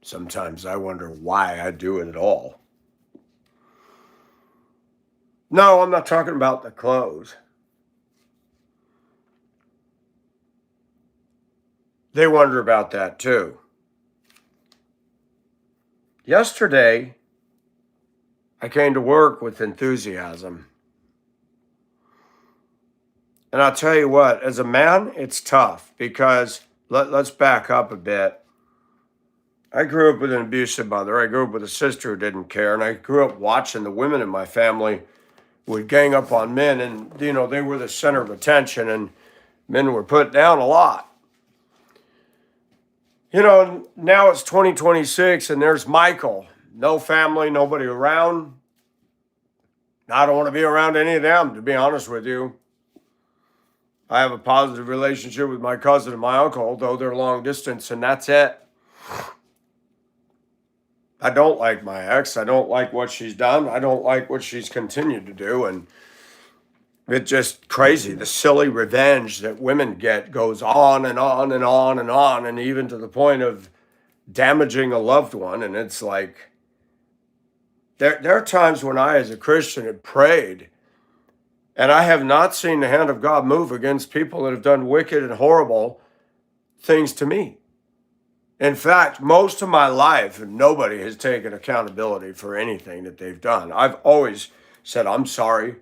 Sometimes I wonder why I do it at all. No, I'm not talking about the clothes. They wonder about that too. Yesterday, I came to work with enthusiasm. And I'll tell you what, as a man, it's tough because let's back up a bit. I grew up with an abusive mother. I grew up with a sister who didn't care. And I grew up watching the women in my family would gang up on men. And, they were the center of attention and men were put down a lot. Now it's 2026 and there's Michael. No family, nobody around. I don't want to be around any of them, to be honest with you. I have a positive relationship with my cousin and my uncle, although they're long distance, and that's it. I don't like my ex. I don't like what she's done. I don't like what she's continued to do. And it's just crazy. The silly revenge that women get goes on and on and on and on, and even to the point of damaging a loved one. And it's like, there are times when I, as a Christian, had prayed, and I have not seen the hand of God move against people that have done wicked and horrible things to me. In fact, most of my life, nobody has taken accountability for anything that they've done. I've always said, I'm sorry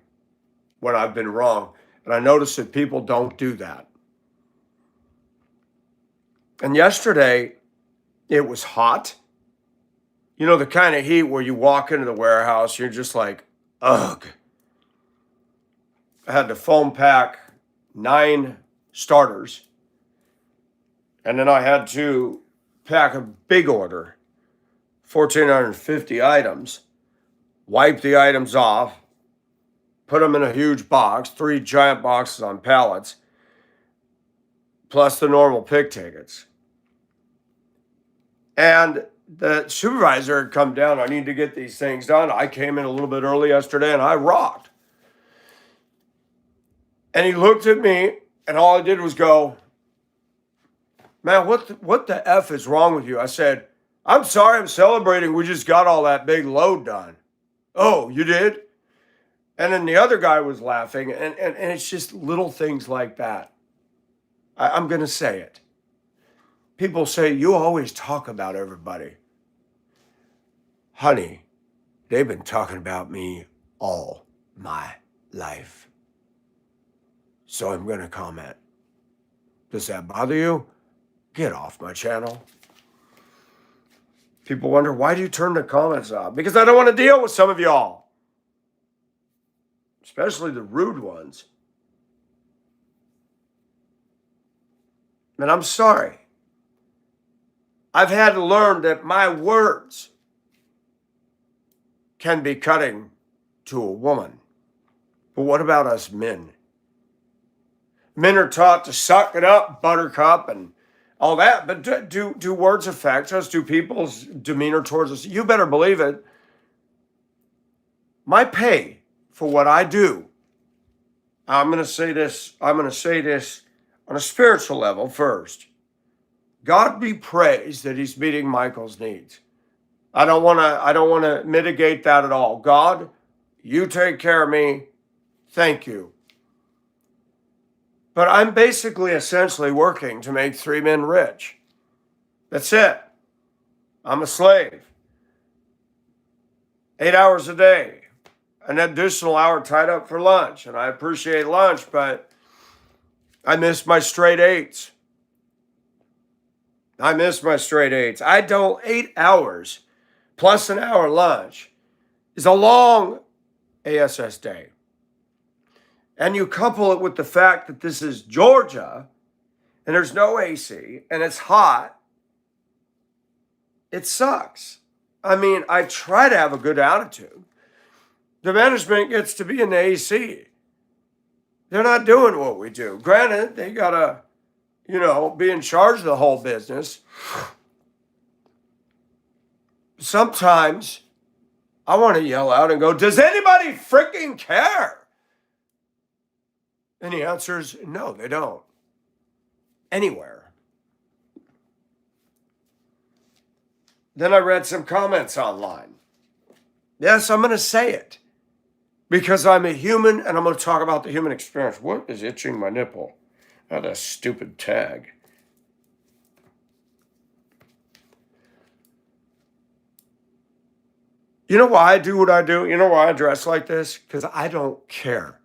when I've been wrong. And I notice that people don't do that. And yesterday, it was hot. The kind of heat where you walk into the warehouse, you're just like, ugh. I had to foam pack 9 starters. And then I had to pack a big order, 1,450 items, wipe the items off, put them in a huge box, 3 giant boxes on pallets, plus the normal pick tickets. And the supervisor had come down. I need to get these things done. I came in a little bit early yesterday and I rocked. And he looked at me and all I did was go, man, what the F is wrong with you? I said, I'm sorry, I'm celebrating. We just got all that big load done. Oh, you did? And then the other guy was laughing. And it's just little things like that. I'm going to say it. People say, you always talk about everybody. Honey, they've been talking about me all my life. So I'm going to comment. Does that bother you? Get off my channel. People wonder, why do you turn the comments off? Because I don't want to deal with some of y'all, especially the rude ones. And I'm sorry. I've had to learn that my words can be cutting to a woman. But what about us men? Men are taught to suck it up, buttercup, and all that. But do words affect us? Do people's demeanor towards us? You better believe it. My pay for what I do, I'm going to say this on a spiritual level first. God be praised that he's meeting Michael's needs. I don't want to mitigate that at all. God, you take care of me. Thank you. But I'm basically essentially working to make 3 men rich. That's it. I'm a slave. 8 hours a day. An additional hour tied up for lunch. And I appreciate lunch, but I miss my straight 8s. I don't 8 hours plus an hour lunch is a long ASS day. And you couple it with the fact that this is Georgia and there's no AC and it's hot. It sucks. I mean, I try to have a good attitude. The management gets to be in the AC. They're not doing what we do. Granted, they got to, be in charge of the whole business. Sometimes I want to yell out and go, does anybody freaking care? And the answer is no, they don't. Anywhere. Then I read some comments online. Yes, I'm going to say it because I'm a human and I'm going to talk about the human experience. What is itching my nipple? Oh, that stupid tag. You know why I do what I do? You know why I dress like this? Because I don't care.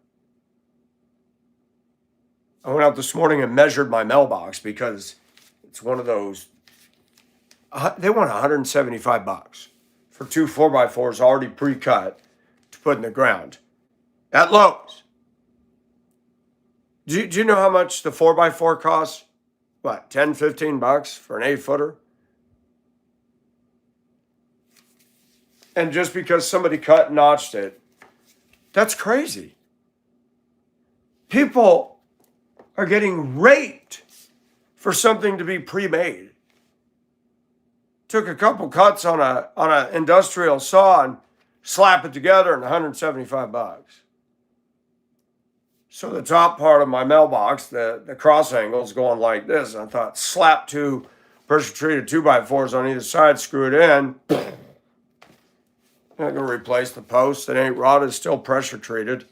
I went out this morning and measured my mailbox because it's one of those. They want $175 for two 4x4s already pre-cut to put in the ground at Lowe's. Do you know how much the 4x4 costs? What, 10, $15 for an 8-footer? And just because somebody cut and notched it, that's crazy. People are getting raped for something to be pre-made. Took a couple cuts on a industrial saw and slap it together and $175. So the top part of my mailbox, the cross angle is going like this. I thought, slap two pressure treated 2x4s on either side, screw it in. I'm going to replace the post. It ain't rotted, still pressure treated.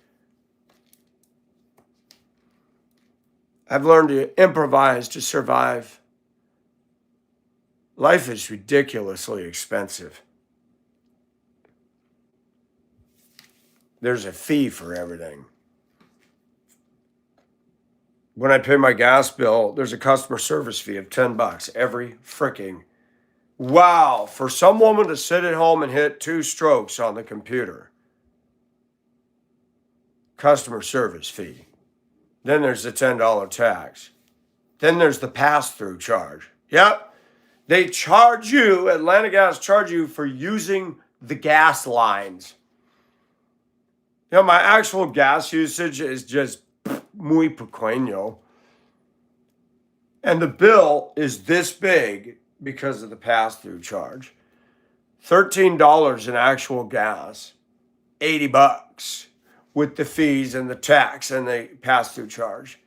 I've learned to improvise to survive. Life is ridiculously expensive. There's a fee for everything. When I pay my gas bill, there's a customer service fee of $10 every freaking. Wow, for some woman to sit at home and hit 2 strokes on the computer. Customer service fee. Then there's the $10 tax. Then there's the pass-through charge. Yep. They charge you, Atlanta Gas charge you for using the gas lines. You know, my actual gas usage is just muy pequeño. And the bill is this big because of the pass-through charge. $13 in actual gas, $80 with the fees and the tax and the pass-through charge.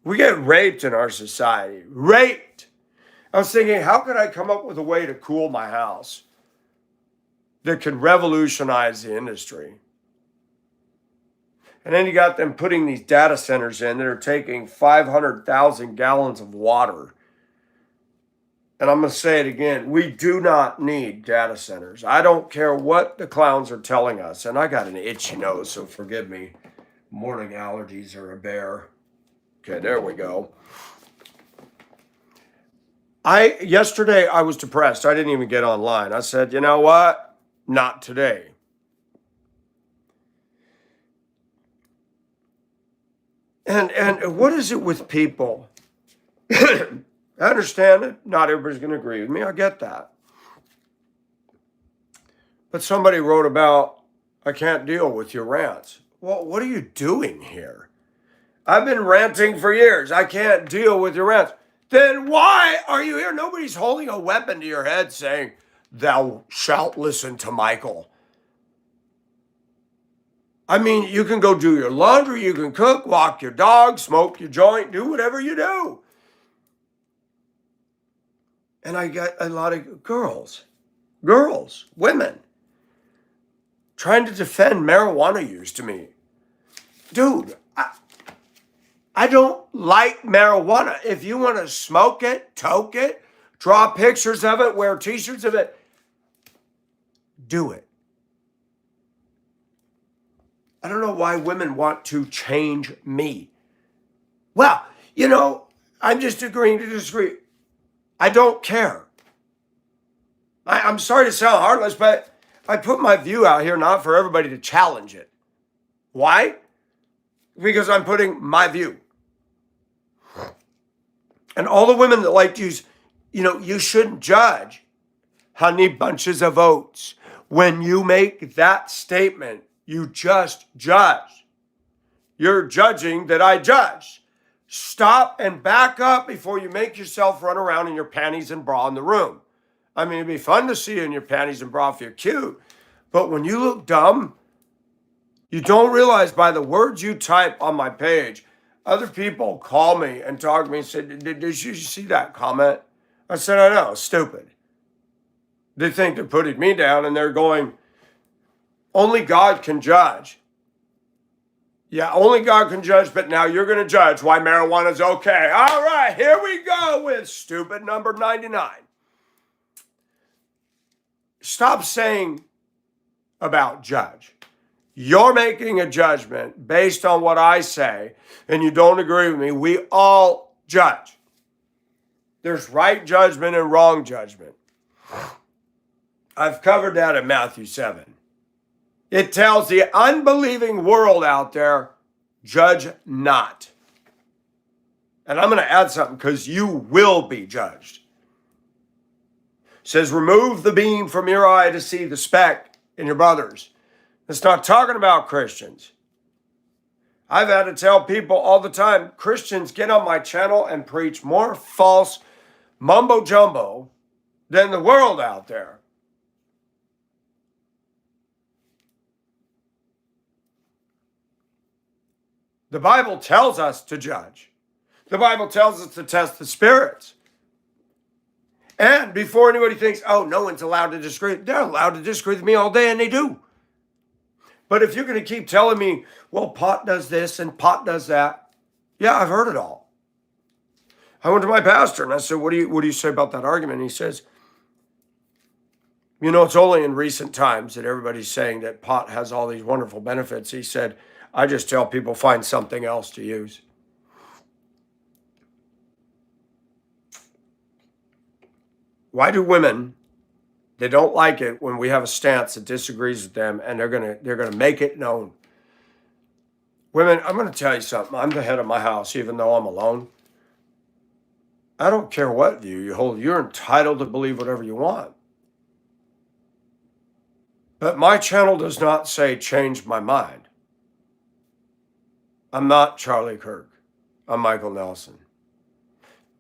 We get raped in our society. Raped. I was thinking, how could I come up with a way to cool my house that could revolutionize the industry? And then you got them putting these data centers in that are taking 500,000 gallons of water. And I'm going to say it again. We do not need data centers. I don't care what the clowns are telling us. And I got an itchy nose, so forgive me. Morning allergies are a bear. Okay, there we go. Yesterday I was depressed. I didn't even get online. I said, you know what? Not today. And what is it with people? I understand it. Not everybody's going to agree with me. I get that. But somebody wrote about, I can't deal with your rants. Well, what are you doing here? I've been ranting for years. I can't deal with your rants. Then why are you here? Nobody's holding a weapon to your head saying, thou shalt listen to Michael. I mean, you can go do your laundry, you can cook, walk your dog, smoke your joint, do whatever you do. And I get a lot of girls, women, trying to defend marijuana use to me. Dude, I don't like marijuana. If you want to smoke it, toke it, draw pictures of it, wear t-shirts of it, do it. I don't know why women want to change me. Well, you know, I'm just agreeing to disagree. I don't care. I'm sorry to sound heartless, but I put my view out here not for everybody to challenge it. Why? Because I'm putting my view. And all the women that like to use, you know, you shouldn't judge honey bunches of oats. When you make that statement, you just judge. You're judging that I judge. Stop and back up before you make yourself run around in your panties and bra in the room. I mean, it'd be fun to see you in your panties and bra if you're cute. But when you look dumb, you don't realize by the words you type on my page, other people call me and talk to me and say, did you see that comment? I said, I know, it's stupid. They think they're putting me down, and they're going, only God can judge. Yeah, only God can judge, but now you're going to judge why marijuana is okay. All right, here we go with stupid number 99. Stop saying about judge. You're making a judgment based on what I say, and you don't agree with me. We all judge. There's right judgment and wrong judgment. I've covered that in Matthew 7. It tells the unbelieving world out there, judge not. And I'm going to add something because you will be judged. It says, remove the beam from your eye to see the speck in your brother's. It's not talking about Christians. I've had to tell people all the time, Christians get on my channel and preach more false mumbo jumbo than the world out there. The Bible tells us to judge. The Bible tells us to test the spirits. And before anybody thinks, oh, no one's allowed to disagree, they're allowed to disagree with me all day, and they do. But if you're going to keep telling me, well, pot does this and pot does that, yeah, I've heard it all. I went to my pastor and I said, what do you say about that argument? And he says, you know, it's only in recent times that everybody's saying that pot has all these wonderful benefits. He said, I just tell people find something else to use. Why do women, they don't like it when we have a stance that disagrees with them, and they're gonna make it known. Women, I'm gonna tell you something. I'm the head of my house, even though I'm alone. I don't care what view you hold. You're entitled to believe whatever you want. But my channel does not say change my mind. I'm not Charlie Kirk. I'm Michael Nelson.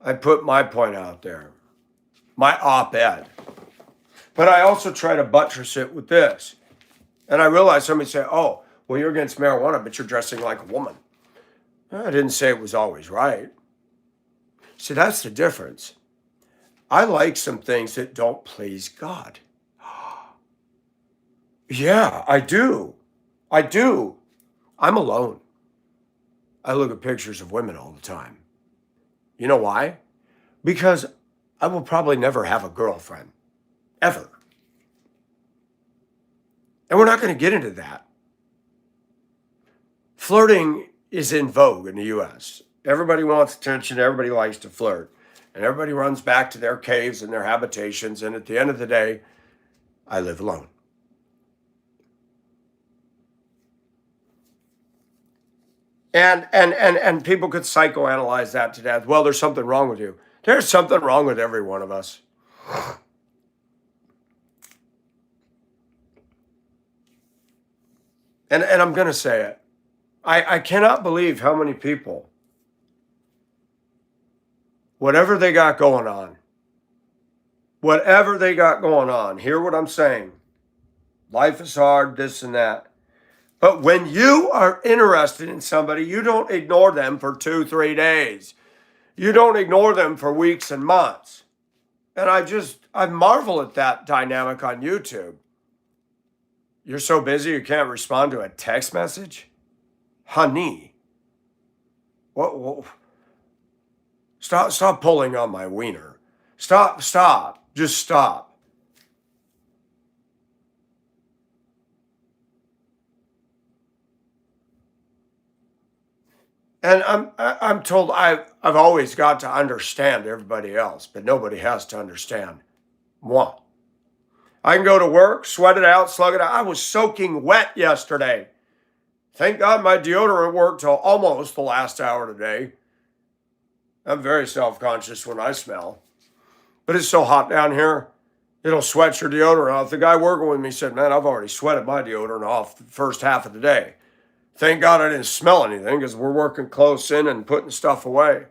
I put my point out there, my op-ed. But I also try to buttress it with this. And I realize somebody say, oh, well, you're against marijuana, but you're dressing like a woman. I didn't say it was always right. See, that's the difference. I like some things that don't please God. Yeah, I do. I do. I'm alone. I look at pictures of women all the time. You know why? Because I will probably never have a girlfriend. Ever. And we're not going to get into that. Flirting is in vogue in the U.S. Everybody wants attention. Everybody likes to flirt. And everybody runs back to their caves and their habitations. And at the end of the day, I live alone. And people could psychoanalyze that to death. Well, there's something wrong with you. There's something wrong with every one of us. And I'm going to say it. I cannot believe how many people, whatever they got going on, hear what I'm saying. Life is hard, this and that. But when you are interested in somebody, you don't ignore them for 2-3 days. You don't ignore them for weeks and months. And I marvel at that dynamic on YouTube. You're so busy you can't respond to a text message? Honey. What? Stop pulling on my wiener. Stop. Just stop. And I'm told I've always got to understand everybody else, but nobody has to understand moi. I can go to work, sweat it out, slug it out. I was soaking wet yesterday. Thank God my deodorant worked till almost the last hour today. I'm very self-conscious when I smell. But it's so hot down here, it'll sweat your deodorant off. The guy working with me said, man, I've already sweated my deodorant off the first half of the day. Thank God I didn't smell anything because we're working close in and putting stuff away.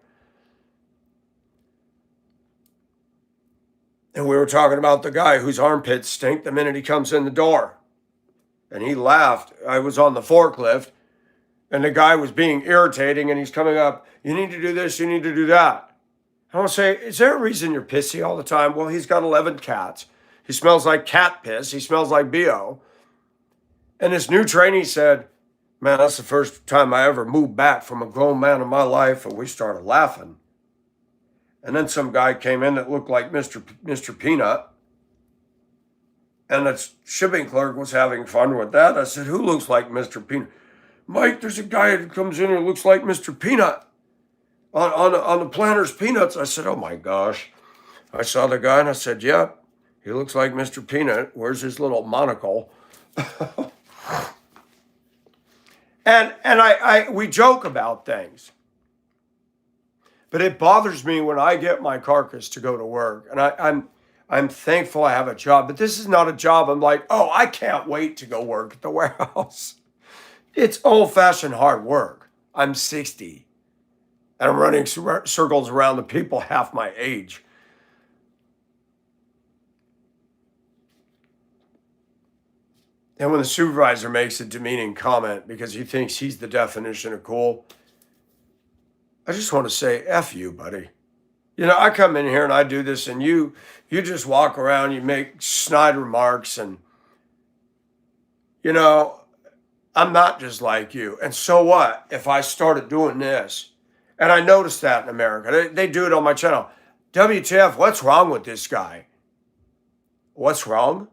And we were talking about the guy whose armpits stink the minute he comes in the door. And he laughed. I was on the forklift and the guy was being irritating and he's coming up, you need to do this, you need to do that. I want to say, is there a reason you're pissy all the time? Well, he's got 11 cats. He smells like cat piss. He smells like BO. And this new trainee said, man, that's the first time I ever moved back from a grown man in my life. And we started laughing. And then some guy came in that looked like Mr. Peanut. And the shipping clerk was having fun with that. I said, who looks like Mr. Peanut? Mike, there's a guy that comes in and looks like Mr. Peanut on the Planters Peanuts. I said, oh my gosh. I saw the guy and I said, yeah, he looks like Mr. Peanut. Where's his little monocle? and we joke about things. But it bothers me when I get my carcass to go to work. And I'm thankful I have a job, but this is not a job. I'm like, oh, I can't wait to go work at the warehouse. It's old-fashioned hard work. I'm 60, and I'm running circles around the people half my age. And when the supervisor makes a demeaning comment because he thinks he's the definition of cool, I just want to say, F you, buddy. You know, I come in here and I do this, and you just walk around, you make snide remarks, and, you know, I'm not just like you. And so what if I started doing this? And I noticed that in America. They do it on my channel. WTF, what's wrong with this guy? What's wrong?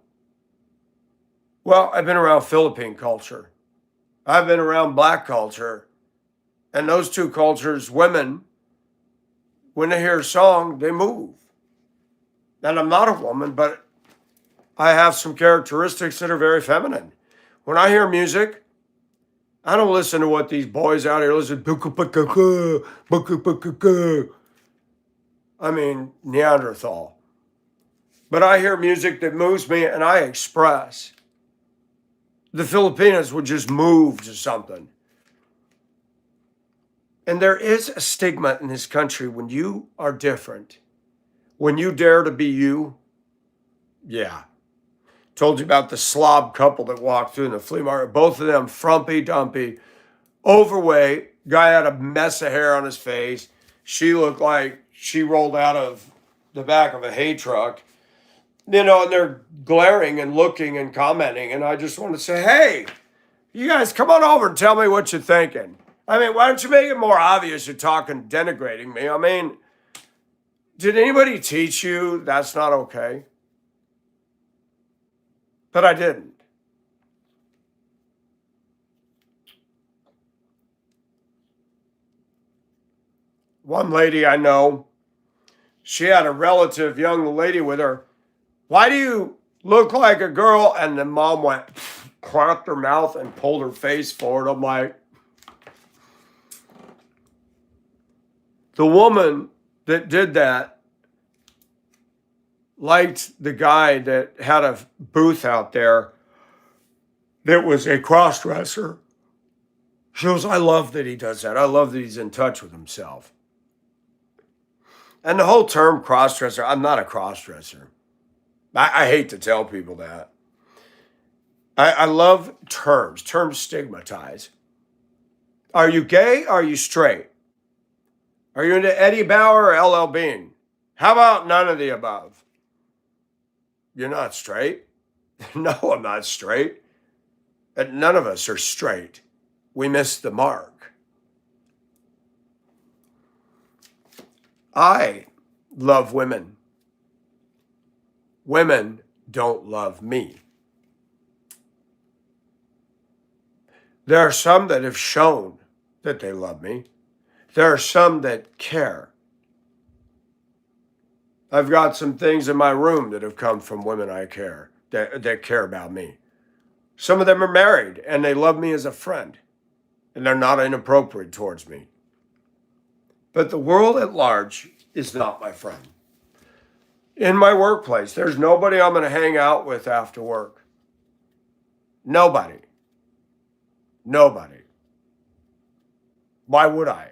Well, I've been around Philippine culture. I've been around Black culture. And those two cultures, women, when they hear a song, they move. And I'm not a woman, but I have some characteristics that are very feminine. When I hear music, I don't listen to what these boys out here listen to. I mean, Neanderthal. But I hear music that moves me and I express. The Filipinos would just move to something. And there is a stigma in this country when you are different. When you dare to be you, yeah. Told you about the slob couple that walked through in the flea market. Both of them frumpy dumpy, overweight. Guy had a mess of hair on his face. She looked like she rolled out of the back of a hay truck. You know, and they're glaring and looking and commenting. And I just want to say, hey, you guys come on over and tell me what you're thinking. I mean, why don't you make it more obvious you're talking, denigrating me? I mean, did anybody teach you that's not okay? But I didn't. One lady I know, she had a relative, young lady with her. Why do you look like a girl? And the mom went, cracked her mouth and pulled her face forward. I'm like, the woman that did that liked the guy that had a booth out there that was a cross-dresser. She goes, I love that he does that. I love that he's in touch with himself. And the whole term cross-dresser, I'm not a cross-dresser. I hate to tell people that. I love terms. Terms stigmatize. Are you gay? Are you straight? Are you into Eddie Bauer or LL Bean? How about none of the above? You're not straight? No, I'm not straight. And none of us are straight. We missed the mark. I love women. Women don't love me. There are some that have shown that they love me. There are some that care. I've got some things in my room that have come from women I care, that care about me. Some of them are married and they love me as a friend and they're not inappropriate towards me. But the world at large is not my friend. In my workplace, there's nobody I'm going to hang out with after work. Nobody. Nobody. Why would I?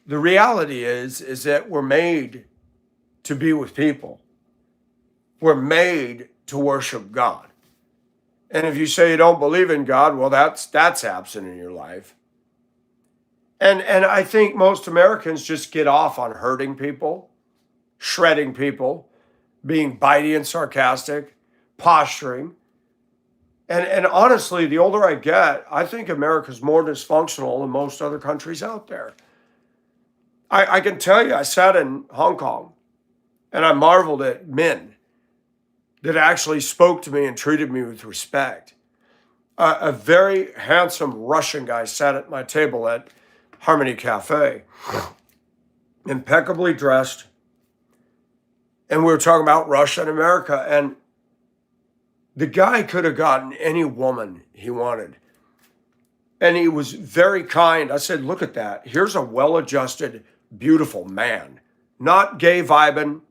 The reality is that we're made to be with people. We're made to worship God. And if you say you don't believe in God, well, that's absent in your life. And I think most Americans just get off on hurting people, shredding people, being bitey and sarcastic, posturing. And honestly, the older I get, I think America's more dysfunctional than most other countries out there. I can tell you, I sat in Hong Kong and I marveled at men that actually spoke to me and treated me with respect. A very handsome Russian guy sat at my table at Harmony Cafe, impeccably dressed. And we were talking about Russia and America. And the guy could have gotten any woman he wanted. And he was very kind. I said, look at that. Here's a well-adjusted, beautiful man, not gay vibing.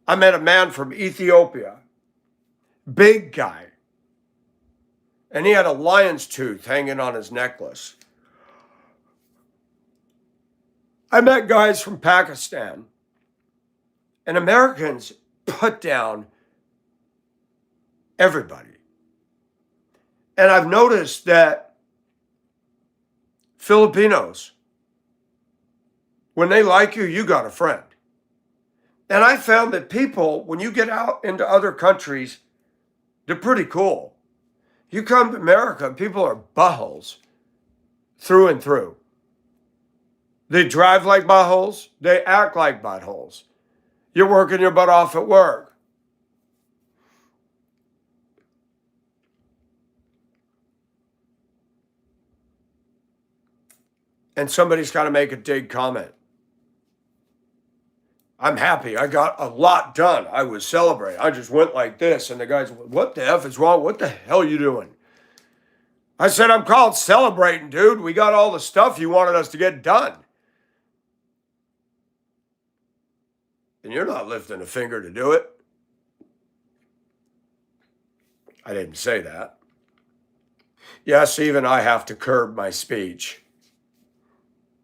I met a man from Ethiopia, big guy. And he had a lion's tooth hanging on his necklace. I met guys from Pakistan. And Americans put down everybody. And I've noticed that Filipinos, when they like you, you got a friend. And I found that people, when you get out into other countries, they're pretty cool. You come to America, people are buttholes through and through. They drive like buttholes. They act like buttholes. You're working your butt off at work. And somebody's got to make a dig comment. I'm happy. I got a lot done. I was celebrating. I just went like this. And the guy's, what the F is wrong? What the hell are you doing? I said, I'm called celebrating, dude. We got all the stuff you wanted us to get done. And you're not lifting a finger to do it. I didn't say that. Yes, even I have to curb my speech.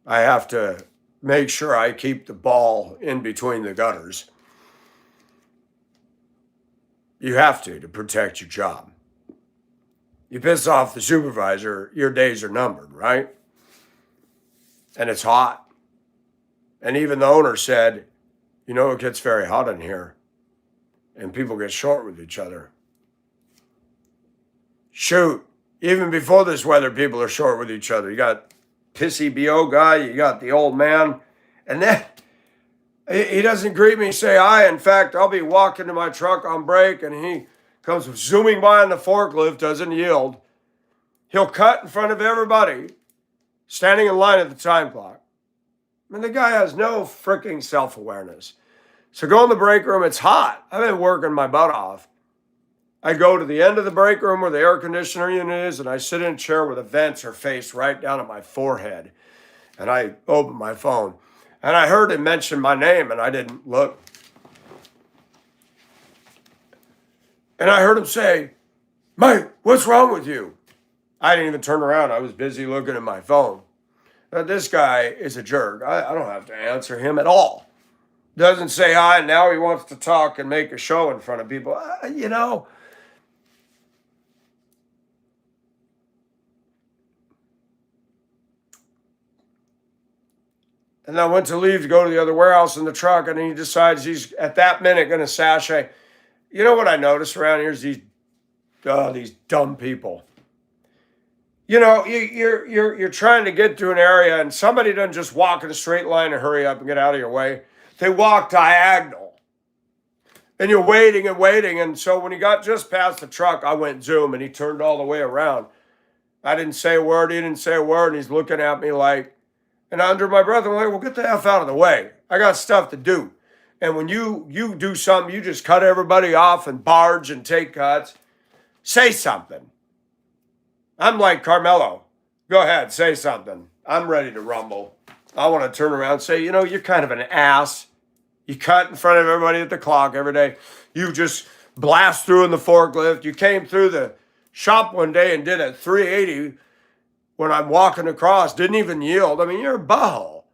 I have to make sure I keep the ball in between the gutters. You have to protect your job. You piss off the supervisor, your days are numbered, right? And it's hot. And even the owner said, you know, it gets very hot in here and people get short with each other. Shoot, even before this weather, people are short with each other. You got pissy BO guy, you got the old man, and then he doesn't greet me, say hi. In fact, I'll be walking to my truck on break and he comes zooming by on the forklift, doesn't yield. He'll cut in front of everybody standing in line at the time clock. I mean, the guy has no freaking self-awareness. So go in the break room, it's hot. I've been working my butt off. I go to the end of the break room where the air conditioner unit is, and I sit in a chair where the vents are faced right down at my forehead. And I open my phone. And I heard him mention my name, and I didn't look. And I heard him say, Mike, what's wrong with you? I didn't even turn around. I was busy looking at my phone. Now, this guy is a jerk. I don't have to answer him at all. Doesn't say hi, and now he wants to talk and make a show in front of people. You know, and I went to leave to go to the other warehouse in the truck, and he decides he's at that minute going to sashay. You know what I noticed around here is these dumb people. You know, you're trying to get through an area, and somebody doesn't just walk in a straight line and hurry up and get out of your way. They walk diagonal, and you're waiting and waiting. And so when he got just past the truck, I went zoom, and he turned all the way around. I didn't say a word. He didn't say a word, and he's looking at me like. And under my breath, I'm like, well, get the F out of the way. I got stuff to do. And when you do something, you just cut everybody off and barge and take cuts. Say something. I'm like Carmelo. Go ahead, say something. I'm ready to rumble. I want to turn around and say, you know, you're kind of an ass. You cut in front of everybody at the clock every day. You just blast through in the forklift. You came through the shop one day and did a 380 when I'm walking across, didn't even yield. I mean, you're a butthole.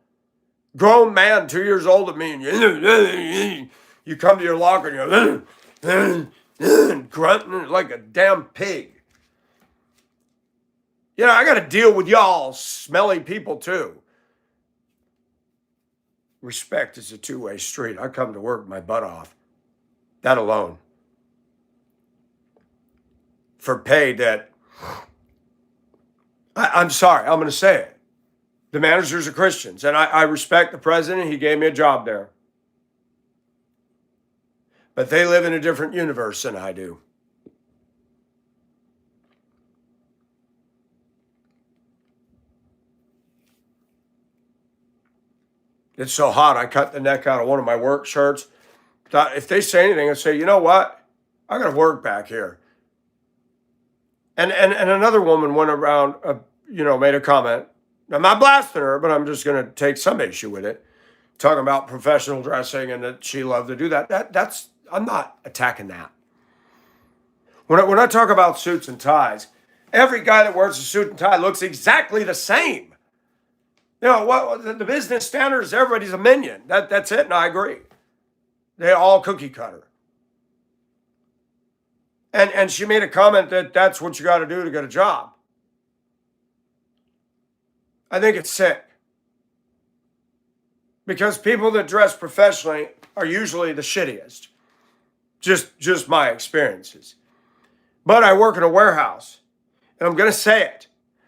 Grown man, 2 years older than me, and you come to your locker and you're grunting like a damn pig. You know, I got to deal with y'all smelly people too. Respect is a two-way street. I come to work my butt off. That alone. For pay that, I'm sorry, I'm going to say it. The managers are Christians, and I respect the president. He gave me a job there. But they live in a different universe than I do. It's so hot, I cut the neck out of one of my work shirts. If they say anything, I say, you know what? I got to work back here. And another woman went around, made a comment. I'm not blasting her, but I'm just going to take some issue with it. Talking about professional dressing and that she loved to do that. That's I'm not attacking that. When I talk about suits and ties, every guy that wears a suit and tie looks exactly the same. The business standard is everybody's a minion. That's it, and I agree. They're all cookie cutter. And she made a comment that that's what you got to do to get a job. I think it's sick. Because people that dress professionally are usually the shittiest. Just my experiences. But I work in a warehouse, and I'm going to say it.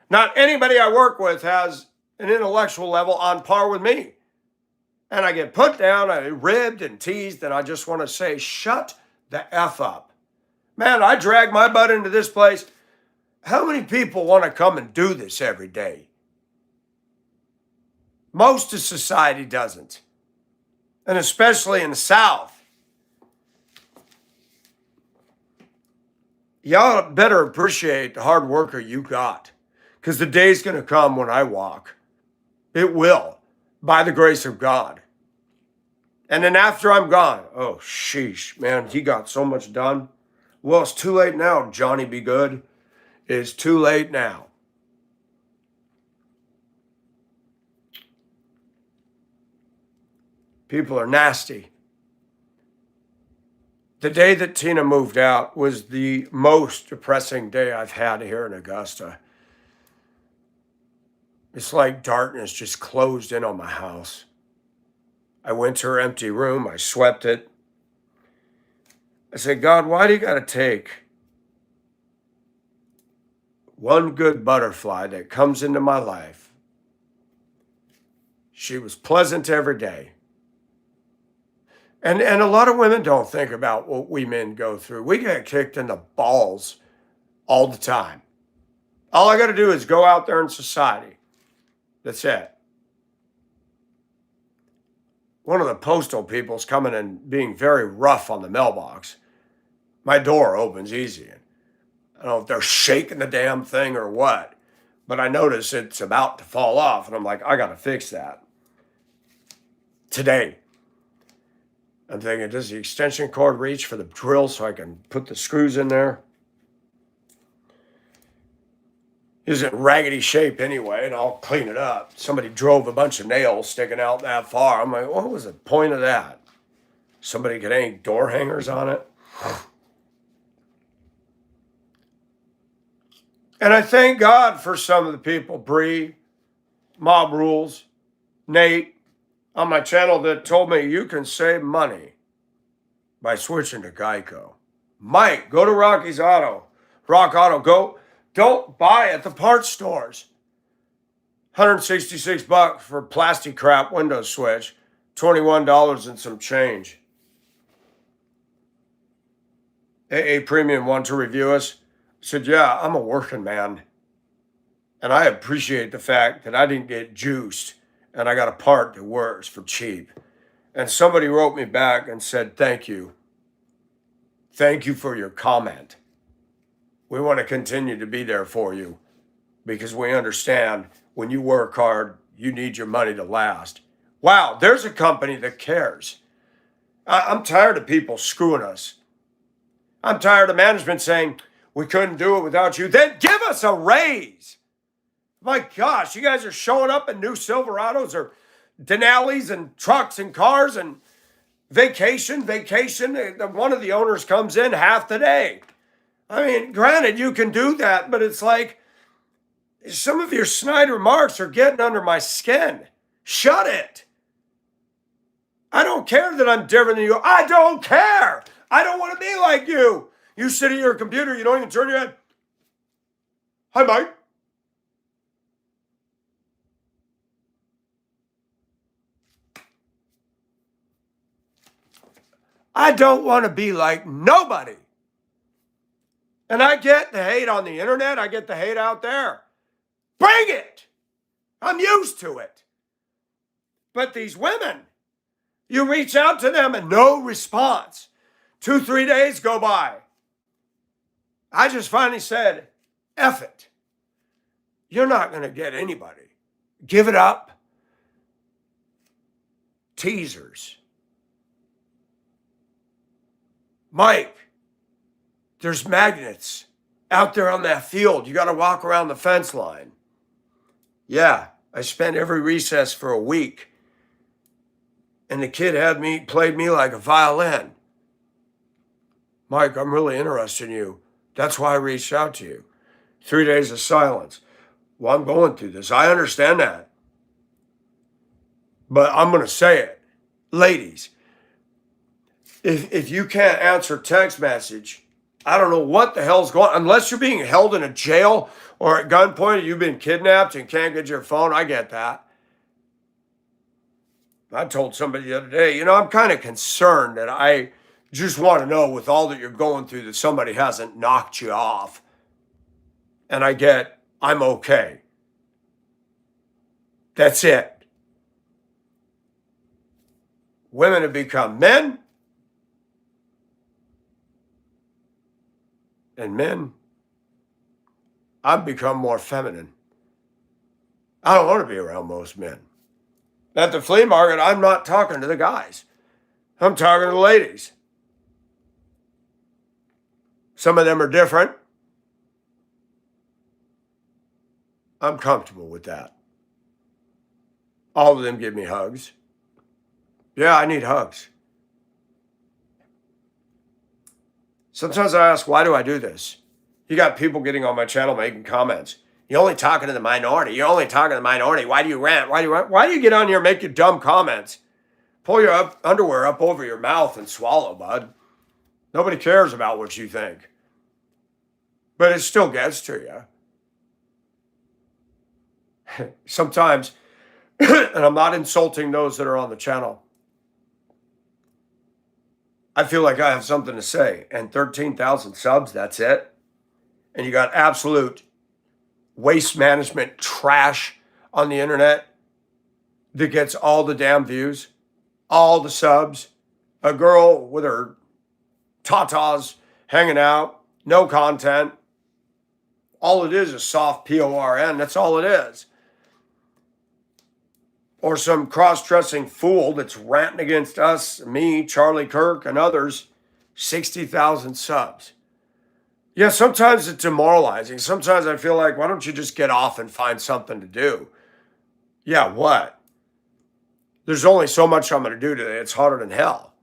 Not anybody I work with has an intellectual level on par with me. And I get put down, I ribbed and teased, and I just want to say, shut the F up. Man, I drag my butt into this place. How many people want to come and do this every day? Most of society doesn't. And especially in the South. Y'all better appreciate the hard worker you got. Because the day's going to come when I walk. It will. By the grace of God. And then after I'm gone, oh, sheesh, man, he got so much done. Well, it's too late now, Johnny Be Good. It's too late now. People are nasty. The day that Tina moved out was the most depressing day I've had here in Augusta. It's like darkness just closed in on my house. I went to her empty room. I swept it. I said, God, why do you got to take one good butterfly that comes into my life? She was pleasant every day. And a lot of women don't think about what we men go through. We get kicked in the balls all the time. All I got to do is go out there in society. That's it. One of the postal people's coming and being very rough on the mailbox. My door opens easy. I don't know if they're shaking the damn thing or what, but I notice it's about to fall off, and I'm like, I got to fix that. Today. I'm thinking, does the extension cord reach for the drill so I can put the screws in there? It's in raggedy shape anyway, and I'll clean it up. Somebody drove a bunch of nails sticking out that far. I'm like, what was the point of that? Somebody could hang door hangers on it. And I thank God for some of the people, Bree, Mob Rules, Nate, on my channel that told me you can save money by switching to Geico. Mike, go to Rocky's Auto. Rock Auto, go. Don't buy at the parts stores. $166 for plastic crap window switch. $21 and some change. AA Premium want to review us. I said, yeah, I'm a working man. And I appreciate the fact that I didn't get juiced and I got a part that works for cheap. And somebody wrote me back and said, thank you. Thank you for your comment. We want to continue to be there for you because we understand when you work hard, you need your money to last. Wow, there's a company that cares. I'm tired of people screwing us. I'm tired of management saying, we couldn't do it without you. Then give us a raise. My gosh, you guys are showing up in new Silverados or Denali's and trucks and cars and vacation. One of the owners comes in half the day. I mean, granted, you can do that, but it's like some of your snide remarks are getting under my skin. Shut it. don't care that I'm different than you. I don't care. I don't want to be like you. You sit at your computer, you don't even turn your head. Hi, Mike. I don't want to be like nobody. And I get the hate on the internet. I get the hate out there. Bring it. I'm used to it. But these women, you reach out to them and no response. 2-3 days go by. I just finally said, F it. You're not going to get anybody. Give it up. Teasers. Mike, there's magnets out there on that field. You got to walk around the fence line. Yeah, I spent every recess for a week. And the kid played me like a violin. Mike, I'm really interested in you. That's why I reached out to you. 3 days of silence. Well, I'm going through this. I understand that. But I'm going to say it. Ladies, if you can't answer text message, I don't know what the hell's going on. Unless you're being held in a jail or at gunpoint, or you've been kidnapped and can't get your phone. I get that. I told somebody the other day, I'm kind of concerned that I just want to know with all that you're going through that somebody hasn't knocked you off. And I'm okay. That's it. Women have become men. And men, I've become more feminine. I don't want to be around most men. At the flea market, I'm not talking to the guys. I'm talking to the ladies. Some of them are different. I'm comfortable with that. All of them give me hugs. Yeah, I need hugs. Sometimes I ask, why do I do this? You got people getting on my channel making comments. You're only talking to the minority. You're only talking to the minority. Why do you rant? Why do you get on here and make your dumb comments? Pull your underwear up over your mouth and swallow, bud. Nobody cares about what you think. But it still gets to you. Sometimes, and I'm not insulting those that are on the channel, I feel like I have something to say. And 13,000 subs, that's it. And you got absolute waste management trash on the internet that gets all the damn views, all the subs, a girl with her tatas hanging out, no content. All it is soft PORN. That's all it is. Or some cross-dressing fool that's ranting against us, me, Charlie Kirk, and others, 60,000 subs. Yeah, sometimes it's demoralizing. Sometimes I feel like, why don't you just get off and find something to do? Yeah, what? There's only so much I'm going to do today. It's hotter than hell.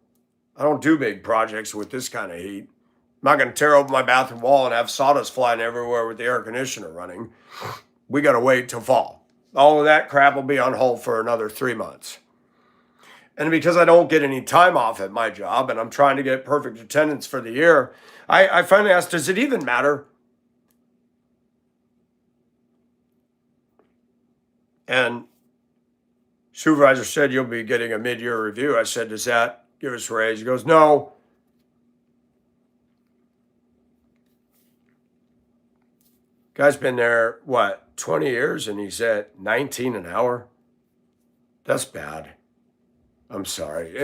I don't do big projects with this kind of heat. I'm not going to tear open my bathroom wall and have sawdust flying everywhere with the air conditioner running. We got to wait till fall. All of that crap will be on hold for another 3 months. And because I don't get any time off at my job and I'm trying to get perfect attendance for the year, I finally asked, does it even matter? And supervisor said, you'll be getting a mid-year review. I said, does that give us a raise? He goes, no. Guy's been there, 20 years, and he's at 19 an hour? That's bad. I'm sorry.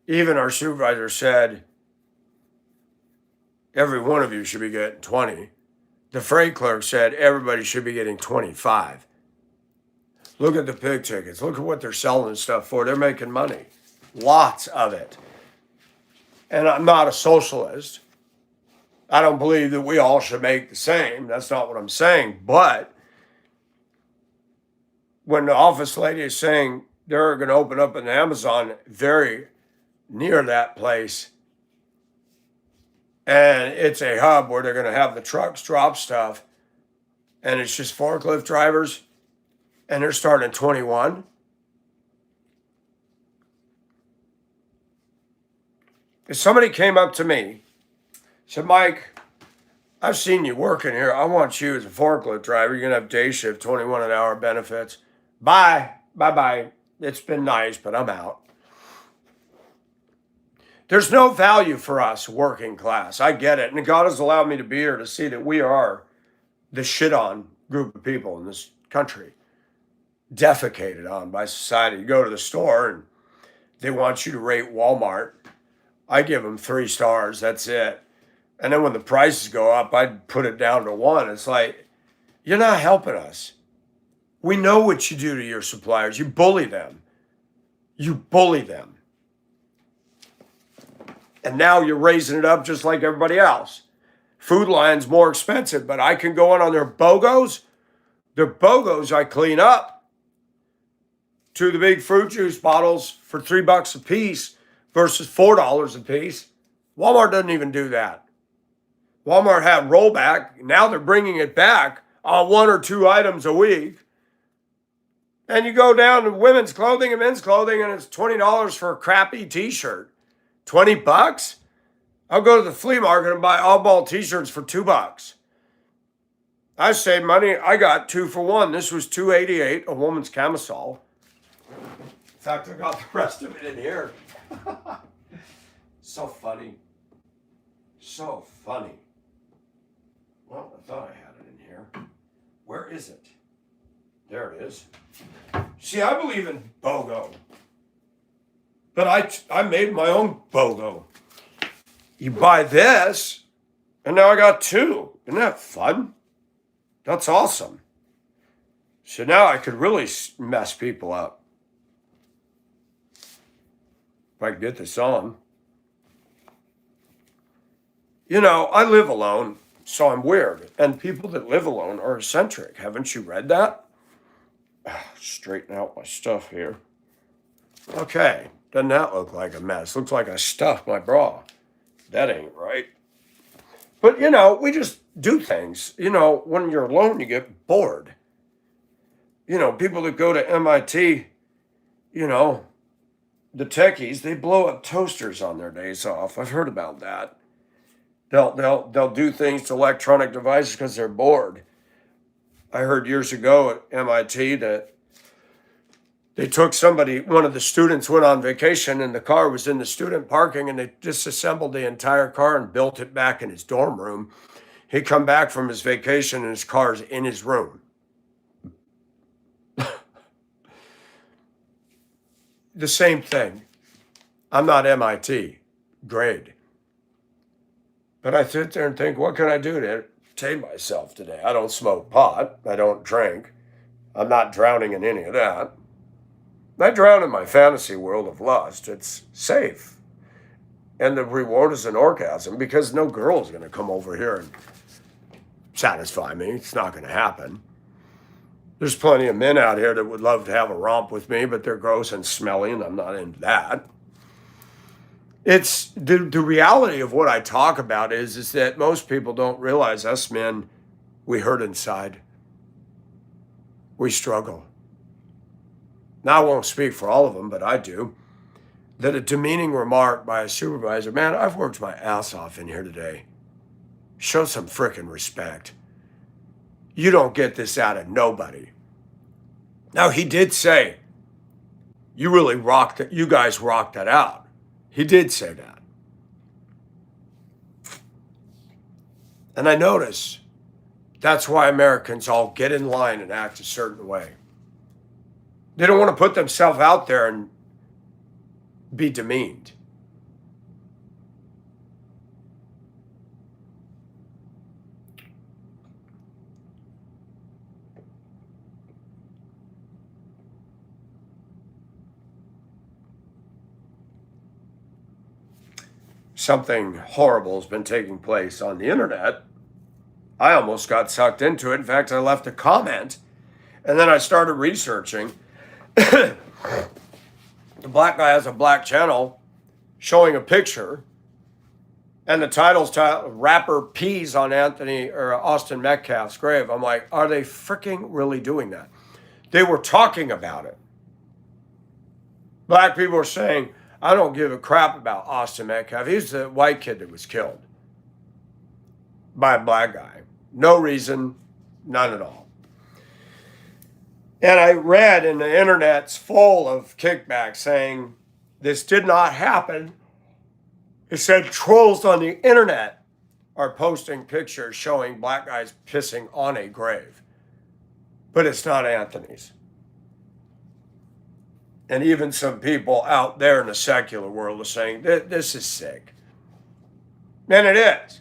Even our supervisor said, every one of you should be getting 20. The freight clerk said everybody should be getting 25. Look at the pig tickets. Look at what they're selling stuff for. They're making money. Lots of it. And I'm not a socialist. I don't believe that we all should make the same. That's not what I'm saying. But when the office lady is saying they're going to open up an Amazon very near that place, and it's a hub where they're going to have the trucks drop stuff, and it's just forklift drivers, and they're starting at 21. If somebody came up to me, said, Mike, I've seen you working here. I want you as a forklift driver. You're going to have day shift, 21 an hour benefits. Bye. Bye-bye. It's been nice, but I'm out. There's no value for us working class. I get it. And God has allowed me to be here to see that we are the shit on group of people in this country, defecated on by society. You go to the store and they want you to rate Walmart. I give them 3 stars. That's it. And then when the prices go up, I'd put it down to 1. It's like, you're not helping us. We know what you do to your suppliers. You bully them. You bully them. And now you're raising it up just like everybody else. Food Lion's more expensive, but I can go in on their BOGOs. Their BOGOs I clean up. 2 of the big fruit juice bottles for $3 a piece versus $4 a piece. Walmart doesn't even do that. Walmart had rollback. Now they're bringing it back on 1 or 2 items a week. And you go down to women's clothing and men's clothing, and it's $20 for a crappy t-shirt. $20? I'll go to the flea market and buy all ball t-shirts for $2. I saved money. I got 2 for 1. This was $2.88, a woman's camisole. In fact, I got the rest of it in here. So funny. So funny. Well, I thought I had it in here. Where is it? There it is. See, I believe in BOGO. But I made my own BOGO. You buy this, and now I got 2. Isn't that fun? That's awesome. So now I could really mess people up. If I could get this on. You know, I live alone, so I'm weird. And people that live alone are eccentric. Haven't you read that? Straighten out my stuff here. Okay. Doesn't that look like a mess? Looks like I stuffed my bra. That ain't right. But, you know, we just do things. You know, when you're alone, you get bored. You know, people that go to MIT, you know, the techies, they blow up toasters on their days off. I've heard about that. They'll do things to electronic devices because they're bored. I heard years ago at MIT that they took one of the students went on vacation and the car was in the student parking and they disassembled the entire car and built it back in his dorm room. He come back from his vacation and his car's in his room. The same thing. I'm not MIT grade. But I sit there and think, what can I do to entertain myself today? I don't smoke pot. I don't drink. I'm not drowning in any of that. I drown in my fantasy world of lust. It's safe. And the reward is an orgasm because no girl is going to come over here and satisfy me. It's not going to happen. There's plenty of men out here that would love to have a romp with me, but they're gross and smelly, and I'm not into that. It's the reality of what I talk about is that most people don't realize us men, we hurt inside. We struggle. Now, I won't speak for all of them, but I do. That a demeaning remark by a supervisor, man, I've worked my ass off in here today. Show some frickin' respect. You don't get this out of nobody. Now, he did say, you really rocked it. You guys rocked that out. He did say that. And I notice that's why Americans all get in line and act a certain way. They don't want to put themselves out there and be demeaned. Something horrible has been taking place on the internet. I almost got sucked into it. In fact, I left a comment and then I started researching. The black guy has a black channel showing a picture and the title's rapper pees on Austin Metcalf's grave. I'm like, are they freaking really doing that? They were talking about it. Black people were saying, I don't give a crap about Austin Metcalf. He's the white kid that was killed by a black guy. No reason, none at all. And I read, and the internet's full of kickbacks saying this did not happen. It said trolls on the internet are posting pictures showing black guys pissing on a grave. But it's not Anthony's. And even some people out there in the secular world are saying, this is sick. And it is.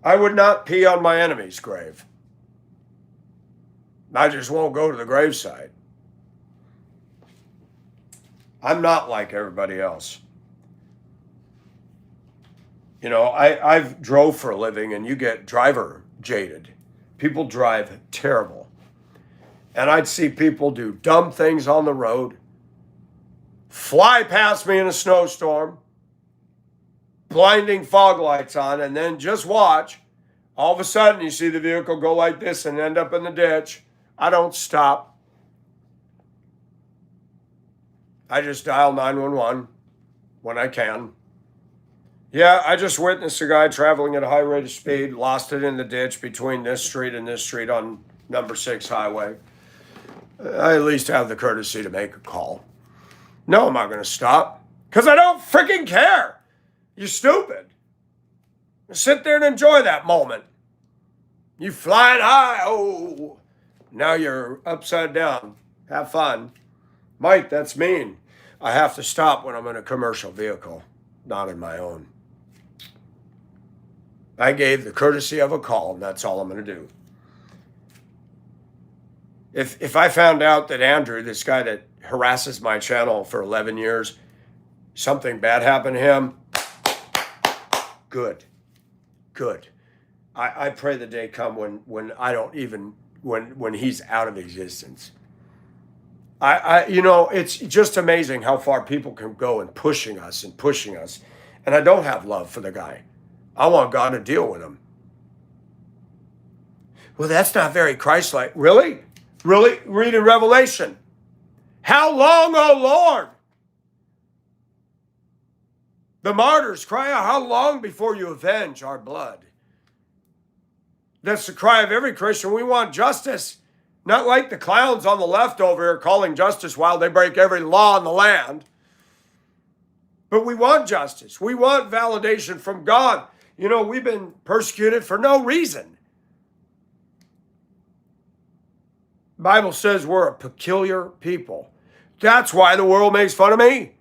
I would not pee on my enemy's grave. I just won't go to the graveside. I'm not like everybody else. You know, I've drove for a living, and you get driver jaded. People drive terrible. And I'd see people do dumb things on the road, fly past me in a snowstorm, blinding fog lights on, and then just watch. All of a sudden, you see the vehicle go like this and end up in the ditch. I don't stop. I just dial 911 when I can. Yeah, I just witnessed a guy traveling at a high rate of speed, lost it in the ditch between this street and this street on number 6 highway. I at least have the courtesy to make a call. No, I'm not going to stop because I don't freaking care. You're stupid. Sit there and enjoy that moment. You flying high. Oh, now you're upside down. Have fun. Mike, that's mean. I have to stop when I'm in a commercial vehicle, not in my own. I gave the courtesy of a call, and that's all I'm going to do. If I found out that Andrew, this guy that harasses my channel for 11 years, something bad happened to him, good. I pray the day come when I don't even, when he's out of existence. You know, it's just amazing how far people can go in pushing us. And I don't have love for the guy. I want God to deal with him. Well, that's not very Christ-like. Really? Read in Revelation. How long, O Lord? The martyrs cry out, how long before you avenge our blood? That's the cry of every Christian. We want justice. Not like the clowns on the left over here calling justice while they break every law in the land. But we want justice. We want validation from God. You know, we've been persecuted for no reason. The Bible says we're a peculiar people. That's why the world makes fun of me.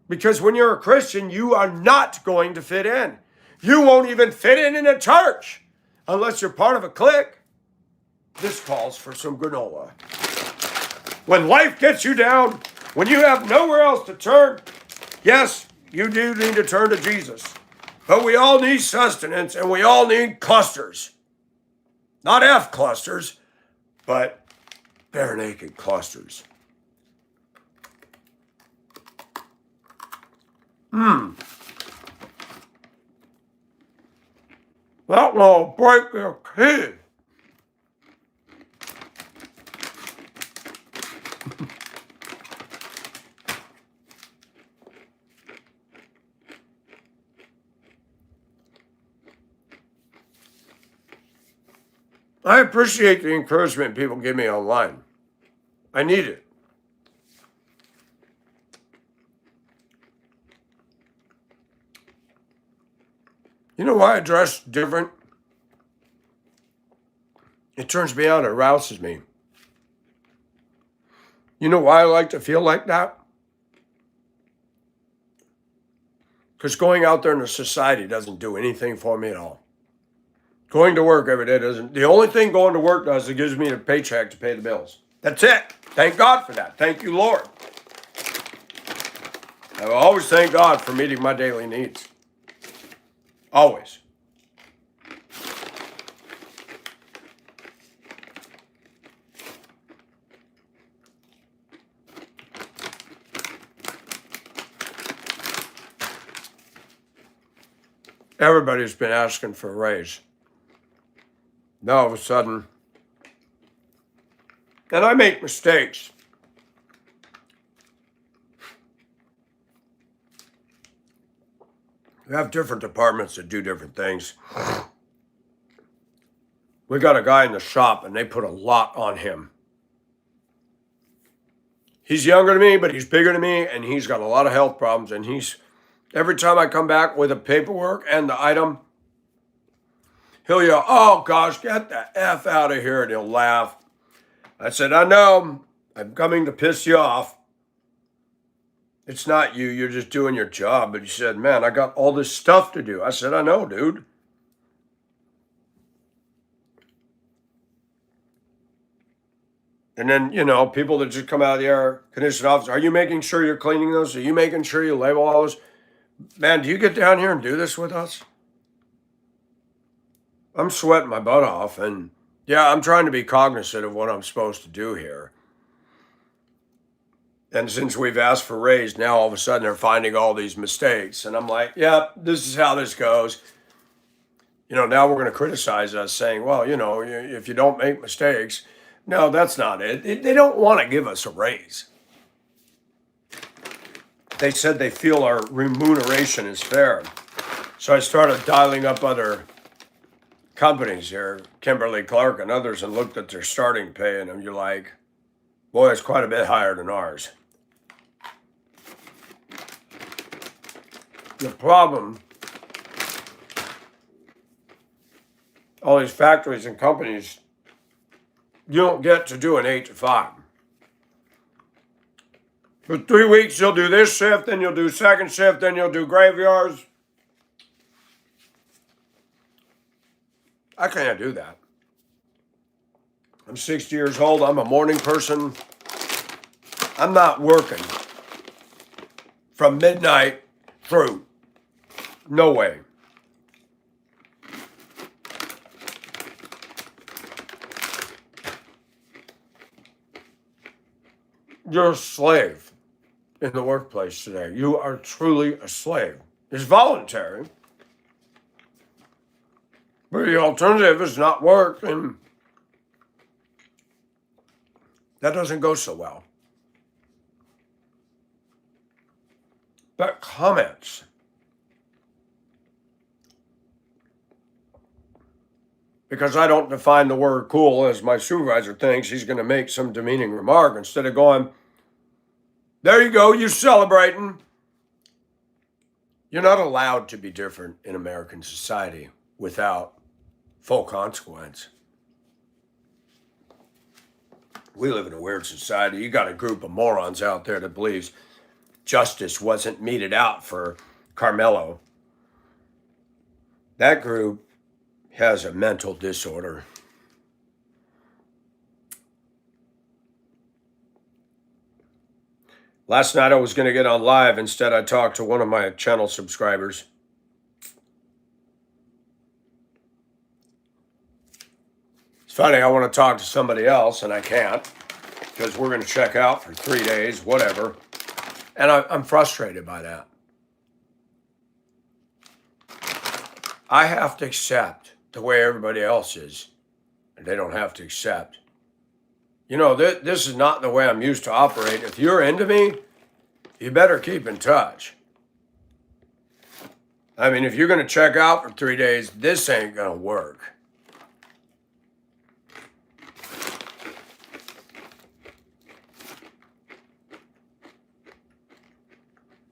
Because when you're a Christian, you are not going to fit in. You won't even fit in a church unless you're part of a clique. This calls for some granola. When life gets you down, when you have nowhere else to turn, yes, you do need to turn to Jesus. But we all need sustenance, and we all need clusters. Not F clusters, but bare naked clusters. That will break your teeth. I appreciate the encouragement people give me online. I need it. You know why I dress different? It turns me on, it rouses me. You know why I like to feel like that? Because going out there in the society doesn't do anything for me at all. Going to work every day doesn't. The only thing going to work does is it gives me a paycheck to pay the bills. That's it. Thank God for that. Thank you, Lord. I will always thank God for meeting my daily needs. Always. Everybody's been asking for a raise. Now all of a sudden, and I make mistakes. We have different departments that do different things. We got a guy in the shop and they put a lot on him. He's younger than me, but he's bigger than me and he's got a lot of health problems. And every time I come back with a paperwork and the item, he'll yell, "Oh gosh, get the F out of here," and he'll laugh. I said, "I know, I'm coming to piss you off. It's not you, you're just doing your job." But he said, "Man, I got all this stuff to do." I said, "I know, dude." And then, people that just come out of the air conditioning office, "Are you making sure you're cleaning those? Are you making sure you label all those?" Man, do you get down here and do this with us? I'm sweating my butt off. And yeah, I'm trying to be cognizant of what I'm supposed to do here. And since we've asked for raise, now all of a sudden they're finding all these mistakes. And I'm like, yeah, this is how this goes. Now we're going to criticize us saying, well, if you don't make mistakes. No, that's not it. They don't want to give us a raise. They said they feel our remuneration is fair. So I started dialing up other companies here, Kimberly Clark and others, and looked at their starting pay. And you're like, boy, it's quite a bit higher than ours. The problem, all these factories and companies, you don't get to do an 8 to 5. For 3 weeks, you'll do this shift, then you'll do second shift, then you'll do graveyards. I can't do that. I'm 60 years old. I'm a morning person. I'm not working from midnight through. No way. You're a slave in the workplace today. You are truly a slave. It's voluntary. But the alternative is not work, and that doesn't go so well. But comments. Because I don't define the word cool as my supervisor thinks, he's going to make some demeaning remark instead of going, "There you go, you're celebrating." You're not allowed to be different in American society without full consequence. We live in a weird society. You got a group of morons out there that believes justice wasn't meted out for Carmelo. That group has a mental disorder. Last night I was going to get on live. Instead, I talked to one of my channel subscribers. It's funny, I want to talk to somebody else, and I can't because we're going to check out for 3 days, whatever. And I'm frustrated by that. I have to accept the way everybody else is, and they don't have to accept. This is not the way I'm used to operate. If you're into me, you better keep in touch. I mean, if you're going to check out for 3 days, this ain't going to work.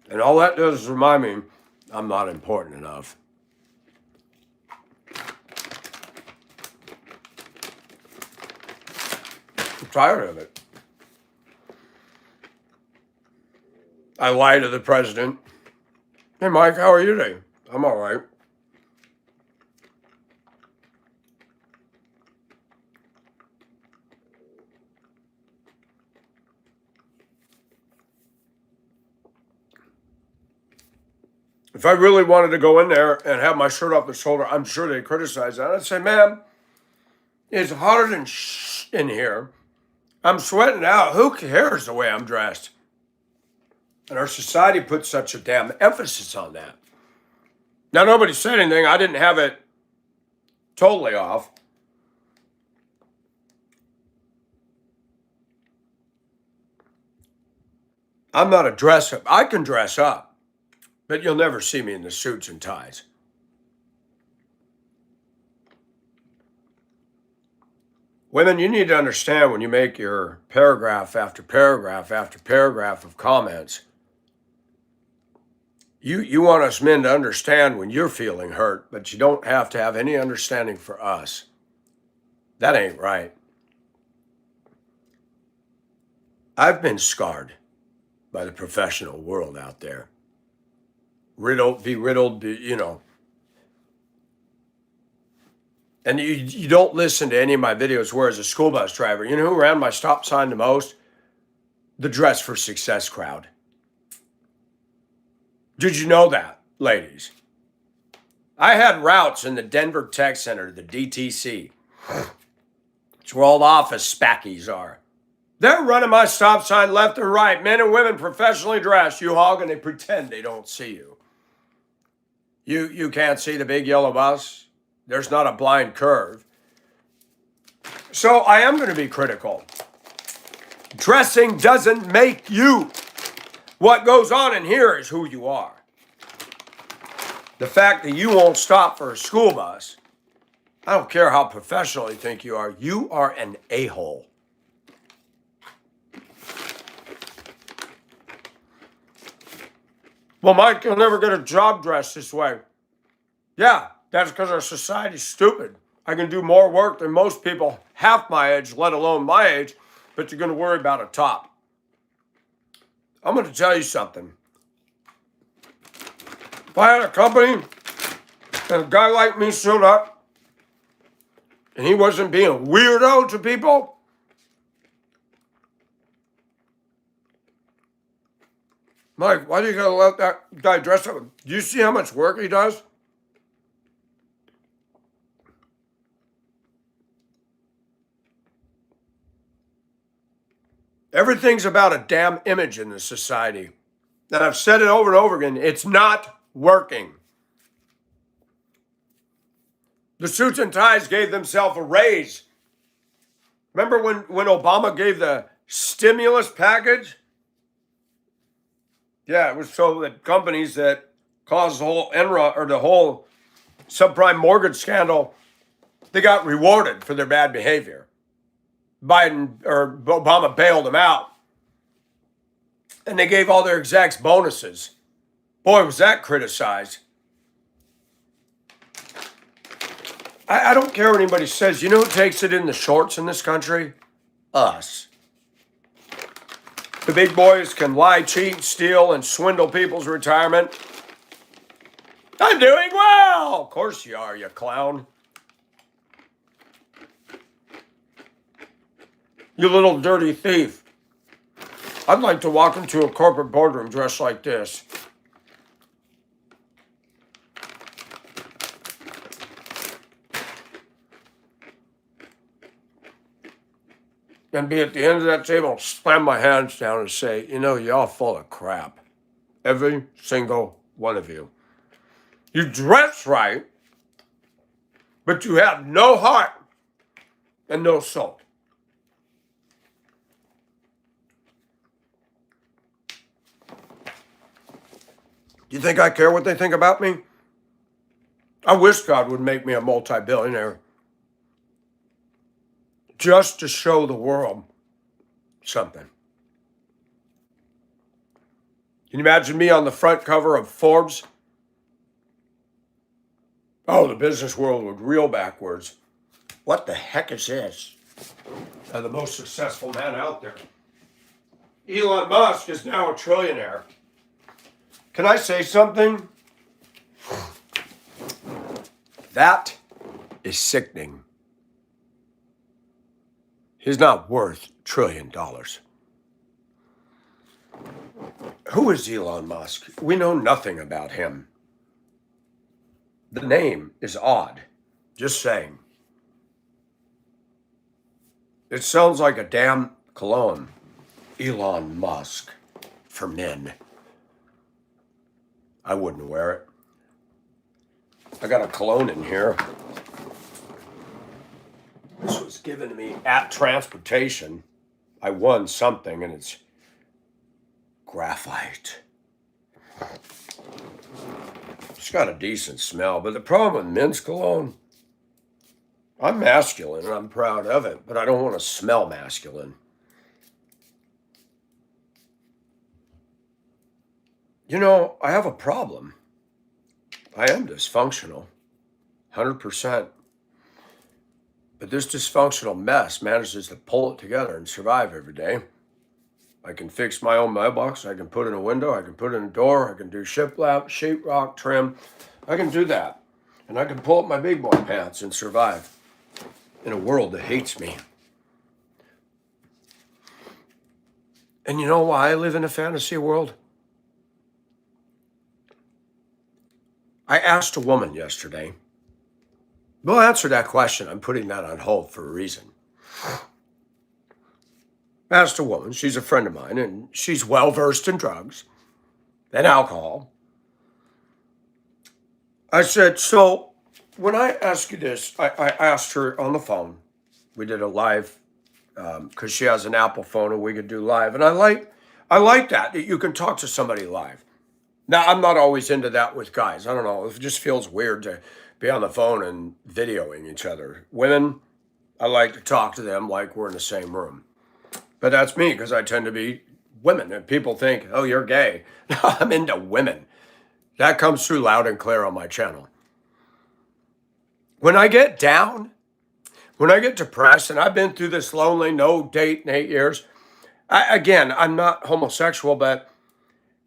And all that does is remind me I'm not important enough. I'm tired of it. I lie to the president. "Hey, Mike, how are you today?" "I'm all right." If I really wanted to go in there and have my shirt off the shoulder, I'm sure they'd criticize that. I'd say, "Ma'am, it's hotter than in here. I'm sweating out. Who cares the way I'm dressed?" And our society puts such a damn emphasis on that. Now, nobody said anything. I didn't have it totally off. I'm not a dress up. I can dress up. But you'll never see me in the suits and ties. Women, you need to understand when you make your paragraph after paragraph after paragraph of comments, you want us men to understand when you're feeling hurt, but you don't have to have any understanding for us. That ain't right. I've been scarred by the professional world out there. Riddled, And you don't listen to any of my videos where as a school bus driver, you know who ran my stop sign the most? The Dress for Success crowd. Did you know that, ladies? I had routes in the Denver Tech Center, the DTC. It's where all the office spackies are. They're running my stop sign left and right, men and women professionally dressed, you hog, and they pretend they don't see you. You can't see the big yellow bus. There's not a blind curve. So I am going to be critical. Dressing doesn't make you. What goes on in here is who you are. The fact that you won't stop for a school bus, I don't care how professional you think you are an a-hole. Well, Mike, you'll never get a job dressed this way. Yeah, that's because our society's stupid. I can do more work than most people half my age, let alone my age, but you're going to worry about a top. I'm going to tell you something. If I had a company and a guy like me showed up and he wasn't being a weirdo to people, Mike, why do you gotta let that guy dress up? Do you see how much work he does? Everything's about a damn image in this society. And I've said it over and over again. It's not working. The suits and ties gave themselves a raise. Remember when Obama gave the stimulus package? Yeah, it was so that companies that caused the whole Enron or the whole subprime mortgage scandal, they got rewarded for their bad behavior. Biden or Obama bailed them out. And they gave all their execs bonuses. Boy, was that criticized. I don't care what anybody says. You know who takes it in the shorts in this country? Us. The big boys can lie, cheat, steal, and swindle people's retirement. I'm doing well. Of course you are, you clown. You little dirty thief. I'd like to walk into a corporate boardroom dressed like this. And be at the end of that table, slam my hands down and say, you know, y'all full of crap. Every single one of you. You dress right, but you have no heart and no soul. Do you think I care what they think about me? I wish God would make me a multi-billionaire. Just to show the world something. Can you imagine me on the front cover of Forbes? Oh, the business world would reel backwards. What the heck is this? The most successful man out there. Elon Musk is now a trillionaire. Can I say something? That is sickening. He's not worth $1 trillion. Who is Elon Musk? We know nothing about him. The name is odd. Just saying. It sounds like a damn cologne. Elon Musk for men. I wouldn't wear it. I got a cologne in here. This was given to me at transportation. I won something and it's graphite. It's got a decent smell, but the problem with men's cologne, I'm masculine and I'm proud of it, but I don't want to smell masculine. You know, I have a problem. I am dysfunctional, 100%. But this dysfunctional mess manages to pull it together and survive every day. I can fix my own mailbox. I can put in a window. I can put in a door. I can do shiplap, sheetrock, trim. I can do that. And I can pull up my big boy pants and survive in a world that hates me. And you know why I live in a fantasy world? I asked a woman yesterday. We'll answer that question. I'm putting that on hold for a reason. I asked a woman, she's a friend of mine, and she's well versed in drugs and alcohol. I said, so when I ask you this, I asked her on the phone. We did a live because she has an Apple phone and we could do live. And I like that you can talk to somebody live. Now, I'm not always into that with guys. I don't know. It just feels weird to be on the phone and videoing each other. Women, I like to talk to them like we're in the same room. But that's me because I tend to be women. And people think, oh, you're gay. No, I'm into women. That comes through loud and clear on my channel. When I get down, when I get depressed, and I've been through this lonely, no date in 8 years. Again, I'm not homosexual, but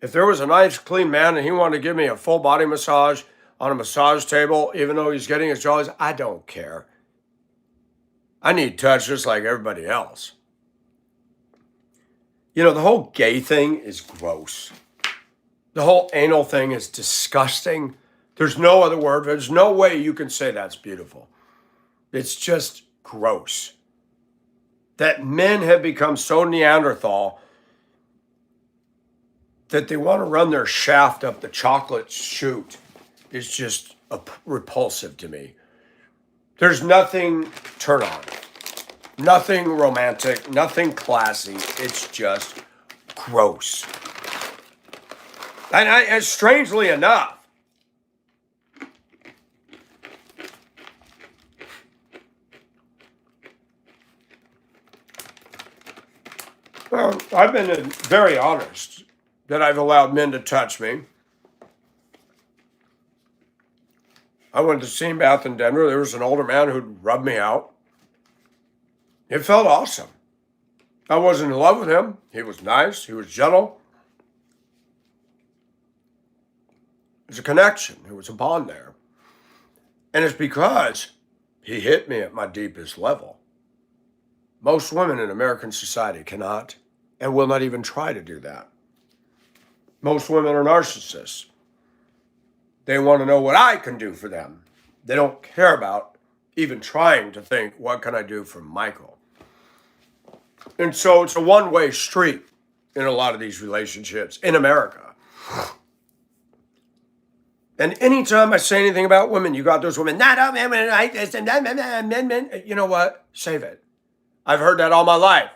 if there was a nice, clean man and he wanted to give me a full body massage on a massage table, even though he's getting his jaws, I don't care. I need touch just like everybody else. You know, the whole gay thing is gross. The whole anal thing is disgusting. There's no other word. There's no way you can say that's beautiful. It's just gross. That men have become so Neanderthal that they want to run their shaft up the chocolate chute is just repulsive to me. There's nothing turn on, nothing romantic, nothing classy. It's just gross. And strangely enough, well, I've been very honest that I've allowed men to touch me. I went to Steam Bath in Denver. There was an older man who'd rubbed me out. It felt awesome. I wasn't in love with him. He was nice. He was gentle. There's a connection. There was a bond there. And it's because he hit me at my deepest level. Most women in American society cannot and will not even try to do that. Most women are narcissists. They want to know what I can do for them. They don't care about even trying to think, what can I do for Michael? And so it's a one-way street in a lot of these relationships in America. And anytime I say anything about women, you got those women, not all women like this, and men. You know what? Save it. I've heard that all my life.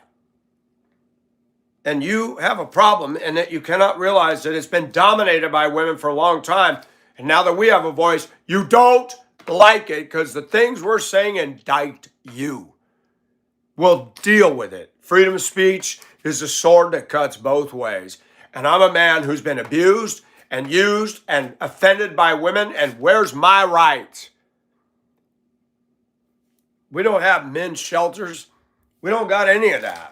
And you have a problem in that you cannot realize that it's been dominated by women for a long time. And now that we have a voice, you don't like it because the things we're saying indict you. We'll deal with it. Freedom of speech is a sword that cuts both ways. And I'm a man who's been abused and used and offended by women. And where's my rights? We don't have men's shelters. We don't got any of that.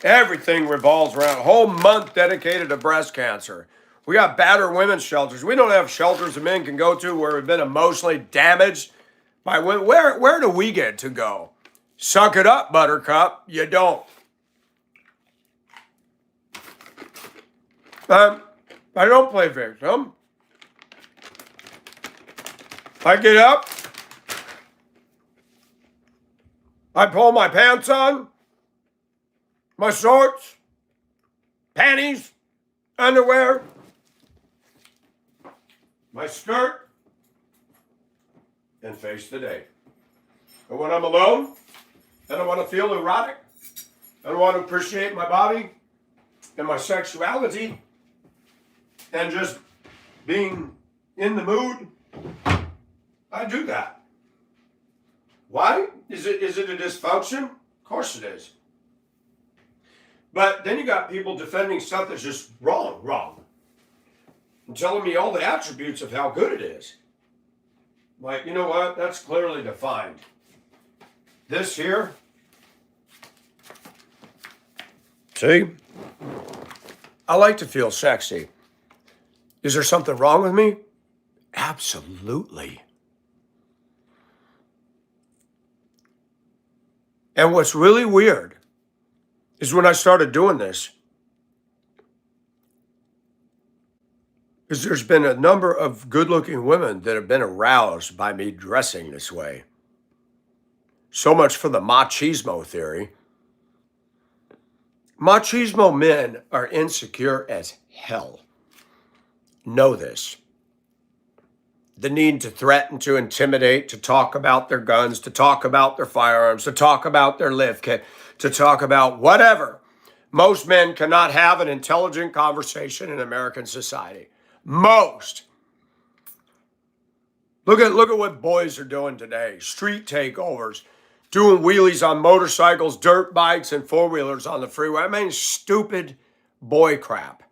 Everything revolves around a whole month dedicated to breast cancer. We got battered women's shelters. We don't have shelters that men can go to where we've been emotionally damaged by women. Where do we get to go? Suck it up, Buttercup. You don't. I don't play victim. I get up. I pull my pants on. My shorts, panties, underwear, my skirt, and face the day. And when I'm alone, and I want to feel erotic, and I want to appreciate my body and my sexuality, and just being in the mood, I do that. Why? Is it a dysfunction? Of course it is. But then you got people defending stuff that's just wrong. And telling me all the attributes of how good it is. Like, you know what? That's clearly defined. This here, see? I like to feel sexy. Is there something wrong with me? Absolutely. And what's really weird is when I started doing this, is there's been a number of good-looking women that have been aroused by me dressing this way. So much for the machismo theory. Machismo men are insecure as hell. Know this. The need to threaten, to intimidate, to talk about their guns, to talk about their firearms, to talk about their lift kit, to talk about whatever. Most men cannot have an intelligent conversation in American society. Most. Look at what boys are doing today. Street takeovers, doing wheelies on motorcycles, dirt bikes, and four-wheelers on the freeway. I mean, stupid boy crap.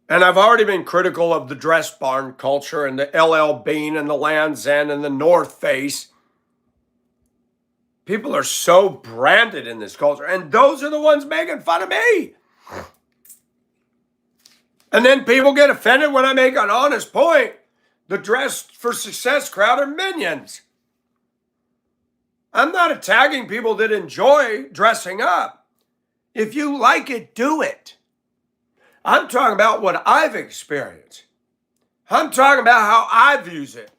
And I've already been critical of the dress barn culture and the LL Bean and the Land's End and the North Face. People are so branded in this culture, and those are the ones making fun of me. And then people get offended when I make an honest point. The Dress for Success crowd are minions. I'm not attacking people that enjoy dressing up. If you like it, do it. I'm talking about what I've experienced. I'm talking about how I've used it.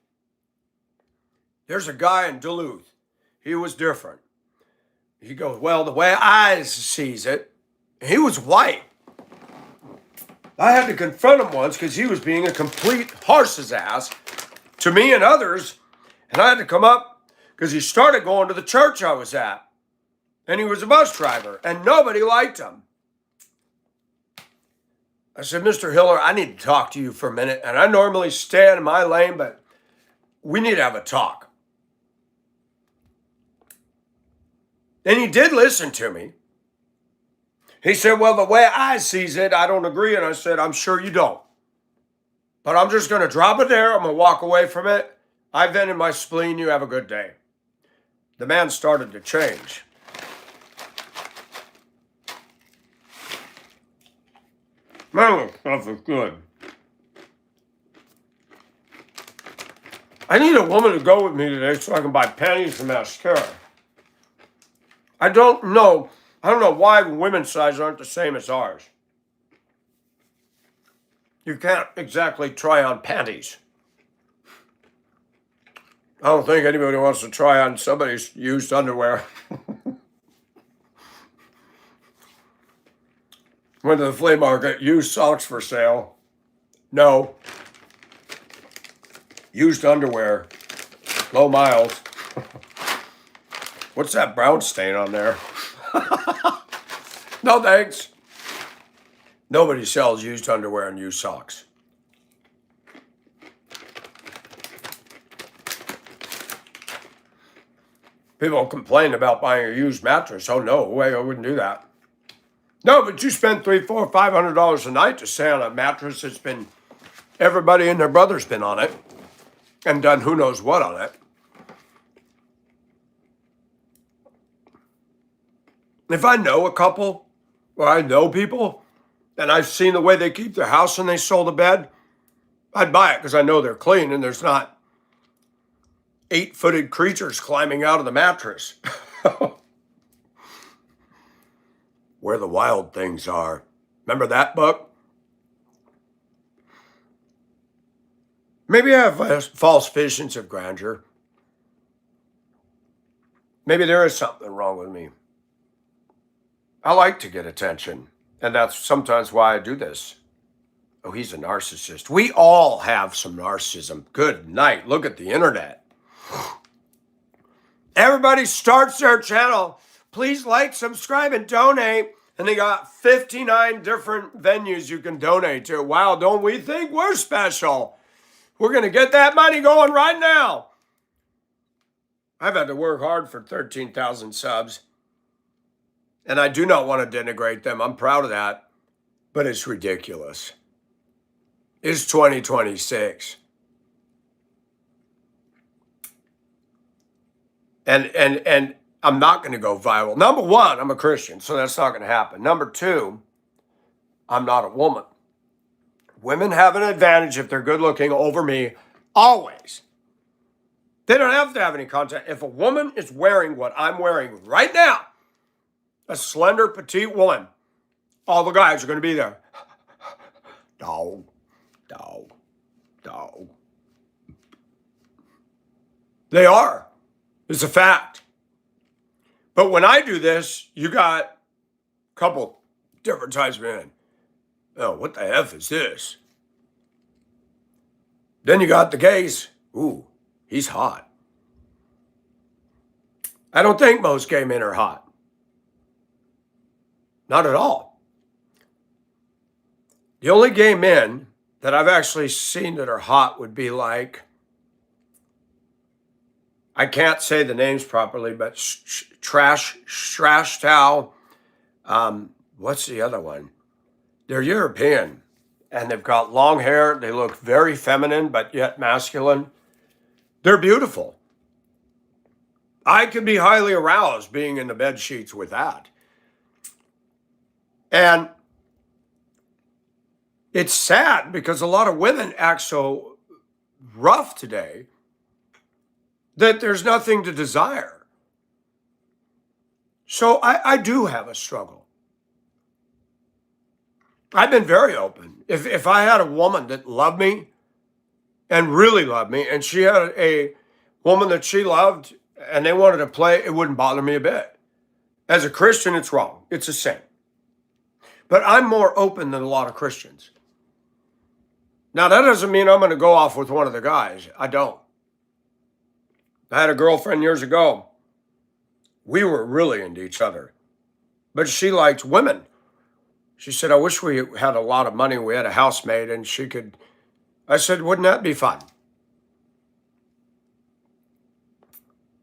There's a guy in Duluth. He was different. He goes, well, the way I sees it, he was white. I had to confront him once because he was being a complete horse's ass to me and others. And I had to come up because he started going to the church I was at. And he was a bus driver and nobody liked him. I said, Mr. Hiller, I need to talk to you for a minute. And I normally stay in my lane, but we need to have a talk. And he did listen to me. He said, well, the way I sees it, I don't agree. And I said, I'm sure you don't. But I'm just going to drop it there. I'm going to walk away from it. I vented my spleen. You have a good day. The man started to change. Man, this stuff is good. I need a woman to go with me today so I can buy panties and mascara. I don't know why women's sizes aren't the same as ours. You can't exactly try on panties. I don't think anybody wants to try on somebody's used underwear. Went to the flea market, used socks for sale. No. Used underwear. Low miles. What's that brown stain on there? No thanks. Nobody sells used underwear and used socks. People complain about buying a used mattress. Oh no way, I wouldn't do that. No, but you spend $300, $400, $500 a night to stay on a mattress that's been, everybody and their brother's been on it and done who knows what on it. If I know a couple, or I know people, and I've seen the way they keep their house and they sold a bed, I'd buy it because I know they're clean and there's not 8-footed creatures climbing out of the mattress. Where the Wild Things Are. Remember that book? Maybe I have false visions of grandeur. Maybe there is something wrong with me. I like to get attention, and that's sometimes why I do this. Oh, he's a narcissist. We all have some narcissism. Good night. Look at the internet. Everybody starts their channel. Please like, subscribe, and donate. And they got 59 different venues you can donate to. Wow, don't we think we're special? We're going to get that money going right now. I've had to work hard for 13,000 subs. And I do not want to denigrate them. I'm proud of that. But it's ridiculous. It's 2026. And I'm not going to go viral. Number one, I'm a Christian, so that's not going to happen. Number two, I'm not a woman. Women have an advantage if they're good looking over me, always. They don't have to have any contact. If a woman is wearing what I'm wearing right now, a slender, petite woman, all the guys are going to be there. Dog, dog, dog. They are. It's a fact. But when I do this, you got a couple different types of men. Oh, what the F is this? Then you got the gays. Ooh, he's hot. I don't think most gay men are hot. Not at all. The only gay men that I've actually seen that are hot would be like, I can't say the names properly, but Trash Towel. What's the other one? They're European, and they've got long hair. They look very feminine, but yet masculine. They're beautiful. I could be highly aroused being in the bed sheets with that. And it's sad because a lot of women act so rough today that there's nothing to desire. So I do have a struggle. I've been very open. If I had a woman that loved me and really loved me, and she had a woman that she loved and they wanted to play, it wouldn't bother me a bit. As a Christian, it's wrong. It's a sin. But I'm more open than a lot of Christians. Now, that doesn't mean I'm going to go off with one of the guys. I don't. I had a girlfriend years ago. We were really into each other. But she liked women. She said, I wish we had a lot of money. We had a housemaid and she could. I said, wouldn't that be fun?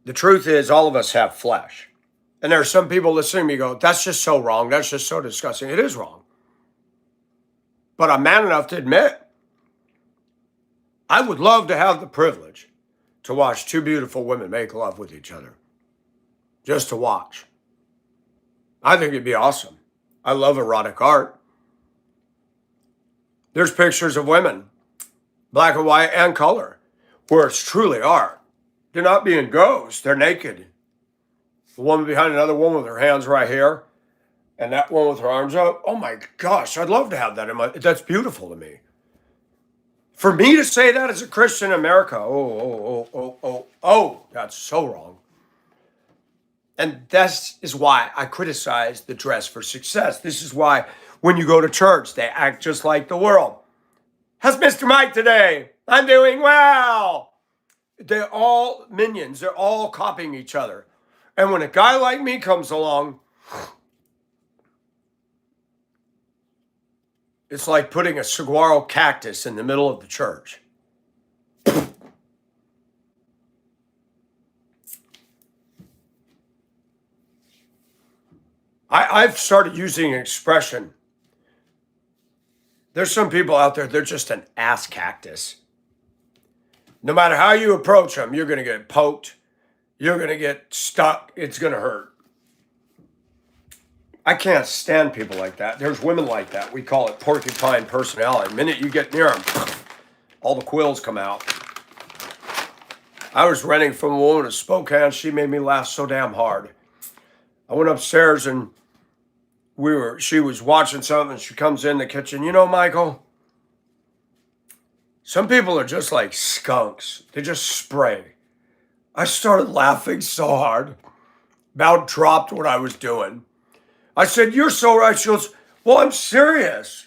The truth is, all of us have flesh. And there are some people listening to me go, that's just so wrong. That's just so disgusting. It is wrong. But I'm man enough to admit, I would love to have the privilege to watch two beautiful women make love with each other. Just to watch. I think it'd be awesome. I love erotic art. There's pictures of women, black and white and color, where it's truly art. They're not being ghosts. They're naked. The woman behind another woman with her hands right here, and that one with her arms up. Oh my gosh, I'd love to have that in my. That's beautiful to me. For me to say that as a Christian in America, that's so wrong. And this is why I criticize the dress for success. This is why when you go to church, they act just like the world. How's Mr. Mike today? I'm doing well. They're all minions. They're all copying each other. And when a guy like me comes along, it's like putting a saguaro cactus in the middle of the church. I've started using an expression. There's some people out there, they're just an ass cactus. No matter how you approach them, you're going to get poked. You're going to get stuck. It's going to hurt. I can't stand people like that. There's women like that. We call it porcupine personality. The minute you get near them, all the quills come out. I was renting from a woman in Spokane. She made me laugh so damn hard. I went upstairs and she was watching something. She comes in the kitchen. You know, Michael, some people are just like skunks. They just spray. I started laughing so hard. About dropped what I was doing. I said, you're so right. She goes, well, I'm serious.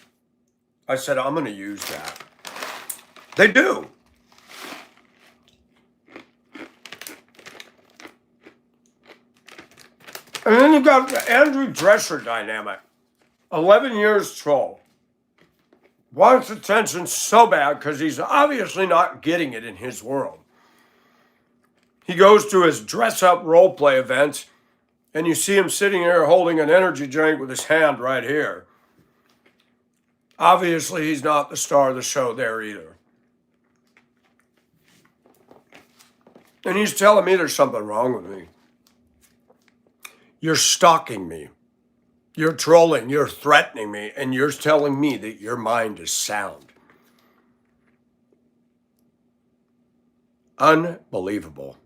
I said, I'm going to use that. They do. And then you've got the Andrew Drescher dynamic. 11 years troll. Wants attention so bad because he's obviously not getting it in his world. He goes to his dress-up role play events, and you see him sitting here holding an energy drink with his hand right here. Obviously, he's not the star of the show there either. And he's telling me there's something wrong with me. You're stalking me. You're trolling. You're threatening me. And you're telling me that your mind is sound. Unbelievable.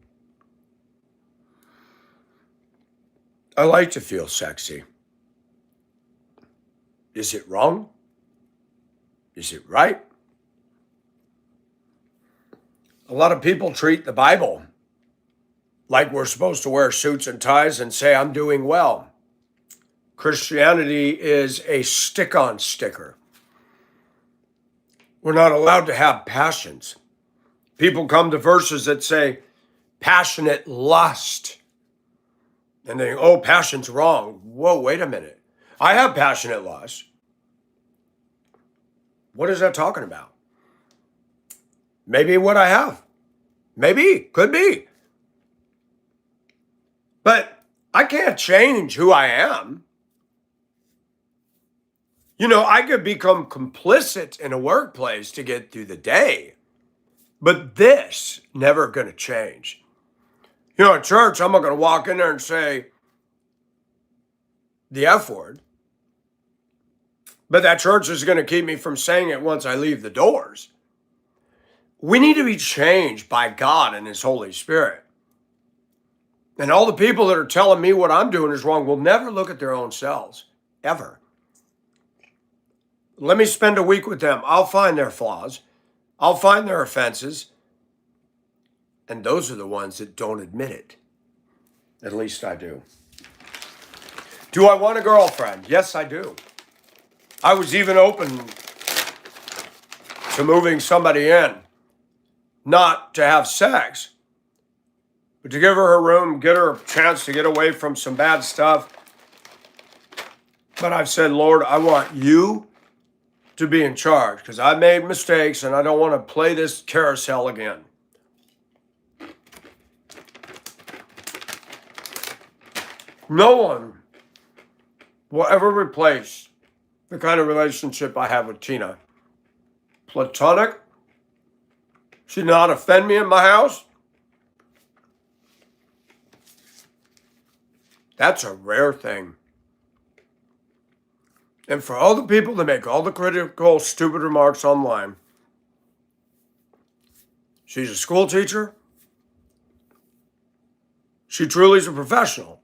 I like to feel sexy. Is it wrong? Is it right? A lot of people treat the Bible like we're supposed to wear suits and ties and say, I'm doing well. Christianity is a stick-on sticker. We're not allowed to have passions. People come to verses that say passionate lust. And they, oh, passion's wrong. Whoa, wait a minute. I have passionate lust. What is that talking about? Maybe what I have. Maybe, could be. But I can't change who I am. You know, I could become complicit in a workplace to get through the day. But this never going to change. You know, at church, I'm not going to walk in there and say the F word. But that church is going to keep me from saying it once I leave the doors. We need to be changed by God and His Holy Spirit. And all the people that are telling me what I'm doing is wrong will never look at their own selves, ever. Let me spend a week with them. I'll find their flaws. I'll find their offenses. And those are the ones that don't admit it. At least I do. Do I want a girlfriend? Yes, I do. I was even open to moving somebody in, not to have sex, but to give her her room, get her a chance to get away from some bad stuff. But I've said, Lord, I want you to be in charge because I made mistakes and I don't want to play this carousel again. No one will ever replace the kind of relationship I have with Tina. Platonic. She did not offend me in my house. That's a rare thing. And for all the people that make all the critical, stupid remarks online, she's a school teacher. She truly is a professional.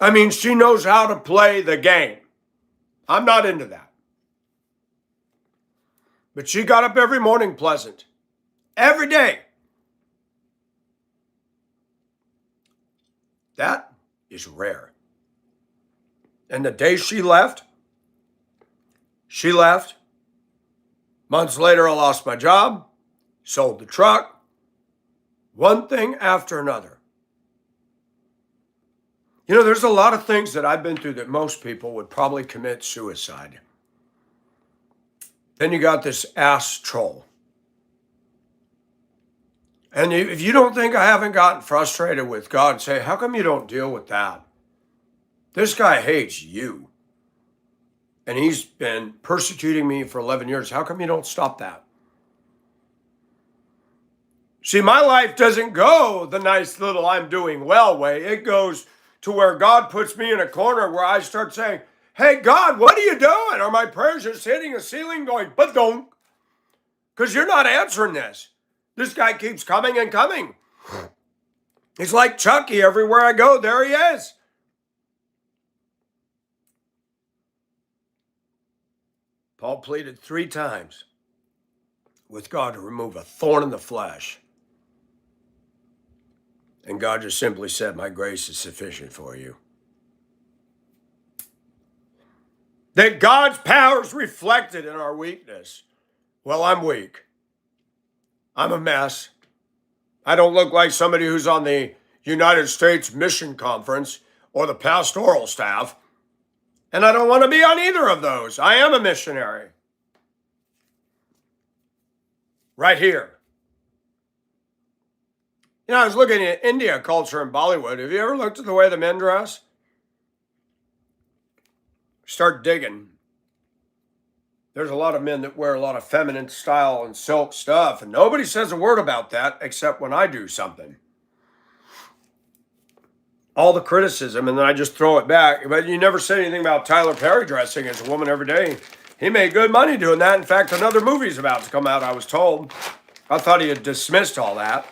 I mean, she knows how to play the game. I'm not into that. But she got up every morning pleasant. Every day. That is rare. And the day she left. Months later, I lost my job, sold the truck. One thing after another. You know, there's a lot of things that I've been through that most people would probably commit suicide. Then you got this ass troll. And if you don't think I haven't gotten frustrated with God, say, how come you don't deal with that? This guy hates you. And he's been persecuting me for 11 years. How come you don't stop that? See, my life doesn't go the nice little I'm doing well way. It goes to where God puts me in a corner where I start saying, hey, God, what are you doing? Are my prayers just hitting a ceiling going, but don't? Because you're not answering this. This guy keeps coming and coming. He's like Chucky. Everywhere I go, there he is. Paul pleaded 3 times with God to remove a thorn in the flesh. And God just simply said, my grace is sufficient for you. That God's power is reflected in our weakness. Well, I'm weak. I'm a mess. I don't look like somebody who's on the United States Mission Conference or the pastoral staff. And I don't want to be on either of those. I am a missionary. Right here. I was looking at India culture in Bollywood. Have you ever looked at the way the men dress? Start digging. There's a lot of men that wear a lot of feminine style and silk stuff, and nobody says a word about that except when I do something. All the criticism, and then I just throw it back. But you never said anything about Tyler Perry dressing as a woman every day. He made good money doing that. In fact, another movie's about to come out, I was told. I thought he had dismissed all that.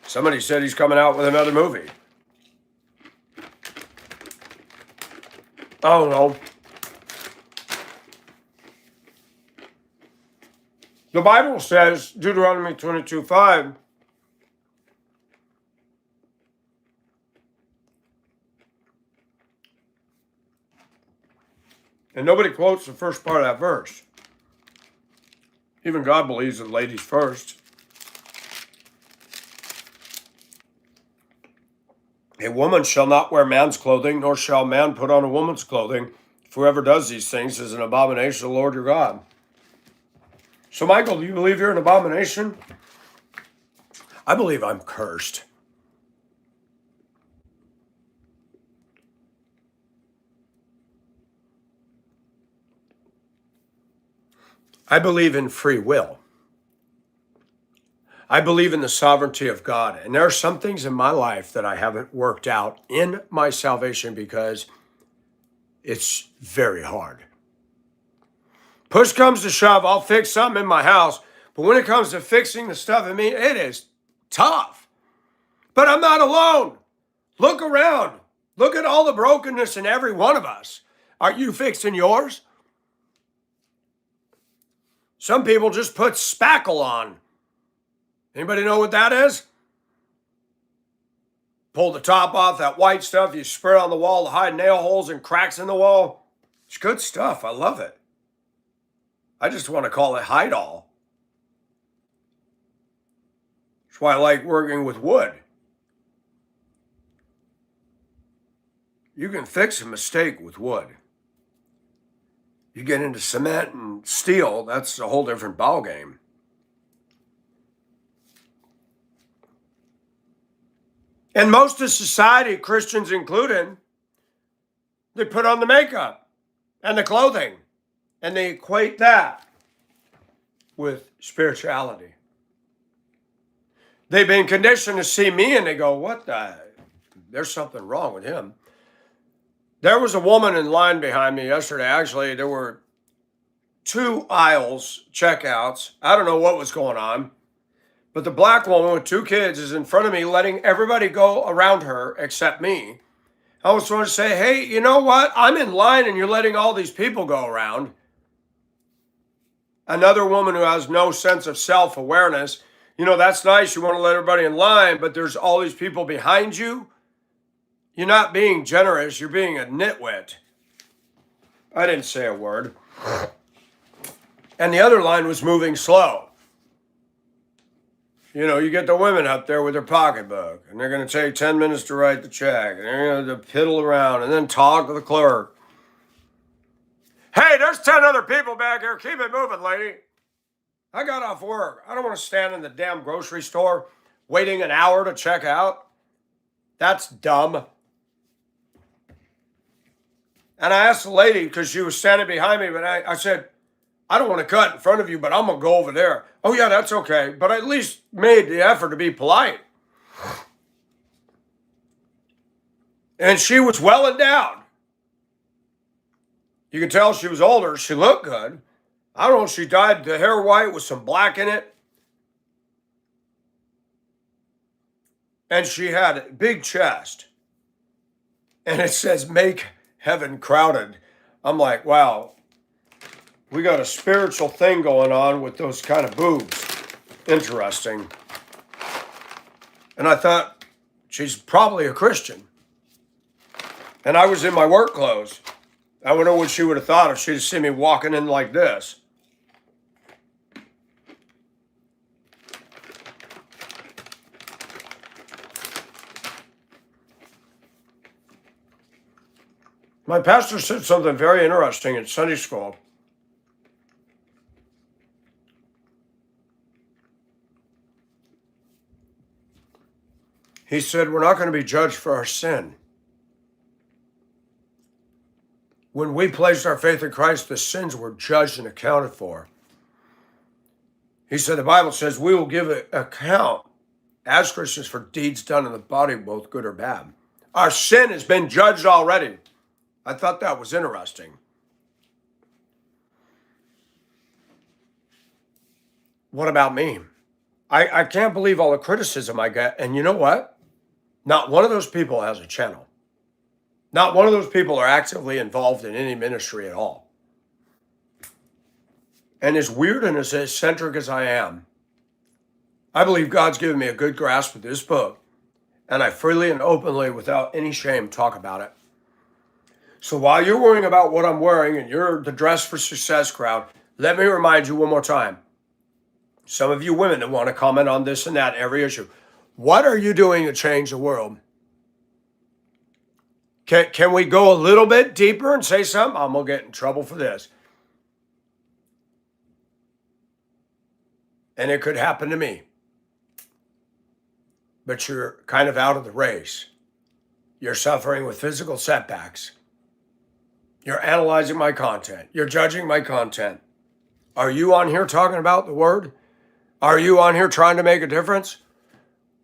Somebody said he's coming out with another movie. Oh, no. The Bible says, Deuteronomy 22:5, and nobody quotes the first part of that verse. Even God believes in ladies first. A woman shall not wear man's clothing, nor shall man put on a woman's clothing. If whoever does these things is an abomination to the Lord your God. So, Michael, do you believe you're an abomination? I believe I'm cursed. I believe in free will. I believe in the sovereignty of God. And there are some things in my life that I haven't worked out in my salvation because it's very hard. Push comes to shove, I'll fix something in my house. But when it comes to fixing the stuff in me, it is tough. But I'm not alone. Look around. Look at all the brokenness in every one of us. Aren't you fixing yours? Some people just put spackle on. Anybody know what that is? Pull the top off, that white stuff, you spray it on the wall to hide nail holes and cracks in the wall. It's good stuff. I love it. I just want to call it Hydol. That's why I like working with wood. You can fix a mistake with wood. You get into cement and steel, that's a whole different ballgame. And most of society, Christians included, they put on the makeup and the clothing, and they equate that with spirituality. They've been conditioned to see me and they go, what the? There's something wrong with him. There was a woman in line behind me yesterday. Actually, there were 2 aisles, checkouts. I don't know what was going on. But the black woman with 2 kids is in front of me, letting everybody go around her except me. I was trying to say, hey, you know what? I'm in line and you're letting all these people go around. Another woman who has no sense of self-awareness. That's nice. You want to let everybody in line, but there's all these people behind you. You're not being generous. You're being a nitwit. I didn't say a word. And the other line was moving slow. You get the women up there with their pocketbook, and they're going to take 10 minutes to write the check, and they're going to piddle around and then talk to the clerk. Hey, there's 10 other people back here. Keep it moving, lady. I got off work. I don't want to stand in the damn grocery store waiting an hour to check out. That's dumb. And I asked the lady, because she was standing behind me, but I said, I don't want to cut in front of you, but I'm going to go over there. Oh, yeah, that's okay. But I at least made the effort to be polite. And she was well endowed. You could tell she was older. She looked good. I don't know if she dyed the hair white with some black in it. And she had a big chest. And it says, make heaven crowded. I'm like, wow. We got a spiritual thing going on with those kind of boobs. Interesting. And I thought, she's probably a Christian. And I was in my work clothes. I wonder what she would have thought if she'd have seen me walking in like this. My pastor said something very interesting in Sunday school. He said, we're not going to be judged for our sin. When we placed our faith in Christ, the sins were judged and accounted for. He said, the Bible says we will give an account as Christians for deeds done in the body, both good or bad. Our sin has been judged already. I thought that was interesting. What about me? I can't believe all the criticism I get. And you know what? Not one of those people has a channel. Not one of those people are actively involved in any ministry at all. And as weird and as eccentric as I am, I believe God's given me a good grasp of this book. And I freely and openly, without any shame, talk about it. So while you're worrying about what I'm wearing and you're the Dress for Success crowd, let me remind you one more time. Some of you women that want to comment on this and that, every issue. What are you doing to change the world? Can we go a little bit deeper and say something? I'm going to get in trouble for this. And it could happen to me. But you're kind of out of the race. You're suffering with physical setbacks. You're analyzing my content. You're judging my content. Are you on here talking about the word? Are you on here trying to make a difference?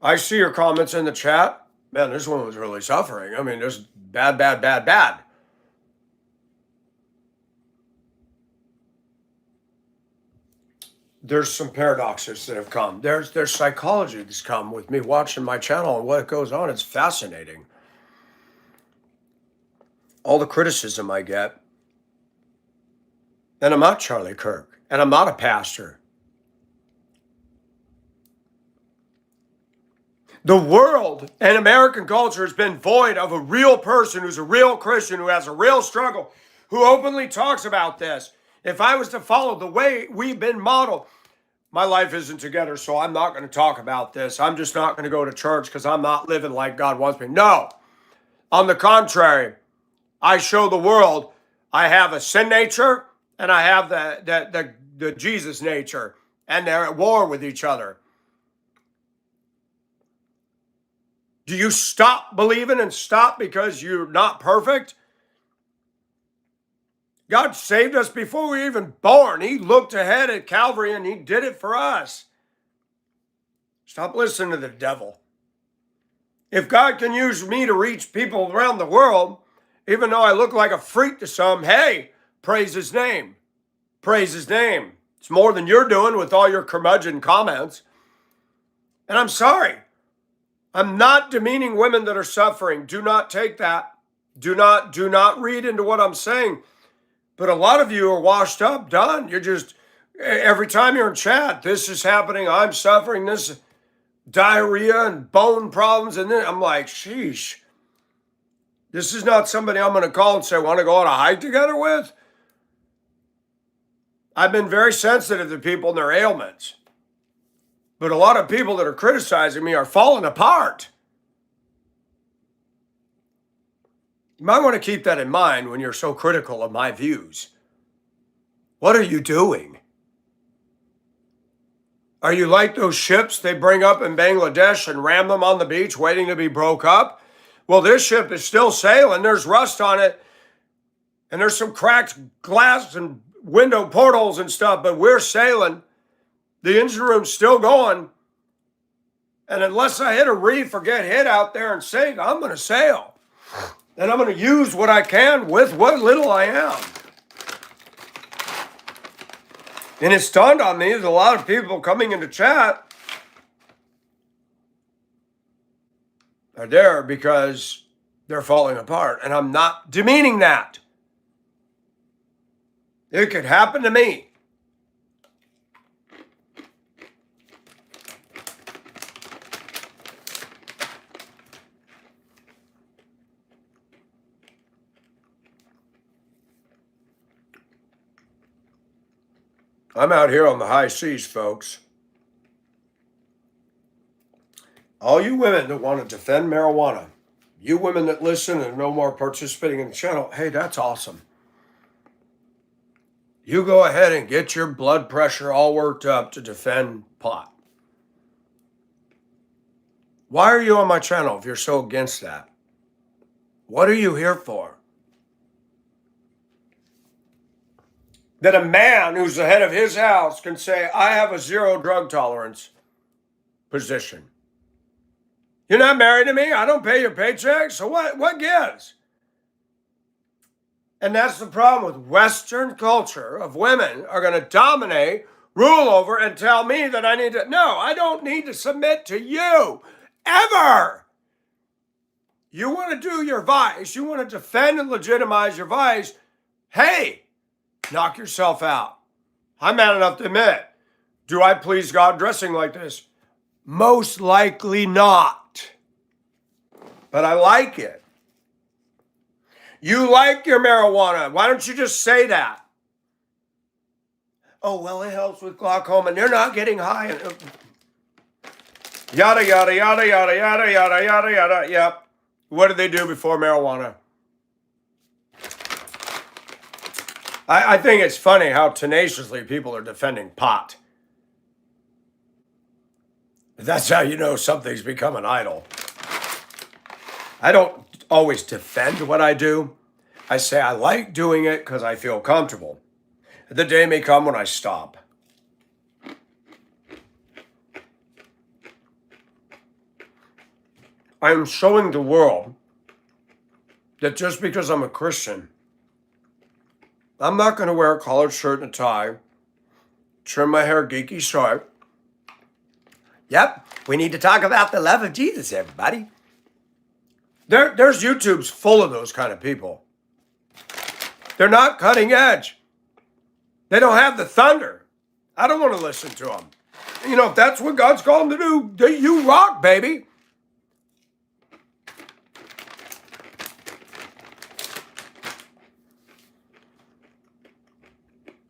I see your comments in the chat. Man, this one was really suffering. I mean, just bad, bad, bad, bad. There's some paradoxes that have come. There's psychology that's come with me watching my channel and what goes on. It's fascinating. All the criticism I get. And I'm not Charlie Kirk. And I'm not a pastor. The world and American culture has been void of a real person who's a real Christian, who has a real struggle, who openly talks about this. If I was to follow the way we've been modeled, my life isn't together, so I'm not going to talk about this. I'm just not going to go to church because I'm not living like God wants me. No. On the contrary, I show the world I have a sin nature and I have the Jesus nature, and they're at war with each other. Do you stop believing and stop because you're not perfect? God saved us before we were even born. He looked ahead at Calvary and he did it for us. Stop listening to the devil. If God can use me to reach people around the world, even though I look like a freak to some, hey, praise his name. Praise his name. It's more than you're doing with all your curmudgeon comments. And I'm sorry. I'm not demeaning women that are suffering. Do not take that. Do not read into what I'm saying. But a lot of you are washed up, done. You're just, every time you're in chat, this is happening, I'm suffering, this diarrhea and bone problems. And then I'm like, sheesh. This is not somebody I'm going to call and say, want to go on a hike together with? I've been very sensitive to people and their ailments. But a lot of people that are criticizing me are falling apart. You might want to keep that in mind when you're so critical of my views. What are you doing? Are you like those ships they bring up in Bangladesh and ram them on the beach waiting to be broke up? Well, this ship is still sailing. There's rust on it. And there's some cracked glass and window portholes and stuff, but we're sailing. The engine room's still going. And unless I hit a reef or get hit out there and sink, I'm going to sail. And I'm going to use what I can with what little I am. And it's dawned on me that a lot of people coming into chat are there because they're falling apart. And I'm not demeaning that. It could happen to me. I'm out here on the high seas, folks. All you women that want to defend marijuana, You women that listen and no more participating in the channel, hey, that's awesome. You go ahead and get your blood pressure all worked up to defend pot. Why are you on my channel if you're so against that? What are you here for? That a man who's the head of his house can say, I have a zero drug tolerance position. You're not married to me. I don't pay your paycheck. So what gives? And that's the problem with Western culture of women are going to dominate, rule over, and tell me that I need to. No, I don't need to submit to you ever. You want to do your vice. You want to defend and legitimize your vice. Hey, knock yourself out. I'm man enough to admit, do I please God dressing like this? Most likely not. But I like it. You like your marijuana. Why don't you just say that? Oh, well, it helps with glaucoma. And they're not getting high. Yada, yada, yada, yada, yada, yada, yada, yada. Yep. What did they do before marijuana? I think it's funny how tenaciously people are defending pot. That's how you know something's become an idol. I don't always defend what I do. I say I like doing it because I feel comfortable. The day may come when I stop. I am showing the world that just because I'm a Christian, I'm not going to wear a collared shirt and a tie, trim my hair geeky short. Yep, we need to talk about the love of Jesus, everybody. There's YouTube's full of those kind of people. They're not cutting edge. They don't have the thunder. I don't want to listen to them. You know, if that's what God's called them to do, you rock, baby.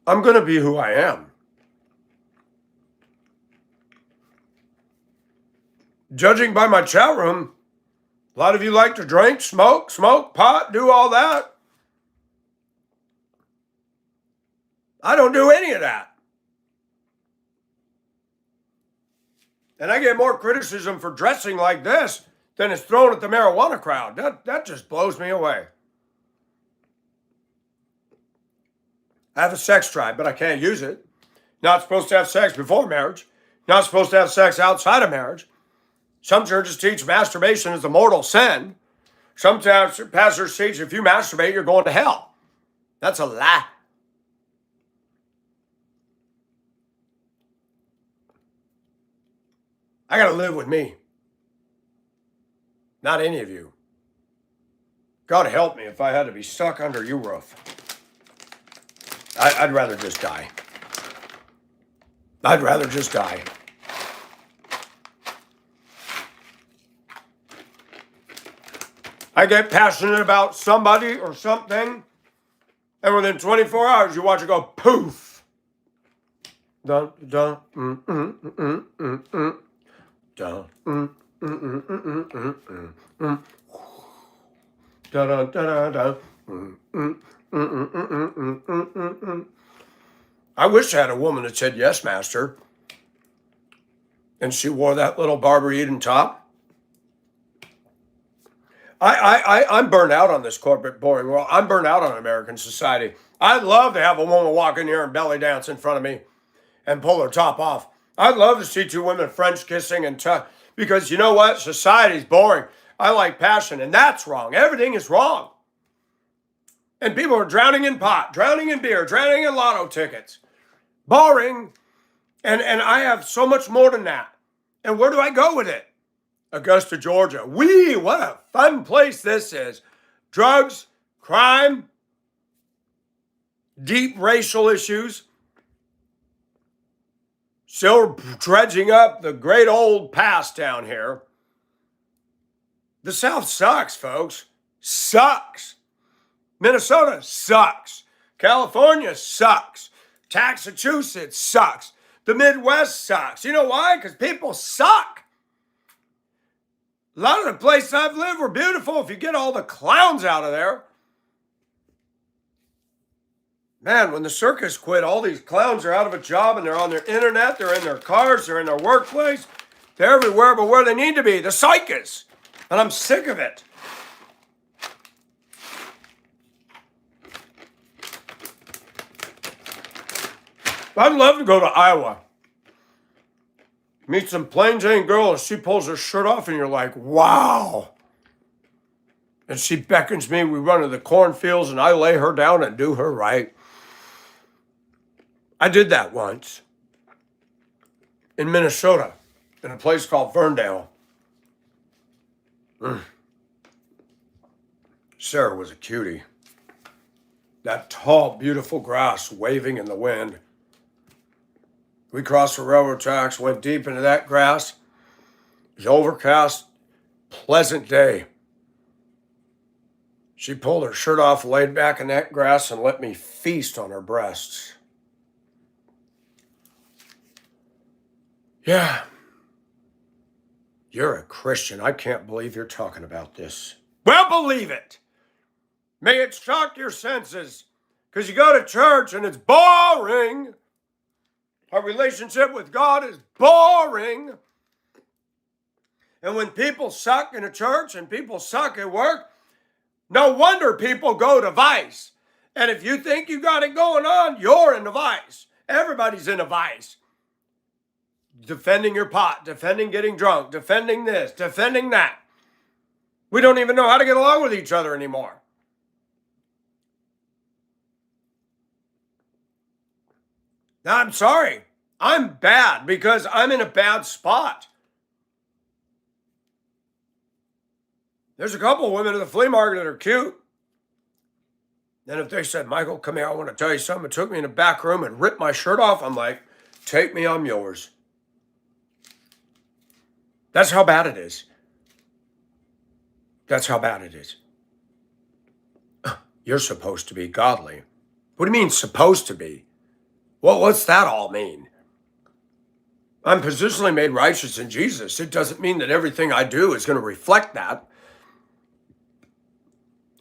I'm going to be who I am. Judging by my chat room, a lot of you like to drink, smoke pot, do all that. I don't do any of that. And I get more criticism for dressing like this than is thrown at the marijuana crowd. That just blows me away. I have a sex drive, but I can't use it. Not supposed to have sex before marriage. Not supposed to have sex outside of marriage. Some churches teach masturbation is a mortal sin. Some pastors teach if you masturbate, you're going to hell. That's a lie. I got to live with me. Not any of you. God help me if I had to be stuck under your roof. I'd rather just die. I'd rather just die. I get passionate about somebody or something, and within 24 hours, you watch it go poof. Dun, dun, dun, I wish I had a woman that said, yes, master. And she wore that little Barbara Eden top. I'm burned out on this corporate boring world. I'm burned out on American society. I'd love to have a woman walk in here and belly dance in front of me and pull her top off. I'd love to see two women French kissing and because you know what? Society's boring. I like passion, and that's wrong. Everything is wrong. And people are drowning in pot, drowning in beer, drowning in lotto tickets. Boring. And I have so much more than that. And where do I go with it? Augusta, Georgia. What a fun place this is. Drugs, crime, deep racial issues. Still dredging up the great old past down here. The South sucks, folks. Sucks. Minnesota sucks. California sucks. Massachusetts sucks. The Midwest sucks. You know why? Because people suck. A lot of the places I've lived were beautiful if you get all the clowns out of there. Man, when the circus quit, all these clowns are out of a job and they're on their internet, they're in their cars, they're in their workplace. They're everywhere but where they need to be, the circus. And I'm sick of it. I'd love to go to Iowa. Meet some plain Jane girl and she pulls her shirt off and you're like, wow. And she beckons me, we run to the cornfields and I lay her down and do her right. I did that once in Minnesota in a place called Ferndale. Sarah was a cutie. That tall, beautiful grass waving in the wind. We crossed the railroad tracks, went deep into that grass. It was overcast, pleasant day. She pulled her shirt off, laid back in that grass, and let me feast on her breasts. Yeah. You're a Christian. I can't believe you're talking about this. Well, believe it. May it shock your senses, because you go to church and it's boring. Our relationship with God is boring. And when people suck in a church and people suck at work, no wonder people go to vice. And if you think you got it going on, you're in a vice. Everybody's in a vice. Defending your pot, defending getting drunk, defending this, defending that. We don't even know how to get along with each other anymore. Now, I'm sorry. I'm bad because I'm in a bad spot. There's a couple of women at the flea market that are cute. Then if they said, Michael, come here, I want to tell you something. It took me in a back room and ripped my shirt off. I'm like, take me, I'm yours. That's how bad it is. That's how bad it is. You're supposed to be godly. What do you mean supposed to be? Well, what's that all mean? I'm positionally made righteous in Jesus. It doesn't mean that everything I do is going to reflect that.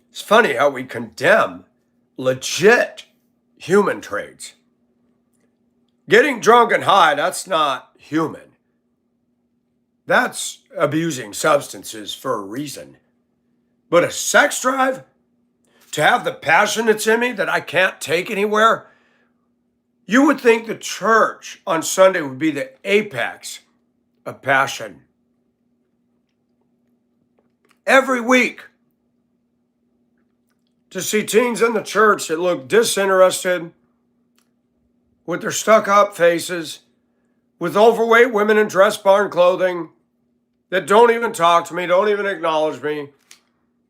It's funny how we condemn legit human traits. Getting drunk and high, that's not human. That's abusing substances for a reason. But a sex drive, to have the passion that's in me that I can't take anywhere, you would think the church on Sunday would be the apex of passion. Every week, to see teens in the church that look disinterested, with their stuck-up faces, with overweight women in dress barn clothing, that don't even talk to me, don't even acknowledge me.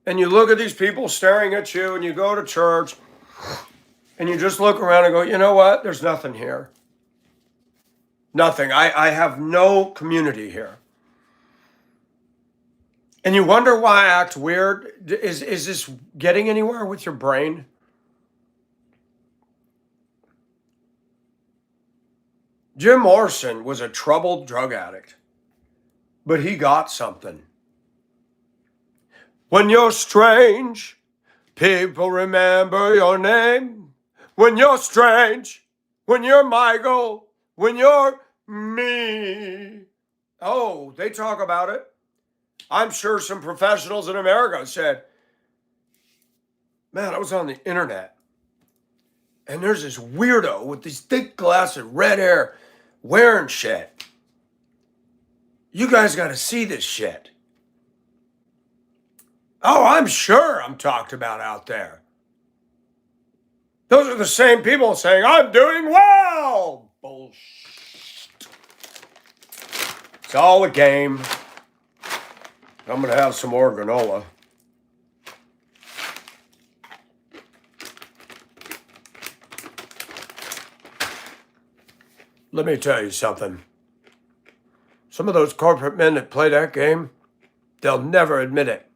And you look at these people staring at you, and you go to church, and you just look around and go, you know what? There's nothing here. Nothing. I have no community here. And you wonder why I act weird. Is this getting anywhere with your brain? Jim Morrison was a troubled drug addict, but he got something. When you're strange, people remember your name. When you're strange, when you're Michael, when you're me. Oh, they talk about it. I'm sure some professionals in America said, man, I was on the internet and there's this weirdo with these thick glasses, red hair, wearing shit. You guys got to see this shit. Oh, I'm sure I'm talked about out there. Those are the same people saying, I'm doing well. Bullshit. It's all a game. I'm going to have some more granola. Let me tell you something. Some of those corporate men that play that game, they'll never admit it.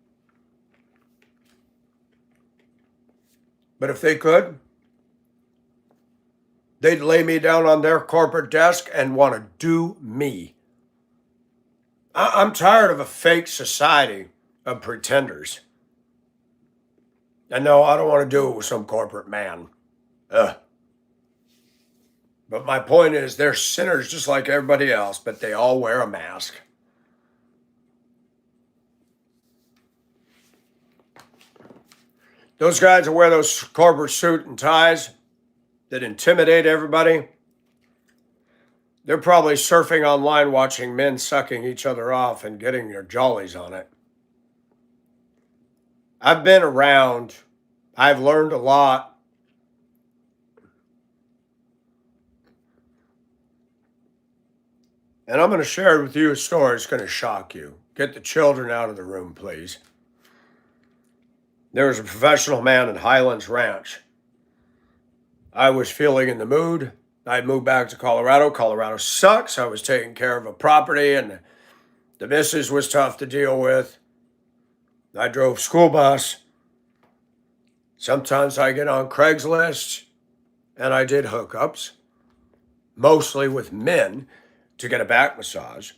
But if they could, they'd lay me down on their corporate desk and want to do me. I'm tired of a fake society of pretenders. And no, I don't want to do it with some corporate man. Ugh. But my point is, they're sinners just like everybody else, but they all wear a mask. Those guys that wear those corporate suit and ties that intimidate everybody, they're probably surfing online watching men sucking each other off and getting their jollies on it. I've been around, I've learned a lot. And I'm going to share with you a story that's going to shock you. Get the children out of the room, please. There was a professional man in Highlands Ranch. I was feeling in the mood. I'd moved back to Colorado. Colorado sucks. I was taking care of a property, and the missus was tough to deal with. I drove school bus. Sometimes I get on Craigslist, and I did hookups, mostly with men, to get a back massage.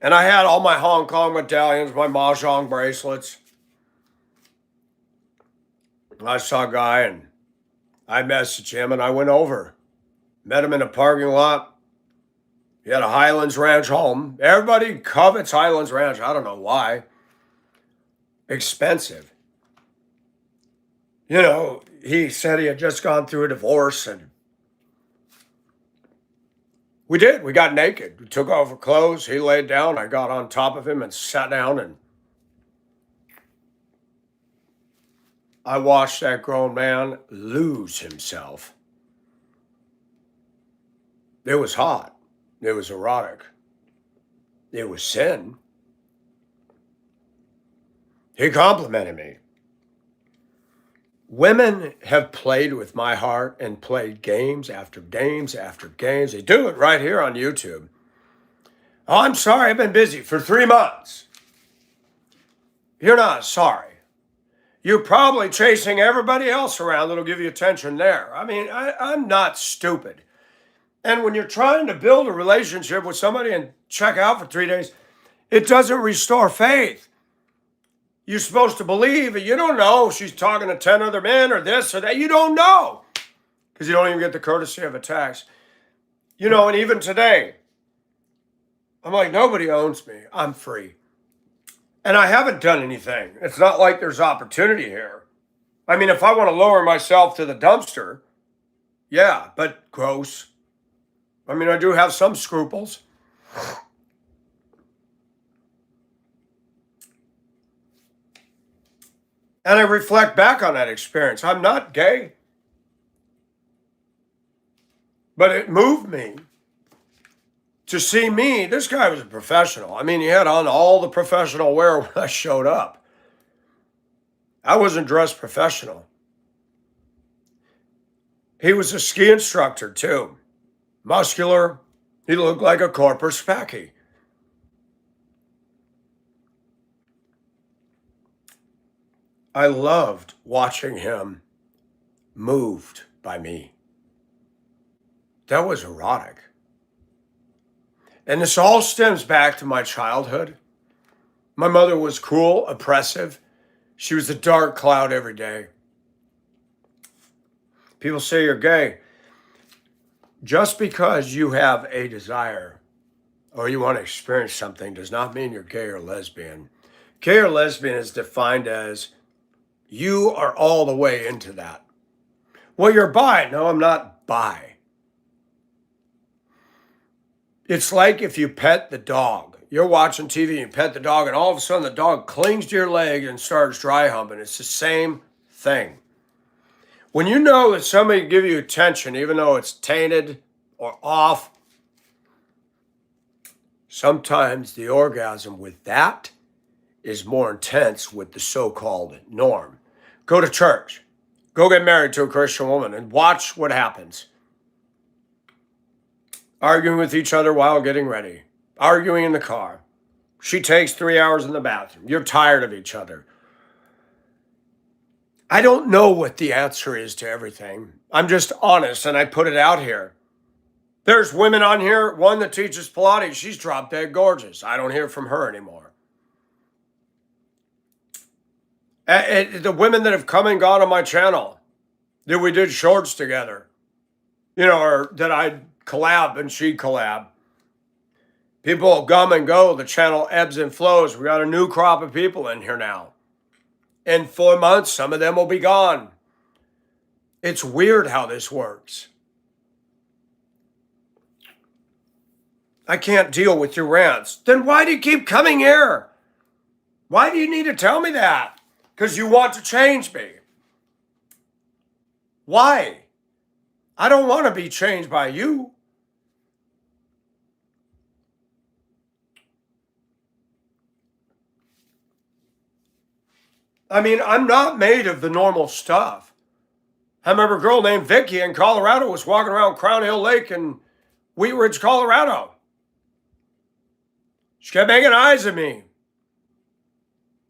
And I had all my Hong Kong medallions, my Mahjong bracelets. I saw a guy, and I messaged him, and I went over. Met him in a parking lot. He had a Highlands Ranch home. Everybody covets Highlands Ranch. I don't know why. Expensive. You know, he said he had just gone through a divorce, and we did. We got naked. We took off our clothes. He laid down. I got on top of him and sat down, and I watched that grown man lose himself. It was hot. It was erotic. It was sin. He complimented me. Women have played with my heart and played games after games after games. They do it right here on YouTube. Oh, I'm sorry, I've been busy for 3 months. You're not sorry. You're probably chasing everybody else around that'll give you attention there. I mean, I'm not stupid. And when you're trying to build a relationship with somebody and check out for 3 days, it doesn't restore faith. You're supposed to believe, and you don't know she's talking to 10 other men or this or that. You don't know because you don't even get the courtesy of a text. You know, and even today, I'm like, nobody owns me. I'm free. And I haven't done anything. It's not like there's opportunity here. I mean, if I want to lower myself to the dumpster, yeah, but gross. I mean, I do have some scruples. And I reflect back on that experience. I'm not gay. But it moved me to see me. This guy was a professional. I mean, he had on all the professional wear when I showed up. I wasn't dressed professional. He was a ski instructor, too. Muscular. He looked like a corporate specky. I loved watching him moved by me. That was erotic. And this all stems back to my childhood. My mother was cruel, oppressive. She was a dark cloud every day. People say you're gay. Just because you have a desire or you want to experience something does not mean you're gay or lesbian. Gay or lesbian is defined as you are all the way into that. Well, you're bi. No, I'm not bi. It's like if you pet the dog. You're watching TV and you pet the dog, and all of a sudden the dog clings to your leg and starts dry humping. It's the same thing. When you know that somebody give you attention, even though it's tainted or off, sometimes the orgasm with that is more intense with the so-called norm. Go to church. Go get married to a Christian woman and watch what happens. Arguing with each other while getting ready. Arguing in the car. She takes 3 hours in the bathroom. You're tired of each other. I don't know what the answer is to everything. I'm just honest and I put it out here. There's women on here, one that teaches Pilates, she's drop dead gorgeous. I don't hear from her anymore. The women that have come and gone on my channel, that we did shorts together, or that I collab and she collab. People come and go. The channel ebbs and flows. We got a new crop of people in here now. In 4 months, some of them will be gone. It's weird how this works. I can't deal with your rants. Then why do you keep coming here? Why do you need to tell me that? Because you want to change me. Why? I don't want to be changed by you. I mean, I'm not made of the normal stuff. I remember a girl named Vicky in Colorado was walking around Crown Hill Lake in Wheat Ridge, Colorado. She kept making eyes at me.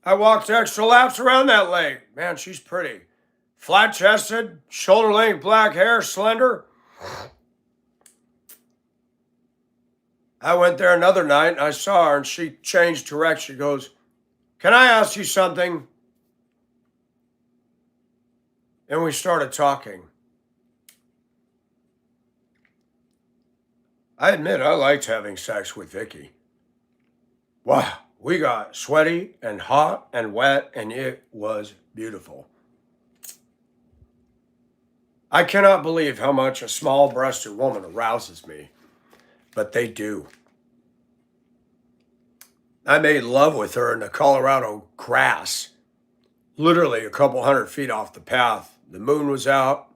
I walked extra laps around that lake. Man, she's pretty. Flat-chested, shoulder-length black hair, slender. I went there another night and I saw her and she changed direction. She goes, "Can I ask you something?" And we started talking. I admit I liked having sex with Vicky. Wow, we got sweaty and hot and wet, and it was beautiful. I cannot believe how much a small-breasted woman arouses me, but they do. I made love with her in the Colorado grass, literally a couple 100 feet off the path. The moon was out.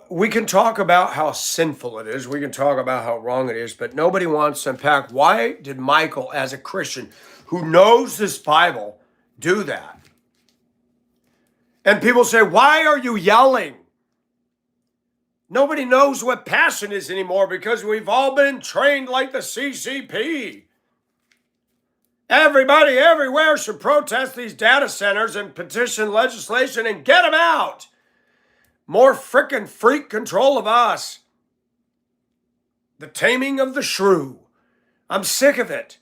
We can talk about how sinful it is. We can talk about how wrong it is, but nobody wants to unpack why did Michael, as a Christian who knows this Bible, do that? And people say, why are you yelling? Nobody knows what passion is anymore because we've all been trained like the CCP. Everybody everywhere should protest these data centers and petition legislation and get them out. More frickin' freak control of us. The taming of the shrew. I'm sick of it.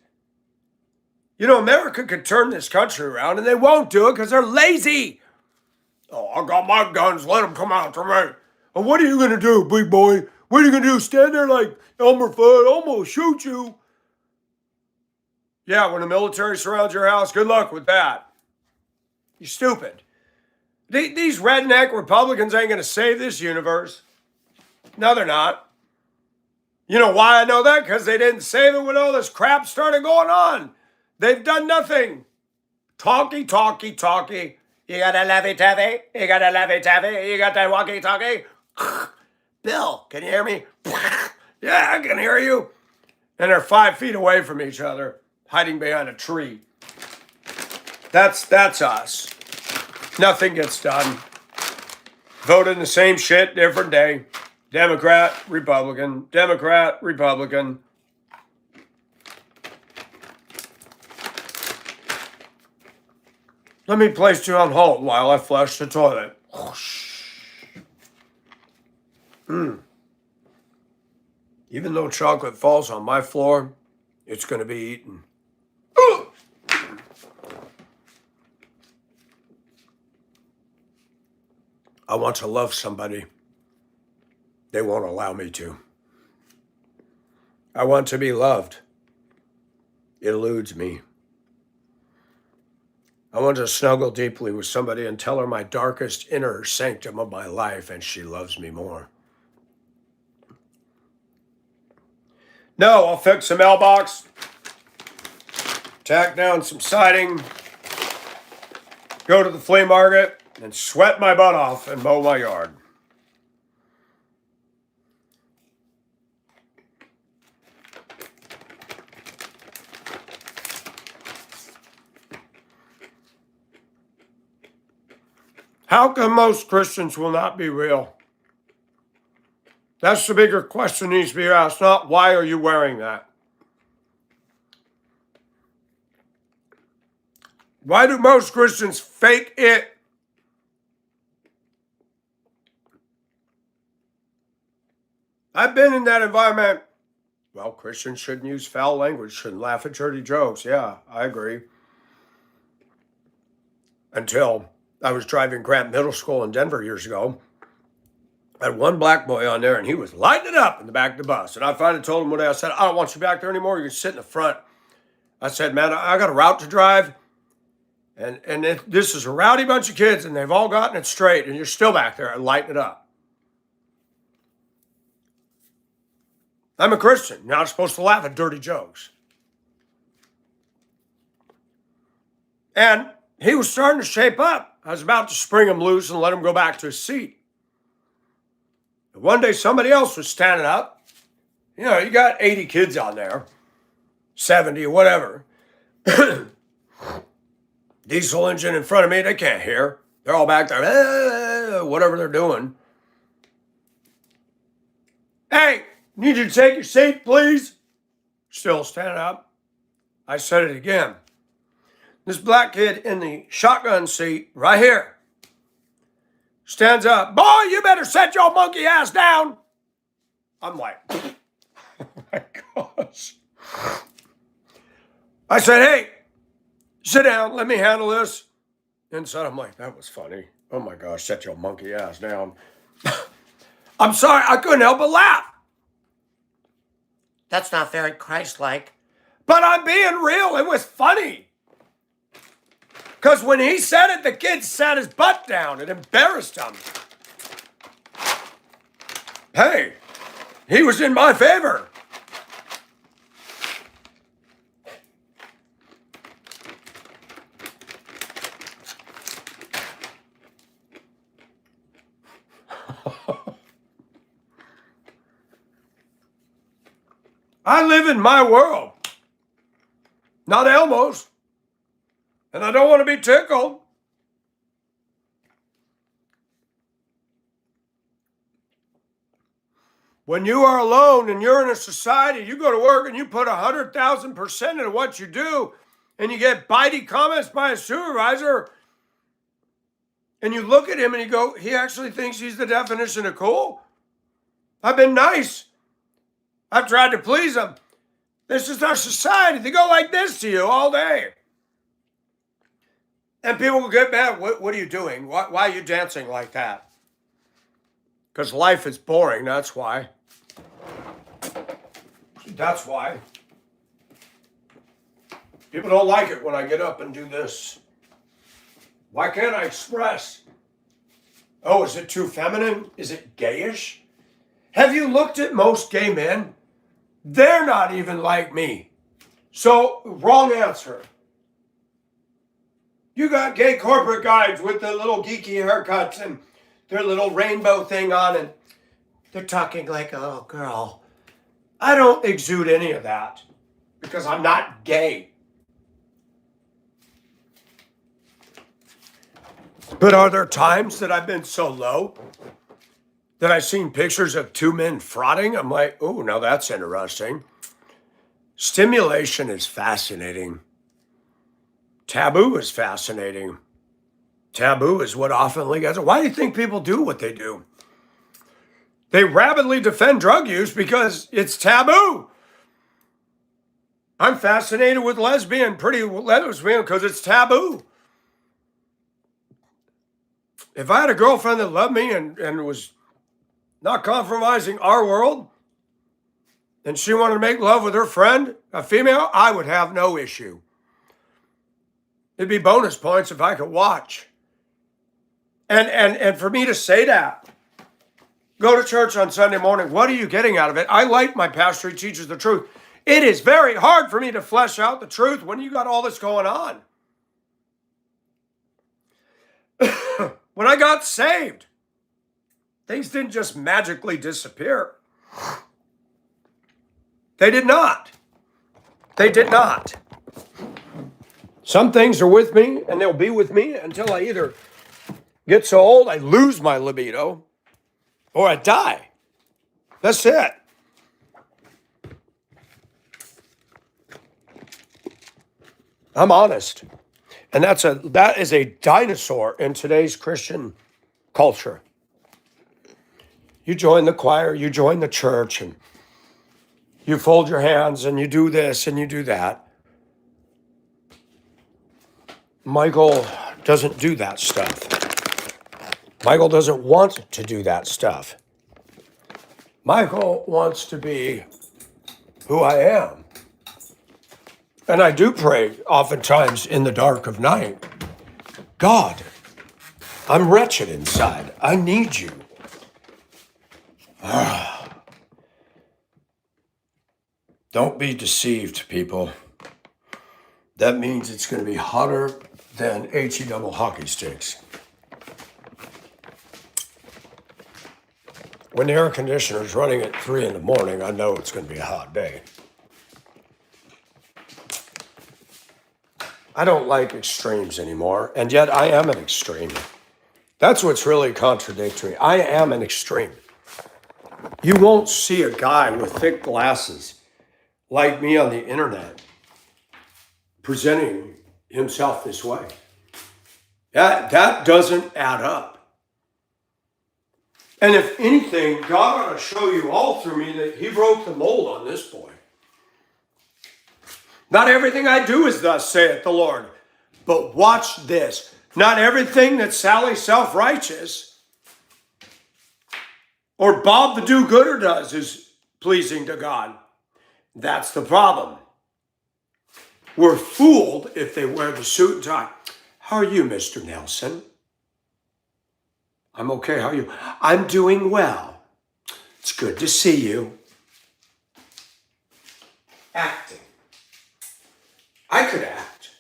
America could turn this country around and they won't do it because they're lazy. Oh, I got my guns. Let them come out to me. Well, what are you going to do, big boy? What are you going to do? Stand there like Elmer Fudd? I'm going to shoot you. Yeah, when the military surrounds your house, good luck with that. You're stupid. These redneck Republicans ain't going to save this universe. No, they're not. You know why I know that? Because they didn't save it when all this crap started going on. They've done nothing. Talkie, talkie, talkie. You got a laffy-taffy? You got a laffy-taffy? You got that walkie-talkie? Bill, can you hear me? Yeah, I can hear you. And they're 5 feet away from each other, hiding behind a tree. That's us. Nothing gets done. Voting the same shit, different day. Democrat, Republican, Democrat, Republican. Let me place you on hold while I flush the toilet. Even though chocolate falls on my floor, it's going to be eaten. I want to love somebody. They won't allow me to. I want to be loved. It eludes me. I want to snuggle deeply with somebody and tell her my darkest inner sanctum of my life, and she loves me more. No, I'll fix the mailbox, tack down some siding, go to the flea market, and sweat my butt off and mow my yard. How come most Christians will not be real? That's the bigger question needs to be asked, not why are you wearing that? Why do most Christians fake it? I've been in that environment. Well, Christians shouldn't use foul language, shouldn't laugh at dirty jokes. Yeah, I agree. Until I was driving Grant Middle School in Denver years ago. I had one black boy on there, and he was lighting it up in the back of the bus. And I finally told him one day, I said, I don't want you back there anymore. You can sit in the front. I said, man, I got a route to drive. And this is a rowdy bunch of kids, and they've all gotten it straight, and you're still back there and lighting it up. I'm a Christian. You're not supposed to laugh at dirty jokes. And he was starting to shape up. I was about to spring him loose and let him go back to his seat. One day somebody else was standing up. You know, you got 80 kids on there, 70 or whatever. Diesel engine in front of me, they can't hear. They're all back there, whatever they're doing. Hey, need you to take your seat, please. Still standing up. I said it again. This black kid in the shotgun seat right here stands up. Boy, you better set your monkey ass down. I'm like, oh my gosh. I said, hey, sit down. Let me handle this. Inside, I'm like, that was funny. Oh my gosh, set your monkey ass down. I'm sorry, I couldn't help but laugh. That's not very Christ-like. But I'm being real. It was funny. Because when he said it, the kid sat his butt down. It embarrassed him. Hey, he was in my favor. I live in my world, not Elmo's. And I don't want to be tickled. When you are alone and you're in a society, you go to work and you put 100,000% into what you do, and you get bitey comments by a supervisor, and you look at him and you go, he actually thinks he's the definition of cool? I've been nice. I've tried to please him. This is our society. They go like this to you all day. And people will get mad. What are you doing? Why are you dancing like that? Because life is boring, that's why. That's why. People don't like it when I get up and do this. Why can't I express? Oh, is it too feminine? Is it gayish? Have you looked at most gay men? They're not even like me. So, wrong answer. You got gay corporate guys with the little geeky haircuts and their little rainbow thing on, and they're talking like a little girl. I don't exude any of that because I'm not gay. But are there times that I've been so low that I've seen pictures of two men frauding? I'm like, oh, now that's interesting. Stimulation is fascinating. Taboo is fascinating. Taboo is what often leads. Why do you think people do what they do? They rabidly defend drug use because it's taboo. I'm fascinated with pretty lesbian, because it's taboo. If I had a girlfriend that loved me and was not compromising our world, and she wanted to make love with her friend, a female, I would have no issue. It'd be bonus points if I could watch. And for me to say that, go to church on Sunday morning, what are you getting out of it? I like my pastor, he teaches the truth. It is very hard for me to flesh out the truth when you got all this going on. When I got saved, things didn't just magically disappear. They did not. They did not. Some things are with me, and they'll be with me until I either get so old I lose my libido or I die. That's it. I'm honest. And that is a dinosaur in today's Christian culture. You join the choir, you join the church, and you fold your hands and you do this and you do that. Michael doesn't do that stuff. Michael doesn't want to do that stuff. Michael wants to be who I am. And I do pray oftentimes in the dark of night, God, I'm wretched inside. I need you. Don't be deceived, people. That means it's going to be hotter than HE double hockey sticks. When the air conditioner is running at 3 in the morning, I know it's going to be a hot day. I don't like extremes anymore, and yet I am an extreme. That's what's really contradictory. I am an extreme. You won't see a guy with thick glasses like me on the internet presenting himself this way. That doesn't add up. And if anything, God ought to show you all through me that he broke the mold on this boy. Not everything I do is thus saith the Lord. But watch this. Not everything that Sally's self-righteous or Bob the do-gooder does is pleasing to God. That's the problem. We're fooled if they wear the suit and tie. How are you, Mr. Nelson? I'm okay. How are you? I'm doing well. It's good to see you. Acting. I could act.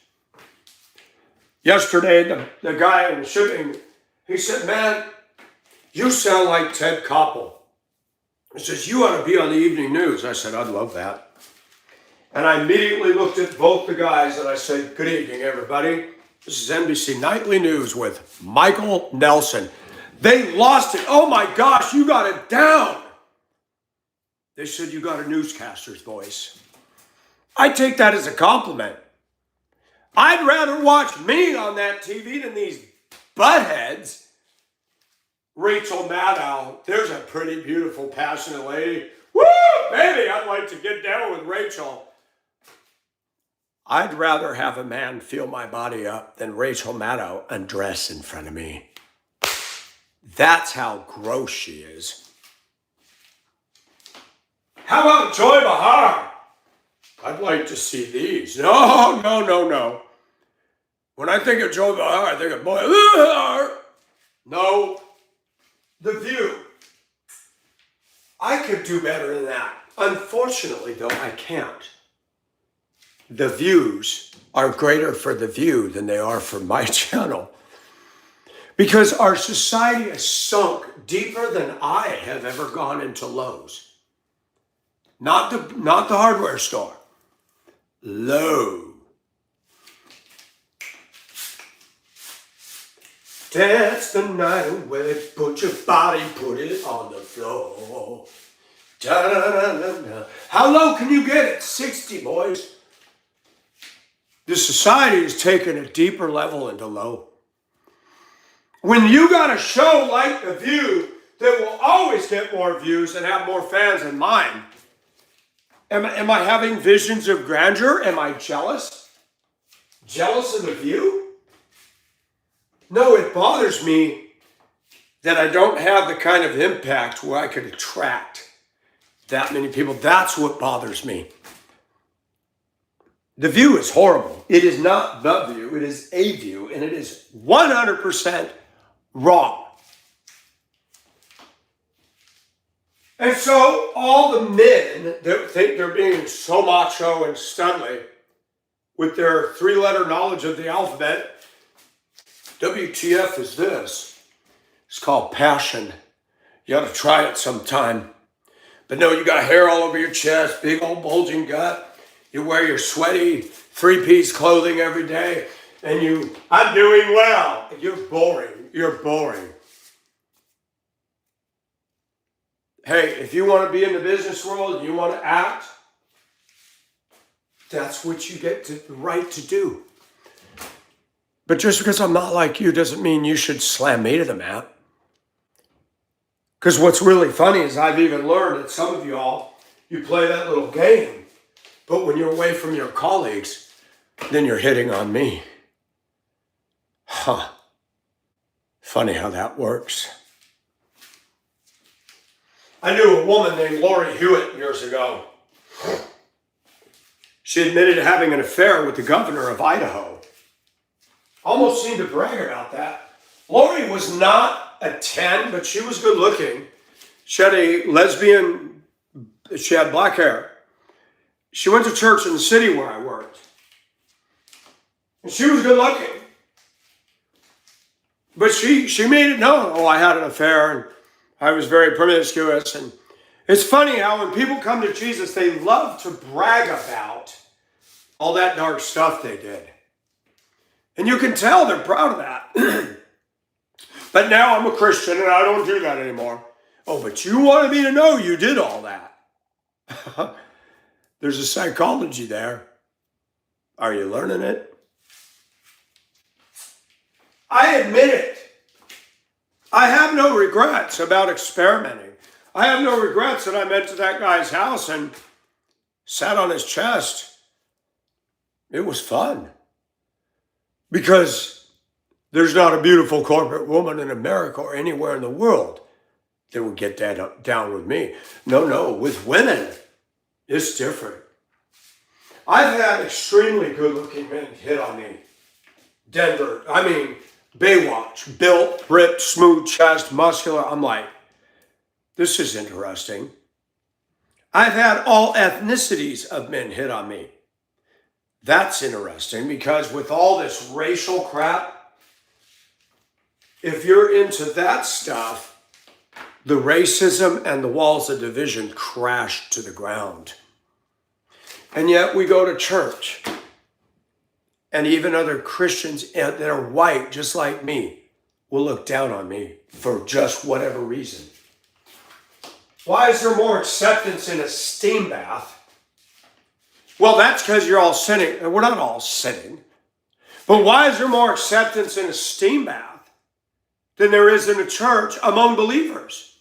Yesterday, the guy in shipping, he said, man, you sound like Ted Koppel. He says, you ought to be on the evening news. I said, I'd love that. And I immediately looked at both the guys and I said, good evening, everybody. This is NBC Nightly News with Michael Nelson. They lost it. Oh my gosh, you got it down. They said, you got a newscaster's voice. I take that as a compliment. I'd rather watch me on that TV than these buttheads. Rachel Maddow, there's a pretty beautiful, passionate lady. Woo, baby, I'd like to get down with Rachel. I'd rather have a man feel my body up than Rachel Maddow undress in front of me. That's how gross she is. How about Joy Behar? I'd like to see these. No. When I think of Joy Behar, I think of Boy Behar. No, The View. I could do better than that. Unfortunately, though, I can't. The views are greater for The View than they are for my channel. Because our society has sunk deeper than I have ever gone into Lowe's. Not the hardware store. Low. Dance the night away, put your body, put it on the floor. Da-da-da-da-da. How low can you get it? 60, boys. The society has taken a deeper level into low. When you got a show like The View that will always get more views and have more fans than mine, am I having visions of grandeur? Am I jealous? Jealous of The View? No, it bothers me that I don't have the kind of impact where I could attract that many people. That's what bothers me. The View is horrible. It is not The View. It is A View, and it is 100% wrong. And so all the men that think they're being so macho and studly with their 3-letter knowledge of the alphabet, WTF is this. It's called passion. You ought to try it sometime. But no, you got hair all over your chest, big old bulging gut. You wear your sweaty 3-piece clothing every day, and I'm doing well. You're boring. You're boring. Hey, if you want to be in the business world and you want to act, that's what you get the right to do. But just because I'm not like you doesn't mean you should slam me to the mat. Because what's really funny is I've even learned that some of y'all, you play that little game, but when you're away from your colleagues, then you're hitting on me. Huh. Funny how that works. I knew a woman named Lori Hewitt years ago. She admitted to having an affair with the governor of Idaho. Almost seemed to brag about that. Lori was not a 10, but she was good looking. She had she had black hair. She went to church in the city where I worked. And she was good looking. But she made it known, oh, I had an affair and I was very promiscuous. And it's funny how when people come to Jesus, they love to brag about all that dark stuff they did. And you can tell they're proud of that. But now I'm a Christian and I don't do that anymore. Oh, but you wanted me to know you did all that. There's a psychology there. Are you learning it? I admit it. I have no regrets about experimenting. I have no regrets that I went to that guy's house and sat on his chest. It was fun. Because there's not a beautiful corporate woman in America or anywhere in the world that would get that down with me. No, with women, it's different. I've had extremely good-looking men hit on me. Baywatch, built, ripped, smooth chest, muscular. I'm like, this is interesting. I've had all ethnicities of men hit on me. That's interesting because with all this racial crap, if you're into that stuff, the racism and the walls of division crash to the ground. And yet we go to church. And even other Christians that are white, just like me, will look down on me for just whatever reason. Why is there more acceptance in a steam bath? Well, that's because you're all sinning. We're not all sinning. But why is there more acceptance in a steam bath than there is in a church among believers?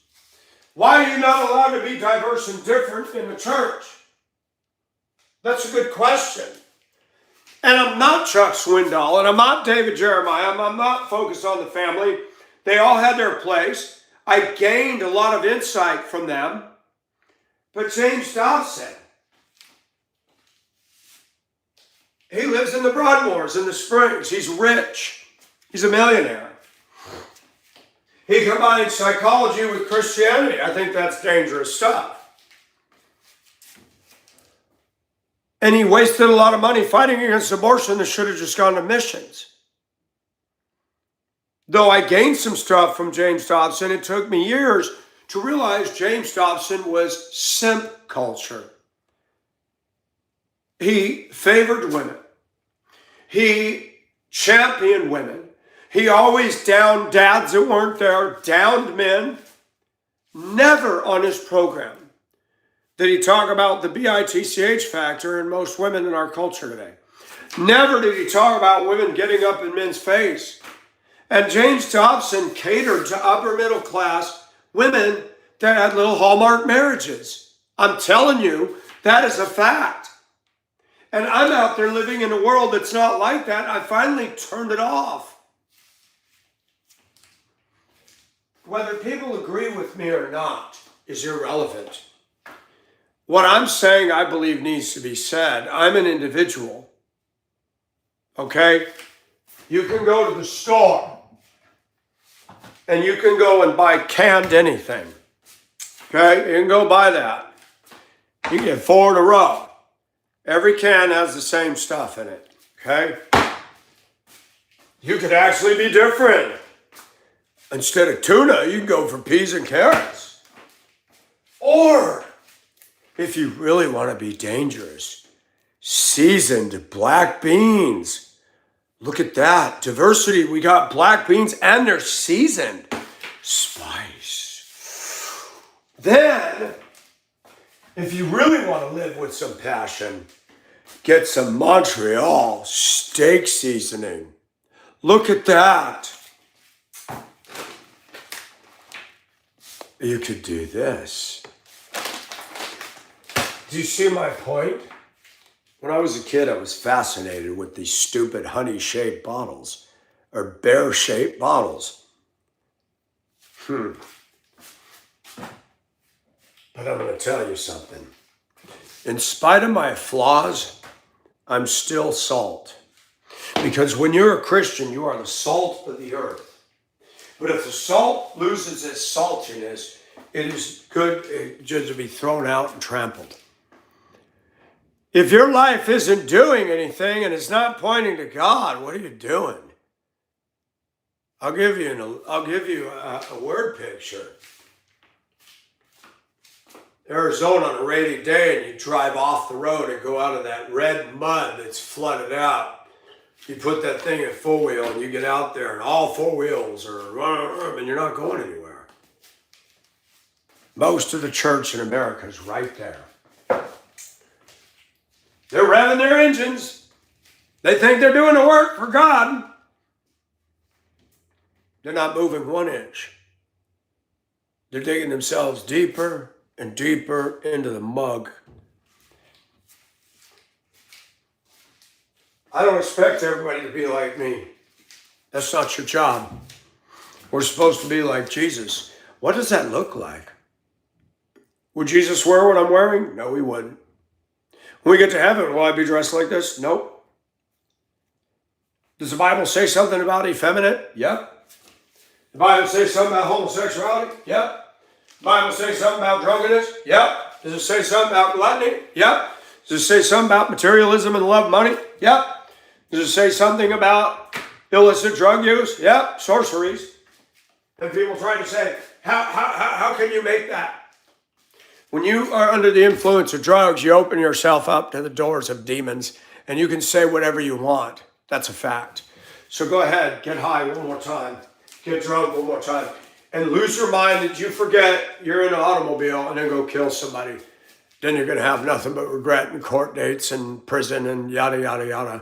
Why are you not allowed to be diverse and different in the church? That's a good question. And I'm not Chuck Swindoll, and I'm not David Jeremiah. I'm not focused on the family. They all had their place. I gained a lot of insight from them. But James Dobson, he lives in the Broadmoors in the Springs. He's rich. He's a millionaire. He combines psychology with Christianity. I think that's dangerous stuff. And he wasted a lot of money fighting against abortion that should have just gone to missions. Though I gained some stuff from James Dobson, it took me years to realize James Dobson was simp culture. He favored women. He championed women. He always downed dads that weren't there, downed men. Never on his program did he talk about the BITCH factor in most women in our culture today. Never did he talk about women getting up in men's face. And James Dobson catered to upper middle class women that had little Hallmark marriages. I'm telling you, that is a fact. And I'm out there living in a world that's not like that. I finally turned it off. Whether people agree with me or not is irrelevant. What I'm saying, I believe, needs to be said. I'm an individual. Okay? You can go to the store and you can go and buy canned anything. Okay? You can go buy that. You get 4 in a row. Every can has the same stuff in it. Okay? You could actually be different. Instead of tuna, you can go for peas and carrots. Or, if you really want to be dangerous, seasoned black beans. Look at that. Diversity. We got black beans and they're seasoned. Spice. Then, if you really want to live with some passion, get some Montreal steak seasoning. Look at that. You could do this. Do you see my point? When I was a kid, I was fascinated with these stupid honey-shaped bottles or bear-shaped bottles. But I'm going to tell you something. In spite of my flaws, I'm still salt. Because when you're a Christian, you are the salt of the earth. But if the salt loses its saltiness, it is good just to be thrown out and trampled. If your life isn't doing anything and it's not pointing to God, what are you doing? I'll give you a word picture. Arizona on a rainy day, and you drive off the road and go out of that red mud that's flooded out. You put that thing in full wheel and you get out there and all four wheels are, and you're not going anywhere. Most of the church in America is right there. They're revving their engines. They think they're doing the work for God. They're not moving 1 inch. They're digging themselves deeper and deeper into the mug. I don't expect everybody to be like me. That's not your job. We're supposed to be like Jesus. What does that look like? Would Jesus wear what I'm wearing? No, he wouldn't. When we get to heaven, will I be dressed like this? Nope. Does the Bible say something about effeminate? Yep. The Bible say something about homosexuality? Yep. The Bible say something about drunkenness? Yep. Does it say something about gluttony? Yep. Does it say something about materialism and love of money? Yep. Does it say something about illicit drug use? Yep. Sorceries. And people trying to say, how can you make that? When you are under the influence of drugs, you open yourself up to the doors of demons, and you can say whatever you want. That's a fact. So go ahead, get high one more time, get drunk one more time, and lose your mind that you forget you're in an automobile and then go kill somebody. Then you're going to have nothing but regret and court dates and prison and yada, yada, yada.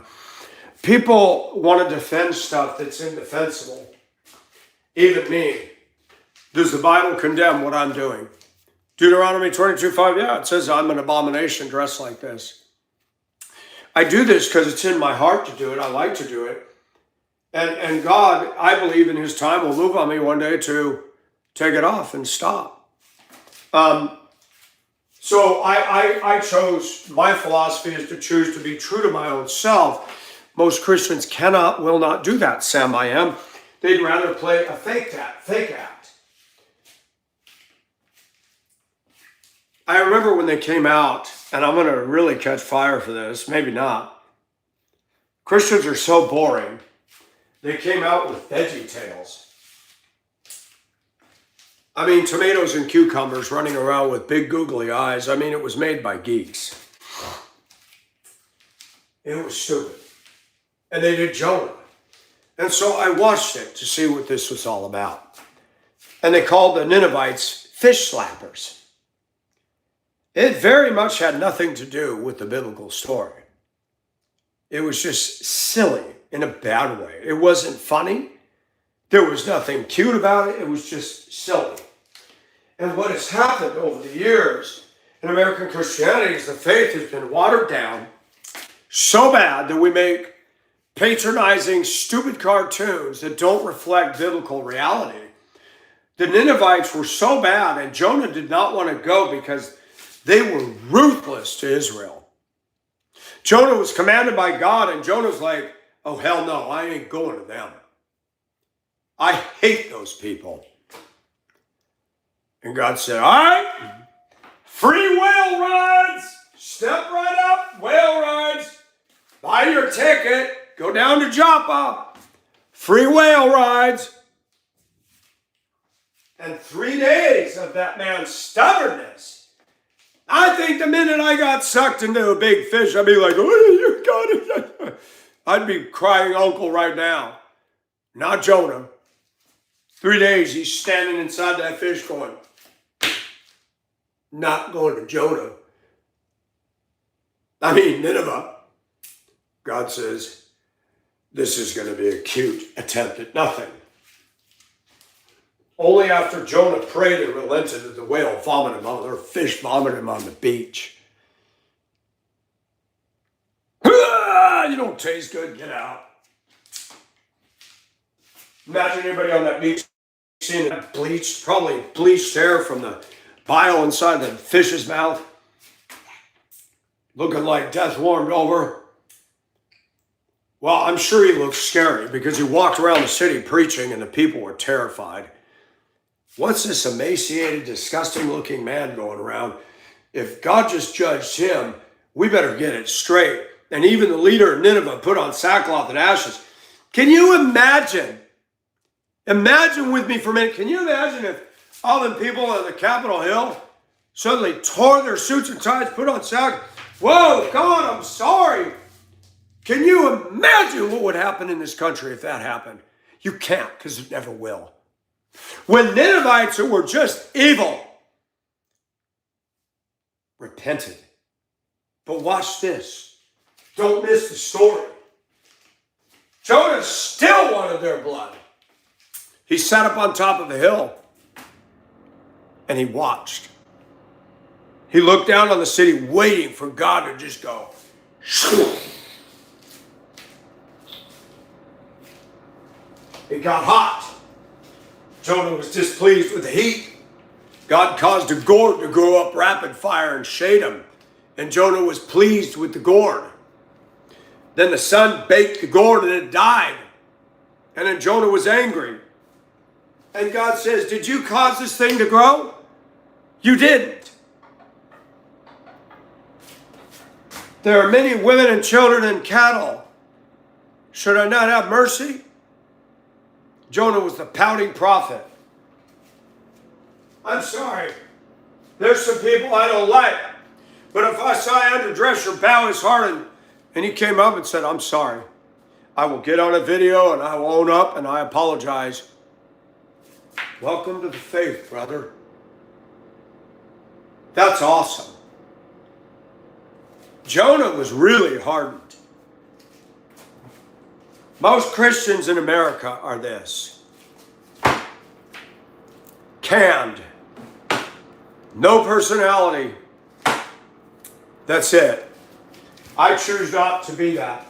People want to defend stuff that's indefensible. Even me. Does the Bible condemn what I'm doing? Deuteronomy 22:5, yeah, it says I'm an abomination dressed like this. I do this because it's in my heart to do it. I like to do it. And God, I believe in his time, will move on me one day to take it off and stop. So I chose, my philosophy is to choose to be true to my own self. Most Christians will not do that, Sam, I am. They'd rather play a fake act. I remember when they came out, and I'm going to really catch fire for this, maybe not. Christians are so boring. They came out with Veggie Tales. I mean, tomatoes and cucumbers running around with big googly eyes. I mean, it was made by geeks. It was stupid. And they did Jonah. And so I watched it to see what this was all about. And they called the Ninevites fish slappers. It very much had nothing to do with the biblical story. It was just silly in a bad way. It wasn't funny. There was nothing cute about it. It was just silly. And what has happened over the years in American Christianity is the faith has been watered down so bad that we make patronizing, stupid cartoons that don't reflect biblical reality. The Ninevites were so bad, and Jonah did not want to go because they were ruthless to Israel. Jonah was commanded by God, and Jonah's like, oh, hell no, I ain't going to them. I hate those people. And God said, all right, free whale rides. Step right up, whale rides. Buy your ticket. Go down to Joppa. Free whale rides. And 3 days of that man's stubbornness. I think the minute I got sucked into a big fish, I'd be like, oh, you got it. I'd be crying uncle right now. Not Jonah. 3 days he's standing inside that fish going, not going to Jonah. I mean, Nineveh. God says, this is going to be a cute attempt at nothing. Only after Jonah prayed and relented did the whale vomit him on, or fish vomit him on the beach. You don't taste good, get out. Imagine anybody on that beach seeing that bleached, probably bleached hair from the bile inside the fish's mouth, looking like death warmed over. Well, I'm sure he looked scary because he walked around the city preaching and the people were terrified. What's this emaciated, disgusting looking man going around? If God just judged him, we better get it straight. And even the leader of Nineveh put on sackcloth and ashes. Can you imagine? Imagine with me for a minute. Can you imagine if all the people on the Capitol Hill suddenly tore their suits and ties, put on sack? Whoa, God, I'm sorry. Can you imagine what would happen in this country if that happened? You can't, because it never will. When Ninevites who were just evil repented. But watch this. Don't miss the story. Jonah still wanted their blood. He sat up on top of the hill and he watched. He looked down on the city waiting for God to just go. It got hot. Jonah was displeased with the heat. God caused a gourd to grow up rapid fire and shade him. And Jonah was pleased with the gourd. Then the sun baked the gourd and it died. And then Jonah was angry. And God says, did you cause this thing to grow? You didn't. There are many women and children and cattle. Should I not have mercy? Jonah was the pouting prophet. I'm sorry. There's some people I don't like. But if I saw you underdress or bow his heart and he came up and said, I'm sorry. I will get on a video and I will own up and I apologize. Welcome to the faith, brother. That's awesome. Jonah was really hardened. Most Christians in America are this. Canned. No personality. That's it. I choose not to be that.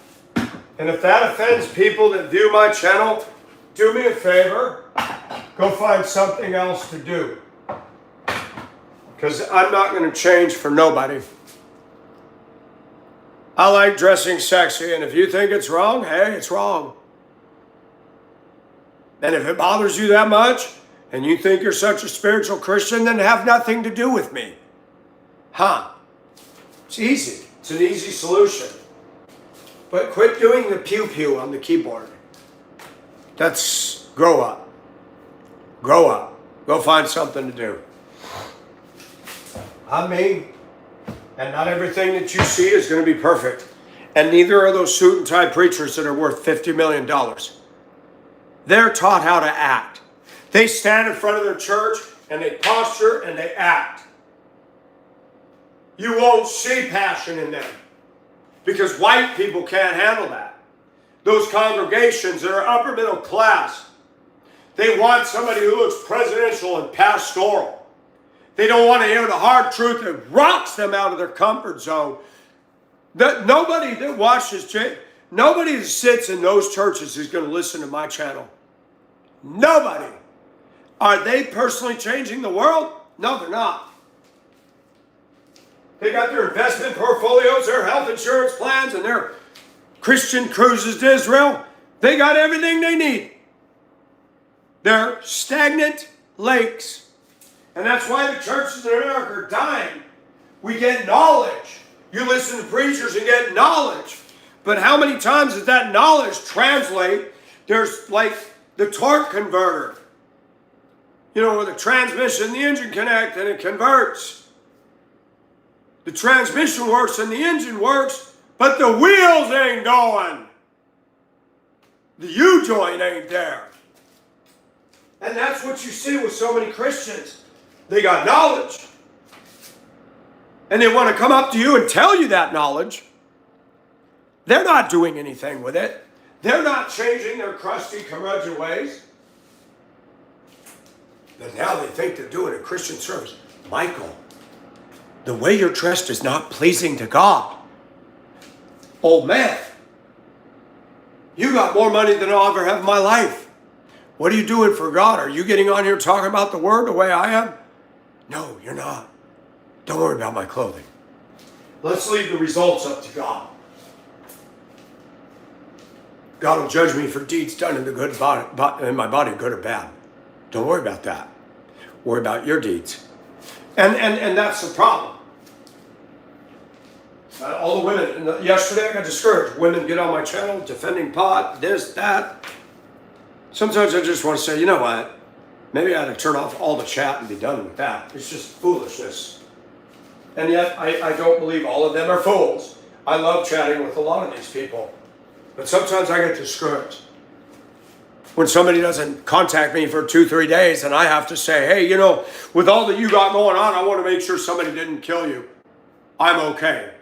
And if that offends people that view my channel, do me a favor. Go find something else to do. Because I'm not going to change for nobody. I like dressing sexy, and if you think it's wrong, hey, it's wrong. And if it bothers you that much, and you think you're such a spiritual Christian, then have nothing to do with me. Huh? It's easy. It's an easy solution. But quit doing the pew-pew on the keyboard. That's grow up. Grow up. Go find something to do. I mean, and not everything that you see is going to be perfect. And neither are those suit and tie preachers that are worth $50 million. They're taught how to act. They stand in front of their church and they posture and they act. You won't see passion in them because white people can't handle that. Those congregations that are upper middle class, they want somebody who looks presidential and pastoral. They don't want to hear the hard truth that rocks them out of their comfort zone. Nobody that watches, nobody that sits in those churches is going to listen to my channel. Nobody. Are they personally changing the world? No, they're not. They got their investment portfolios, their health insurance plans, and their Christian cruises to Israel. They got everything they need. They're stagnant lakes. And that's why the churches in America are dying. We get knowledge. You listen to preachers and get knowledge. But how many times does that knowledge translate? There's like the torque converter. You know, where the transmission and the engine connect and it converts. The transmission works and the engine works, but the wheels ain't going. The U-joint ain't there. And that's what you see with so many Christians. They got knowledge. And they want to come up to you and tell you that knowledge. They're not doing anything with it. They're not changing their crusty curmudgeon ways. But now they think they're doing a Christian service. Michael, the way you're dressed is not pleasing to God. Old man, you got more money than I'll ever have in my life. What are you doing for God? Are you getting on here talking about the word the way I am? No, you're not. Don't worry about my clothing. Let's leave the results up to God. God will judge me for deeds done in the good body, in my body, good or bad. Don't worry about that. Worry about your deeds. And that's the problem. All the women, yesterday I got discouraged. Women get on my channel defending pot, this, that. Sometimes I just want to say, you know what? Maybe I ought to turn off all the chat and be done with that. It's just foolishness. And yet I don't believe all of them are fools. I love chatting with a lot of these people. But sometimes I get discouraged. When somebody doesn't contact me for 2-3 days and I have to say, hey, you know, with all that you got going on, I want to make sure somebody didn't kill you. I'm okay.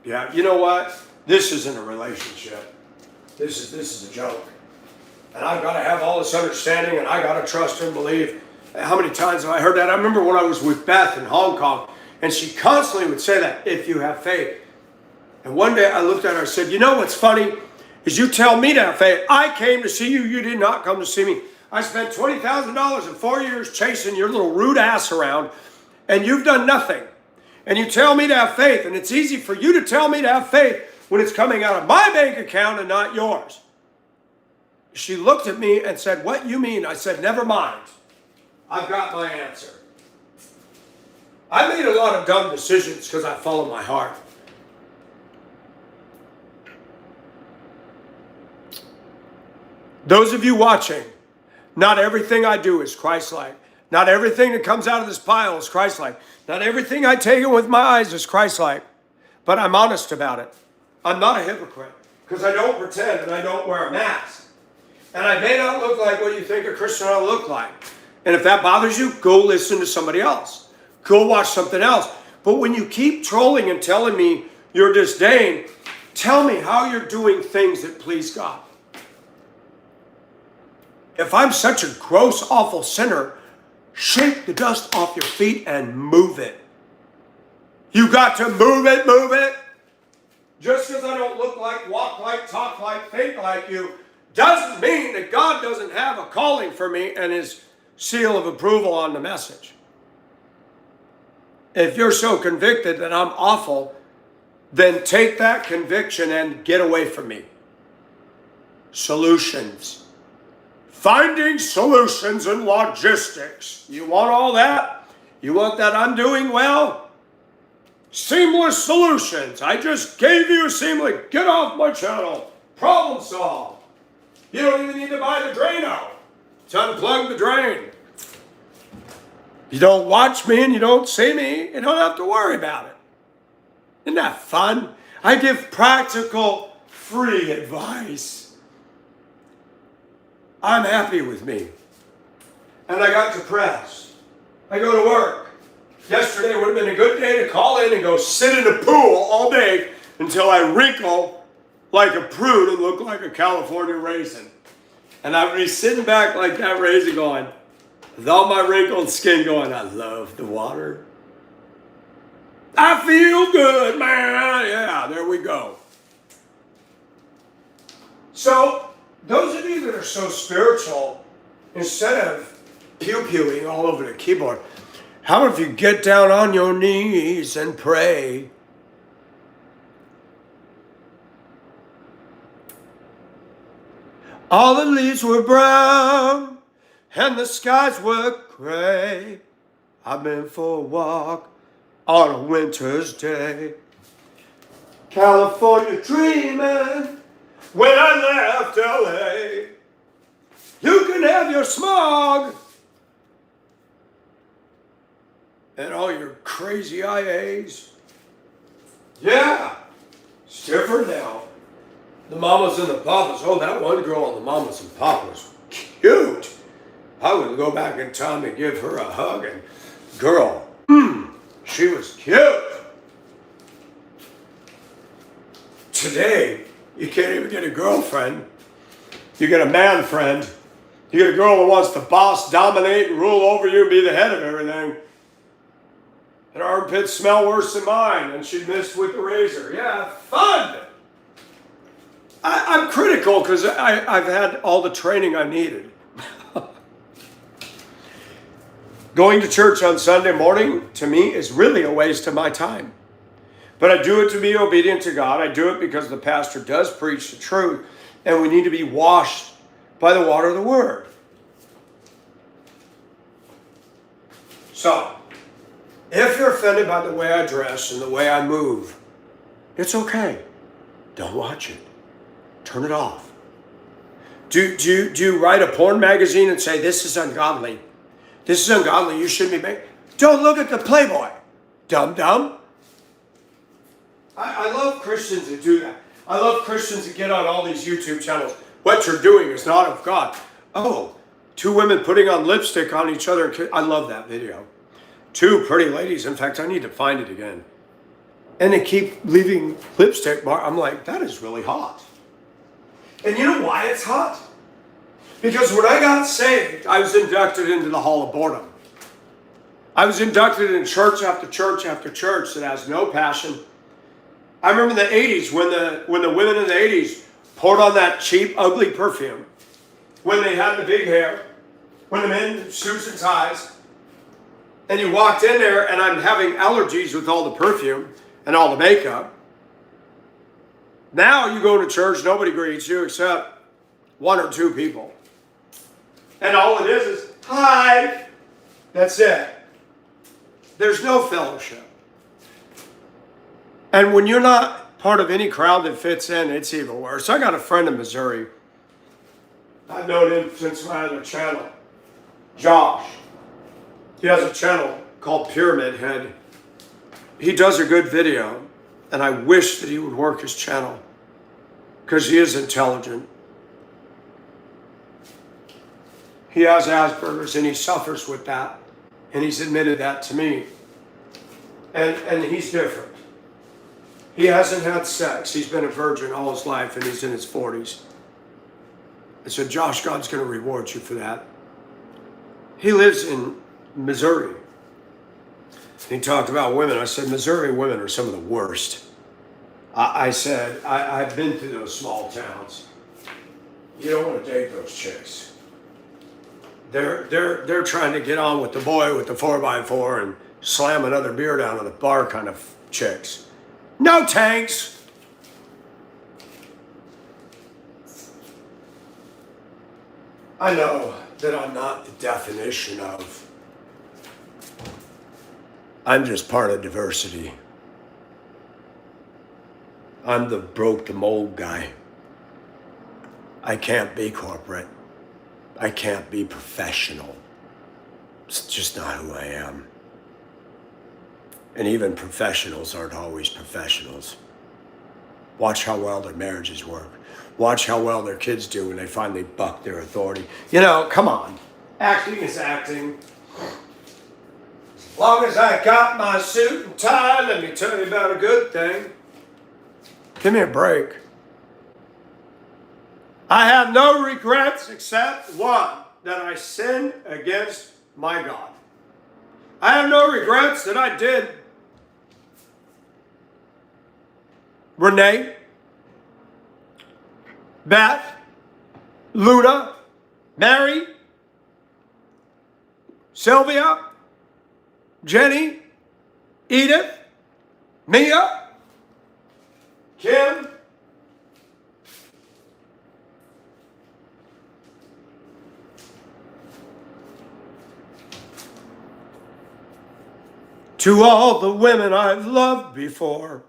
Yeah, you know what? This isn't a relationship. This is a joke. And I've got to have all this understanding and I got to trust and believe. How many times have I heard that? I remember when I was with Beth in Hong Kong and she constantly would say that, if you have faith. And one day I looked at her and said, you know what's funny? Is you tell me to have faith. I came to see you. You did not come to see me. I spent $20,000 in 4 years chasing your little rude ass around, and you've done nothing. And you tell me to have faith, and it's easy for you to tell me to have faith when it's coming out of my bank account and not yours. She looked at me and said, what you mean? I said, never mind. I've got my answer. I made a lot of dumb decisions because I followed my heart. Those of you watching, not everything I do is Christ-like. Not everything that comes out of this pile is Christ-like. Not everything I take in with my eyes is Christ-like. But I'm honest about it. I'm not a hypocrite because I don't pretend and I don't wear a mask. And I may not look like what you think a Christian ought to look like. And if that bothers you, go listen to somebody else. Go watch something else. But when you keep trolling and telling me your disdain, tell me how you're doing things that please God. If I'm such a gross, awful sinner, shake the dust off your feet and move it. You got to move it, move it. Just because I don't look like, walk like, talk like, think like you, doesn't mean that God doesn't have a calling for me and his seal of approval on the message. If you're so convicted that I'm awful, then take that conviction and get away from me. Solutions. Finding solutions in logistics. You want all that? You want that I'm doing well? Seamless solutions. I just gave you a seamless. Get off my channel. Problem solved. You don't even need to buy the Drano to unplug the drain. You don't watch me and you don't see me. You don't have to worry about it. Isn't that fun? I give practical, free advice. I'm happy with me. And I got depressed. I go to work. Yesterday would have been a good day to call in and go sit in a pool all day until I wrinkle like a prune and look like a California raisin. And I would be sitting back like that raisin going, with all my wrinkled skin going, I love the water. I feel good, man. Yeah, there we go. So, those of you that are so spiritual, instead of pew-pewing all over the keyboard, how about if you get down on your knees and pray? All the leaves were brown and the skies were gray. I've been for a walk on a winter's day. California dreaming. When I left LA, you can have your smog and all your crazy IAs. Yeah, it's different now. The mamas and the papas. Oh, that one girl on the mamas and papas, cute. I would go back in time and give her a hug. And girl, she was cute. Today, you can't even get a girlfriend. You get a man friend. You get a girl who wants to boss, dominate, and rule over you and be the head of everything. Her armpits smell worse than mine, and she missed with the razor. Yeah, fun! I'm critical because I've had all the training I needed. Going to church on Sunday morning, to me, is really a waste of my time. But I do it to be obedient to God. I do it because the pastor does preach the truth, and we need to be washed by the water of the Word. So, if you're offended by the way I dress and the way I move, it's okay. Don't watch it. Turn it off. Do you write a porn magazine and say, this is ungodly? This is ungodly. You shouldn't be making... Don't look at the Playboy. Dum-dum. I love Christians that do that. I love Christians that get on all these YouTube channels. What you're doing is not of God. Oh, two women putting on lipstick on each other. I love that video. Two pretty ladies. In fact, I need to find it again. And they keep leaving lipstick mark. I'm like, that is really hot. And you know why it's hot? Because when I got saved, I was inducted into the Hall of Boredom. I was inducted in church after church after church that has no passion. I remember in the 80s when the women in the 80s poured on that cheap, ugly perfume. When they had the big hair. When the men, suits and ties. And you walked in there and I'm having allergies with all the perfume and all the makeup. Now you go to church, nobody greets you except one or two people. And all it is hi. That's it. There's no fellowship. And when you're not part of any crowd that fits in, it's even worse. I got a friend in Missouri. I've known him since my other channel. Josh. He has a channel called Pyramid Head. He does a good video, and I wish that he would work his channel because he is intelligent. He has Asperger's and he suffers with that, and he's admitted that to me. And he's different. He hasn't had sex. He's been a virgin all his life, and he's in his 40s. I said, Josh, God's going to reward you for that. He lives in Missouri. He talked about women. I said, Missouri women are some of the worst. I said, I've been through those small towns. You don't want to date those chicks. They're trying to get on with the boy with the 4x4 and slam another beer down at the bar kind of chicks. No tanks. I know that I'm not the definition of. I'm just part of diversity. I'm the broke the mold guy. I can't be corporate. I can't be professional. It's just not who I am. And even professionals aren't always professionals. Watch how well their marriages work. Watch how well their kids do when they finally buck their authority. You know, come on. Acting is acting. As long as I got my suit and tie, let me tell you about a good thing. Give me a break. I have no regrets except one, that I sinned against my God. I have no regrets that I did. Renee, Beth, Luna, Mary, Sylvia, Jenny, Edith, Mia, Kim, to all the women I've loved before,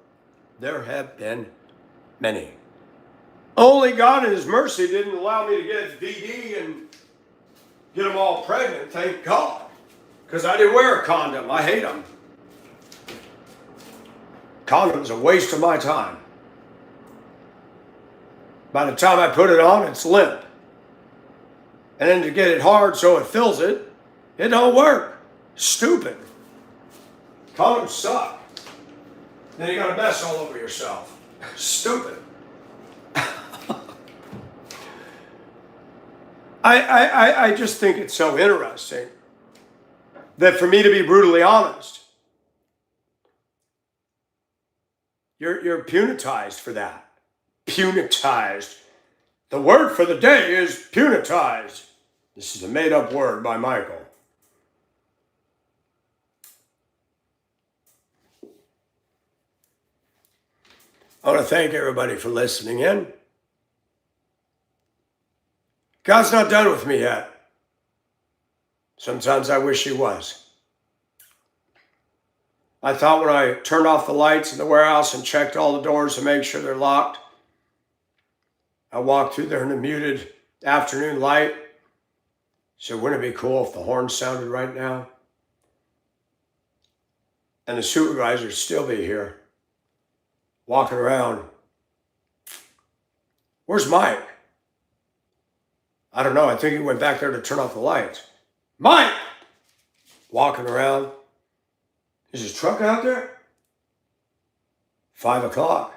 there have been many. Only God in His mercy didn't allow me to get VD and get them all pregnant, thank God. Because I didn't wear a condom. I hate them. Condom's a waste of my time. By the time I put it on, it's limp. And then to get it hard so it fills it, it don't work. Stupid. Condoms suck. Then you got a mess all over yourself. Stupid. I just think it's so interesting that for me to be brutally honest, you're punitized for that. Punitized. The word for the day is punitized. This is a made-up word by Michael. I want to thank everybody for listening in. God's not done with me yet. Sometimes I wish he was. I thought when I turned off the lights in the warehouse and checked all the doors to make sure they're locked, I walked through there in the muted afternoon light. So wouldn't it be cool if the horn sounded right now? And the supervisor still be here, walking around. Where's Mike? I don't know. I think he went back there to turn off the lights. Mike! Walking around. Is his truck out there? 5 o'clock.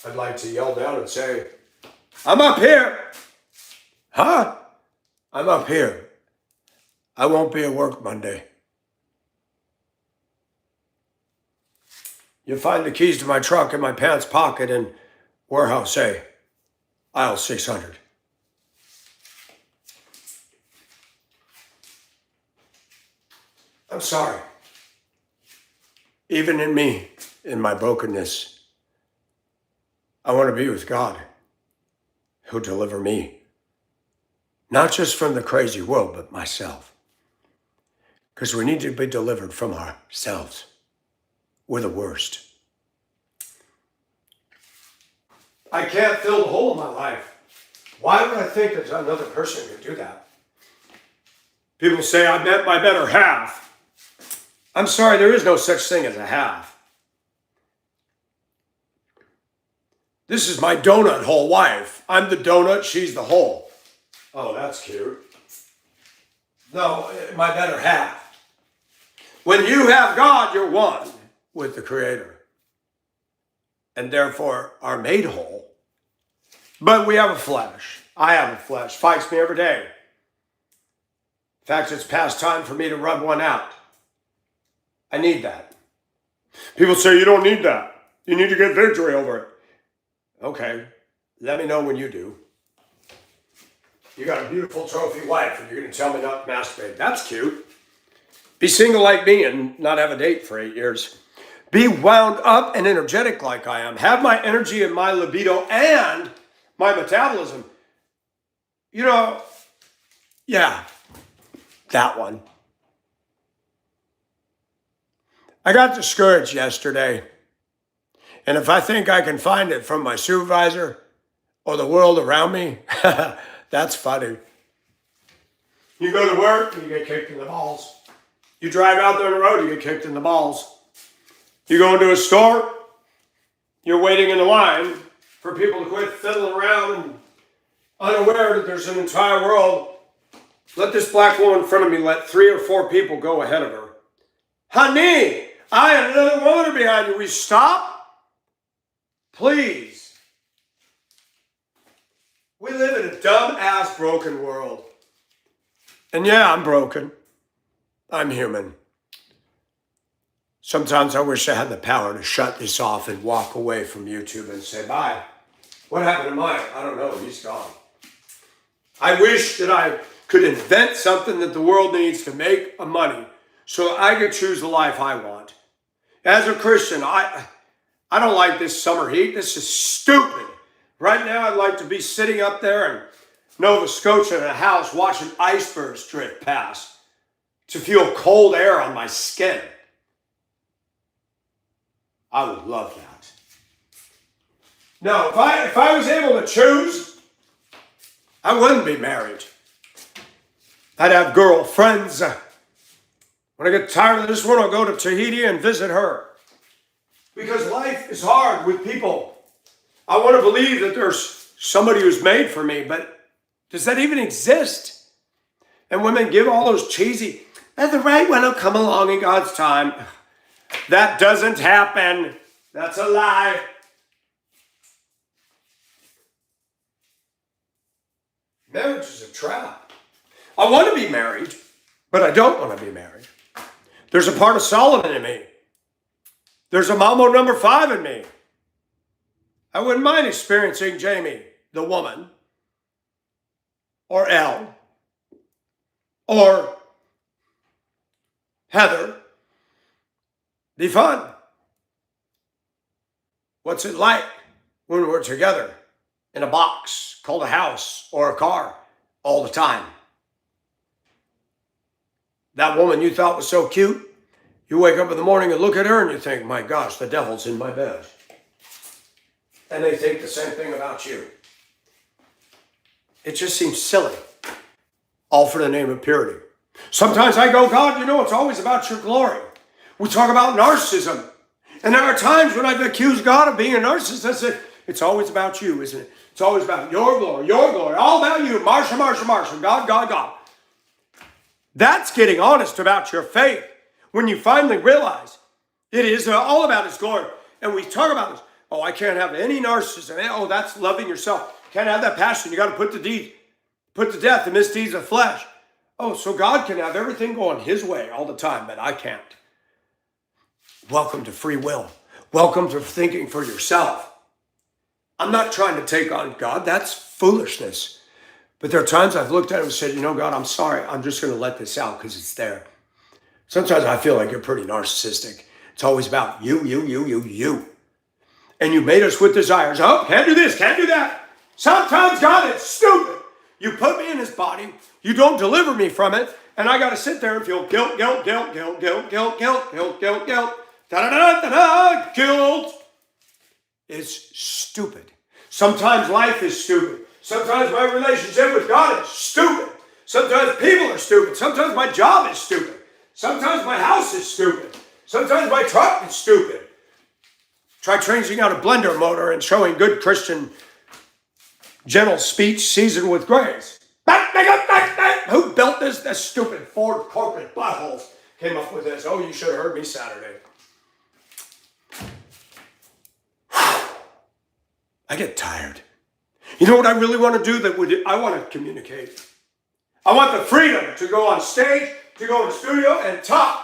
I'd like to yell down and say, I'm up here. Huh? I'm up here. I won't be at work Monday. You'll find the keys to my truck in my pants pocket in warehouse A, aisle 600. I'm sorry. Even in me, in my brokenness, I want to be with God, who'll deliver me. Not just from the crazy world, but myself. Because we need to be delivered from ourselves. We're the worst. I can't fill the hole in my life. Why would I think that another person could do that? People say, I met my better half. I'm sorry, there is no such thing as a half. This is my donut hole wife. I'm the donut, she's the hole. Oh, that's cute. No, my better half. When you have God, you're one with the Creator. And therefore are made whole. But we have a flesh. I have a flesh. Fights me every day. In fact, it's past time for me to rub one out. I need that. People say you don't need that. You need to get victory over it. Okay, let me know when you do. You got a beautiful trophy wife and you're going to tell me not to masturbate. That's cute. Be single like me and not have a date for 8 years. Be wound up and energetic like I am. Have my energy and my libido and my metabolism. You know, yeah, that one. I got discouraged yesterday. And if I think I can find it from my supervisor or the world around me, that's funny. You go to work and you get kicked in the balls. You drive out there on the road, you get kicked in the balls. You go into a store, you're waiting in the line for people to quit fiddling around and unaware that there's an entire world. Let this black woman in front of me let 3 or 4 people go ahead of her. Honey, I and another woman are behind you. Will you stop? Please. We live in a dumb-ass broken world. And yeah, I'm broken. I'm human. Sometimes I wish I had the power to shut this off and walk away from YouTube and say, bye. What happened to Mike? I don't know. He's gone. I wish that I could invent something that the world needs to make money so I could choose the life I want. As a Christian, I don't like this summer heat. This is stupid. Right now, I'd like to be sitting up there in Nova Scotia in a house watching icebergs drift past to feel cold air on my skin. I would love that. No, if I was able to choose, I wouldn't be married. I'd have girlfriends. When I get tired of this one, I'll go to Tahiti and visit her. Because life is hard with people. I want to believe that there's somebody who's made for me, but does that even exist? And women give all those cheesy, and the right one will come along in God's time. That doesn't happen. That's a lie. Marriage is a trap. I want to be married, but I don't want to be married. There's a part of Solomon in me. There's a Mambo number 5 in me. I wouldn't mind experiencing Jamie, the woman, or Elle, or Heather. Be fun. What's it like when we're together in a box called a house or a car all the time? That woman you thought was so cute, you wake up in the morning and look at her and you think, my gosh, the devil's in my bed. And they think the same thing about you. It just seems silly. All for the name of purity. Sometimes I go, God, it's always about your glory. We talk about narcissism. And there are times when I've accused God of being a narcissist. I said, it's always about you, isn't it? It's always about your glory, all about you. Marsha, Marsha, Marsha, God, God, God. That's getting honest about your faith. When you finally realize it is all about his glory. And we talk about this. Oh, I can't have any narcissism. Oh, that's loving yourself. Can't have that passion. You got to put to death the misdeeds of flesh. Oh, so God can have everything going his way all the time, but I can't. Welcome to free will. Welcome to thinking for yourself. I'm not trying to take on God. That's foolishness. But there are times I've looked at it and said, God, I'm sorry. I'm just going to let this out because it's there. Sometimes I feel like you're pretty narcissistic. It's always about you. And you made us with desires. Oh, can't do this, can't do that. Sometimes, God, it's stupid. You put me in his body. You don't deliver me from it. And I got to sit there and feel guilt. Da-da-da-da-da, guilt. It's stupid. Sometimes life is stupid. Sometimes my relationship with God is stupid. Sometimes people are stupid. Sometimes my job is stupid. Sometimes my house is stupid. Sometimes my truck is stupid. Try changing out a blender motor and showing good Christian gentle speech seasoned with grace. Who built this? That stupid Ford corporate buttholes came up with this. Oh, you should have heard me Saturday. I get tired. You know what I really want to do? I want to communicate. I want the freedom to go on stage, to go in the studio and talk.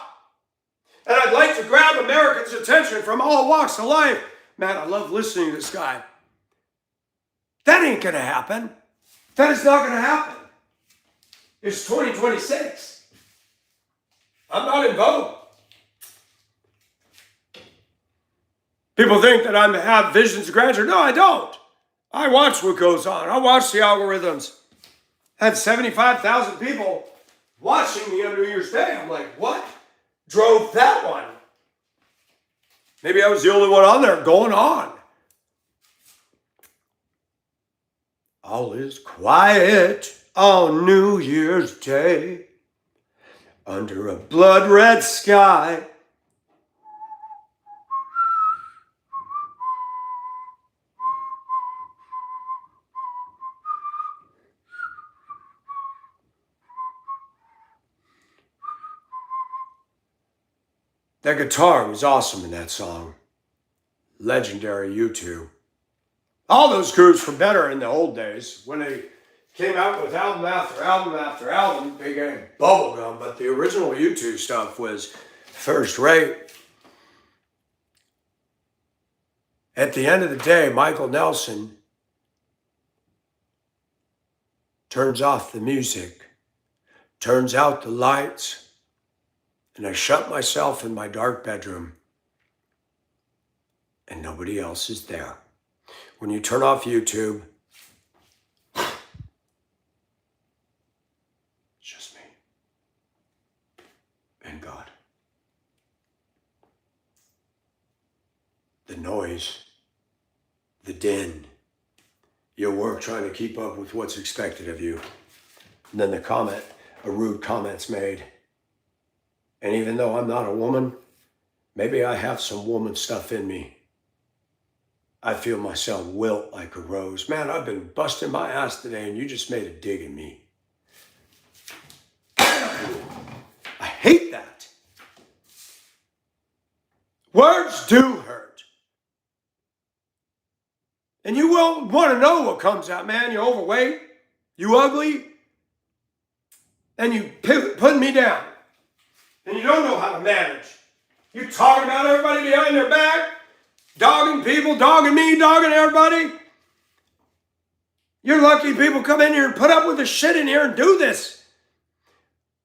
And I'd like to grab Americans' attention from all walks of life. Man, I love listening to this guy. That ain't going to happen. That is not going to happen. It's 2026. I'm not in vogue. People think that I have visions of grandeur. No, I don't. I watch what goes on. I watch the algorithms. I had 75,000 people watching me on New Year's Day. I'm like, what drove that one? Maybe I was the only one on there going on. All is quiet on New Year's Day under a blood-red sky. That guitar was awesome in that song. Legendary U2. All those groups were better in the old days when they came out with album after album after album. They got bubblegum, but the original U2 stuff was first rate. At the end of the day, Michael Nelson turns off the music, turns out the lights, and I shut myself in my dark bedroom, and nobody else is there. When you turn off YouTube, it's just me and God. The noise, the din, your work trying to keep up with what's expected of you. And then a rude comment's made. And even though I'm not a woman, maybe I have some woman stuff in me. I feel myself wilt like a rose. Man, I've been busting my ass today and you just made a dig at me. I hate that. Words do hurt. And you will want to know what comes out, man. You're overweight, you ugly, and you putting me down. And you don't know how to manage. You talking about everybody behind their back, dogging people, dogging me, dogging everybody. You're lucky people come in here and put up with the shit in here and do this.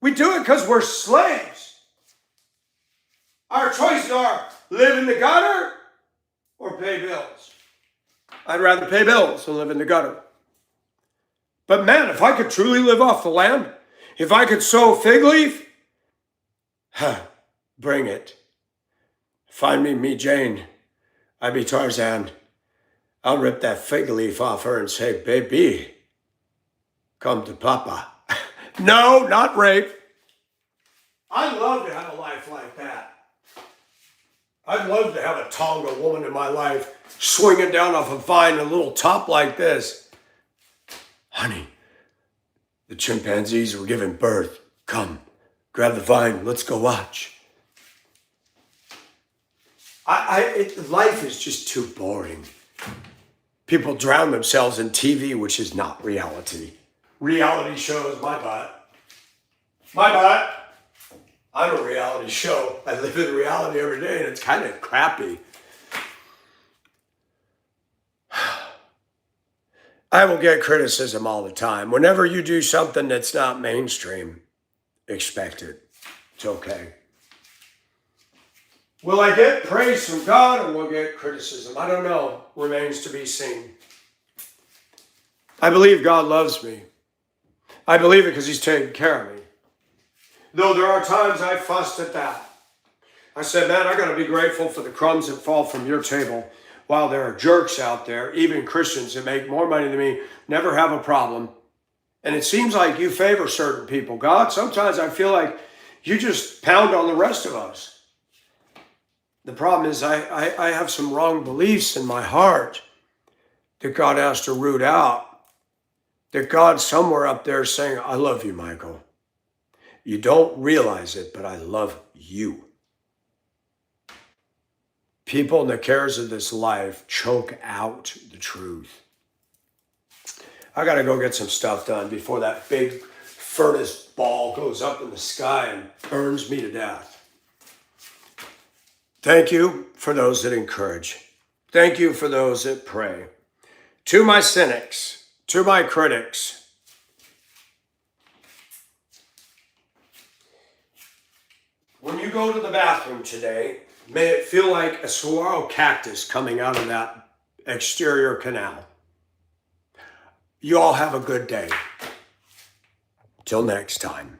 We do it because we're slaves. Our choices are live in the gutter or pay bills. I'd rather pay bills than live in the gutter. But man, if I could truly live off the land, if I could sow a fig leaf, bring it. Find me Jane. I be Tarzan. I'll rip that fig leaf off her and say, baby, come to Papa. No, not rape. I'd love to have a life like that. I'd love to have a Tonga woman in my life swinging down off a vine, a little top like this. Honey, the chimpanzees were giving birth. Come, grab the vine, let's go watch. Life is just too boring. People drown themselves in TV, which is not reality. Reality shows, my butt. My butt. I'm a reality show. I live in reality every day, and it's kind of crappy. I will get criticism all the time. Whenever you do something that's not mainstream, expect it. It's okay. Will I get praise from God or will I get criticism? I don't know. Remains to be seen. I believe God loves me. I believe it because he's taking care of me. Though there are times I fussed at that. I said, man, I got to be grateful for the crumbs that fall from your table. While there are jerks out there, even Christians that make more money than me, never have a problem. And it seems like you favor certain people. God, sometimes I feel like you just pound on the rest of us. The problem is I have some wrong beliefs in my heart that God has to root out. That God's somewhere up there saying, I love you, Michael. You don't realize it, but I love you. People in the cares of this life choke out the truth. I got to go get some stuff done before that big furnace ball goes up in the sky and burns me to death. Thank you for those that encourage. Thank you for those that pray. To my cynics, to my critics, when you go to the bathroom today, may it feel like a saguaro cactus coming out of that exterior canal. You all have a good day. Till next time.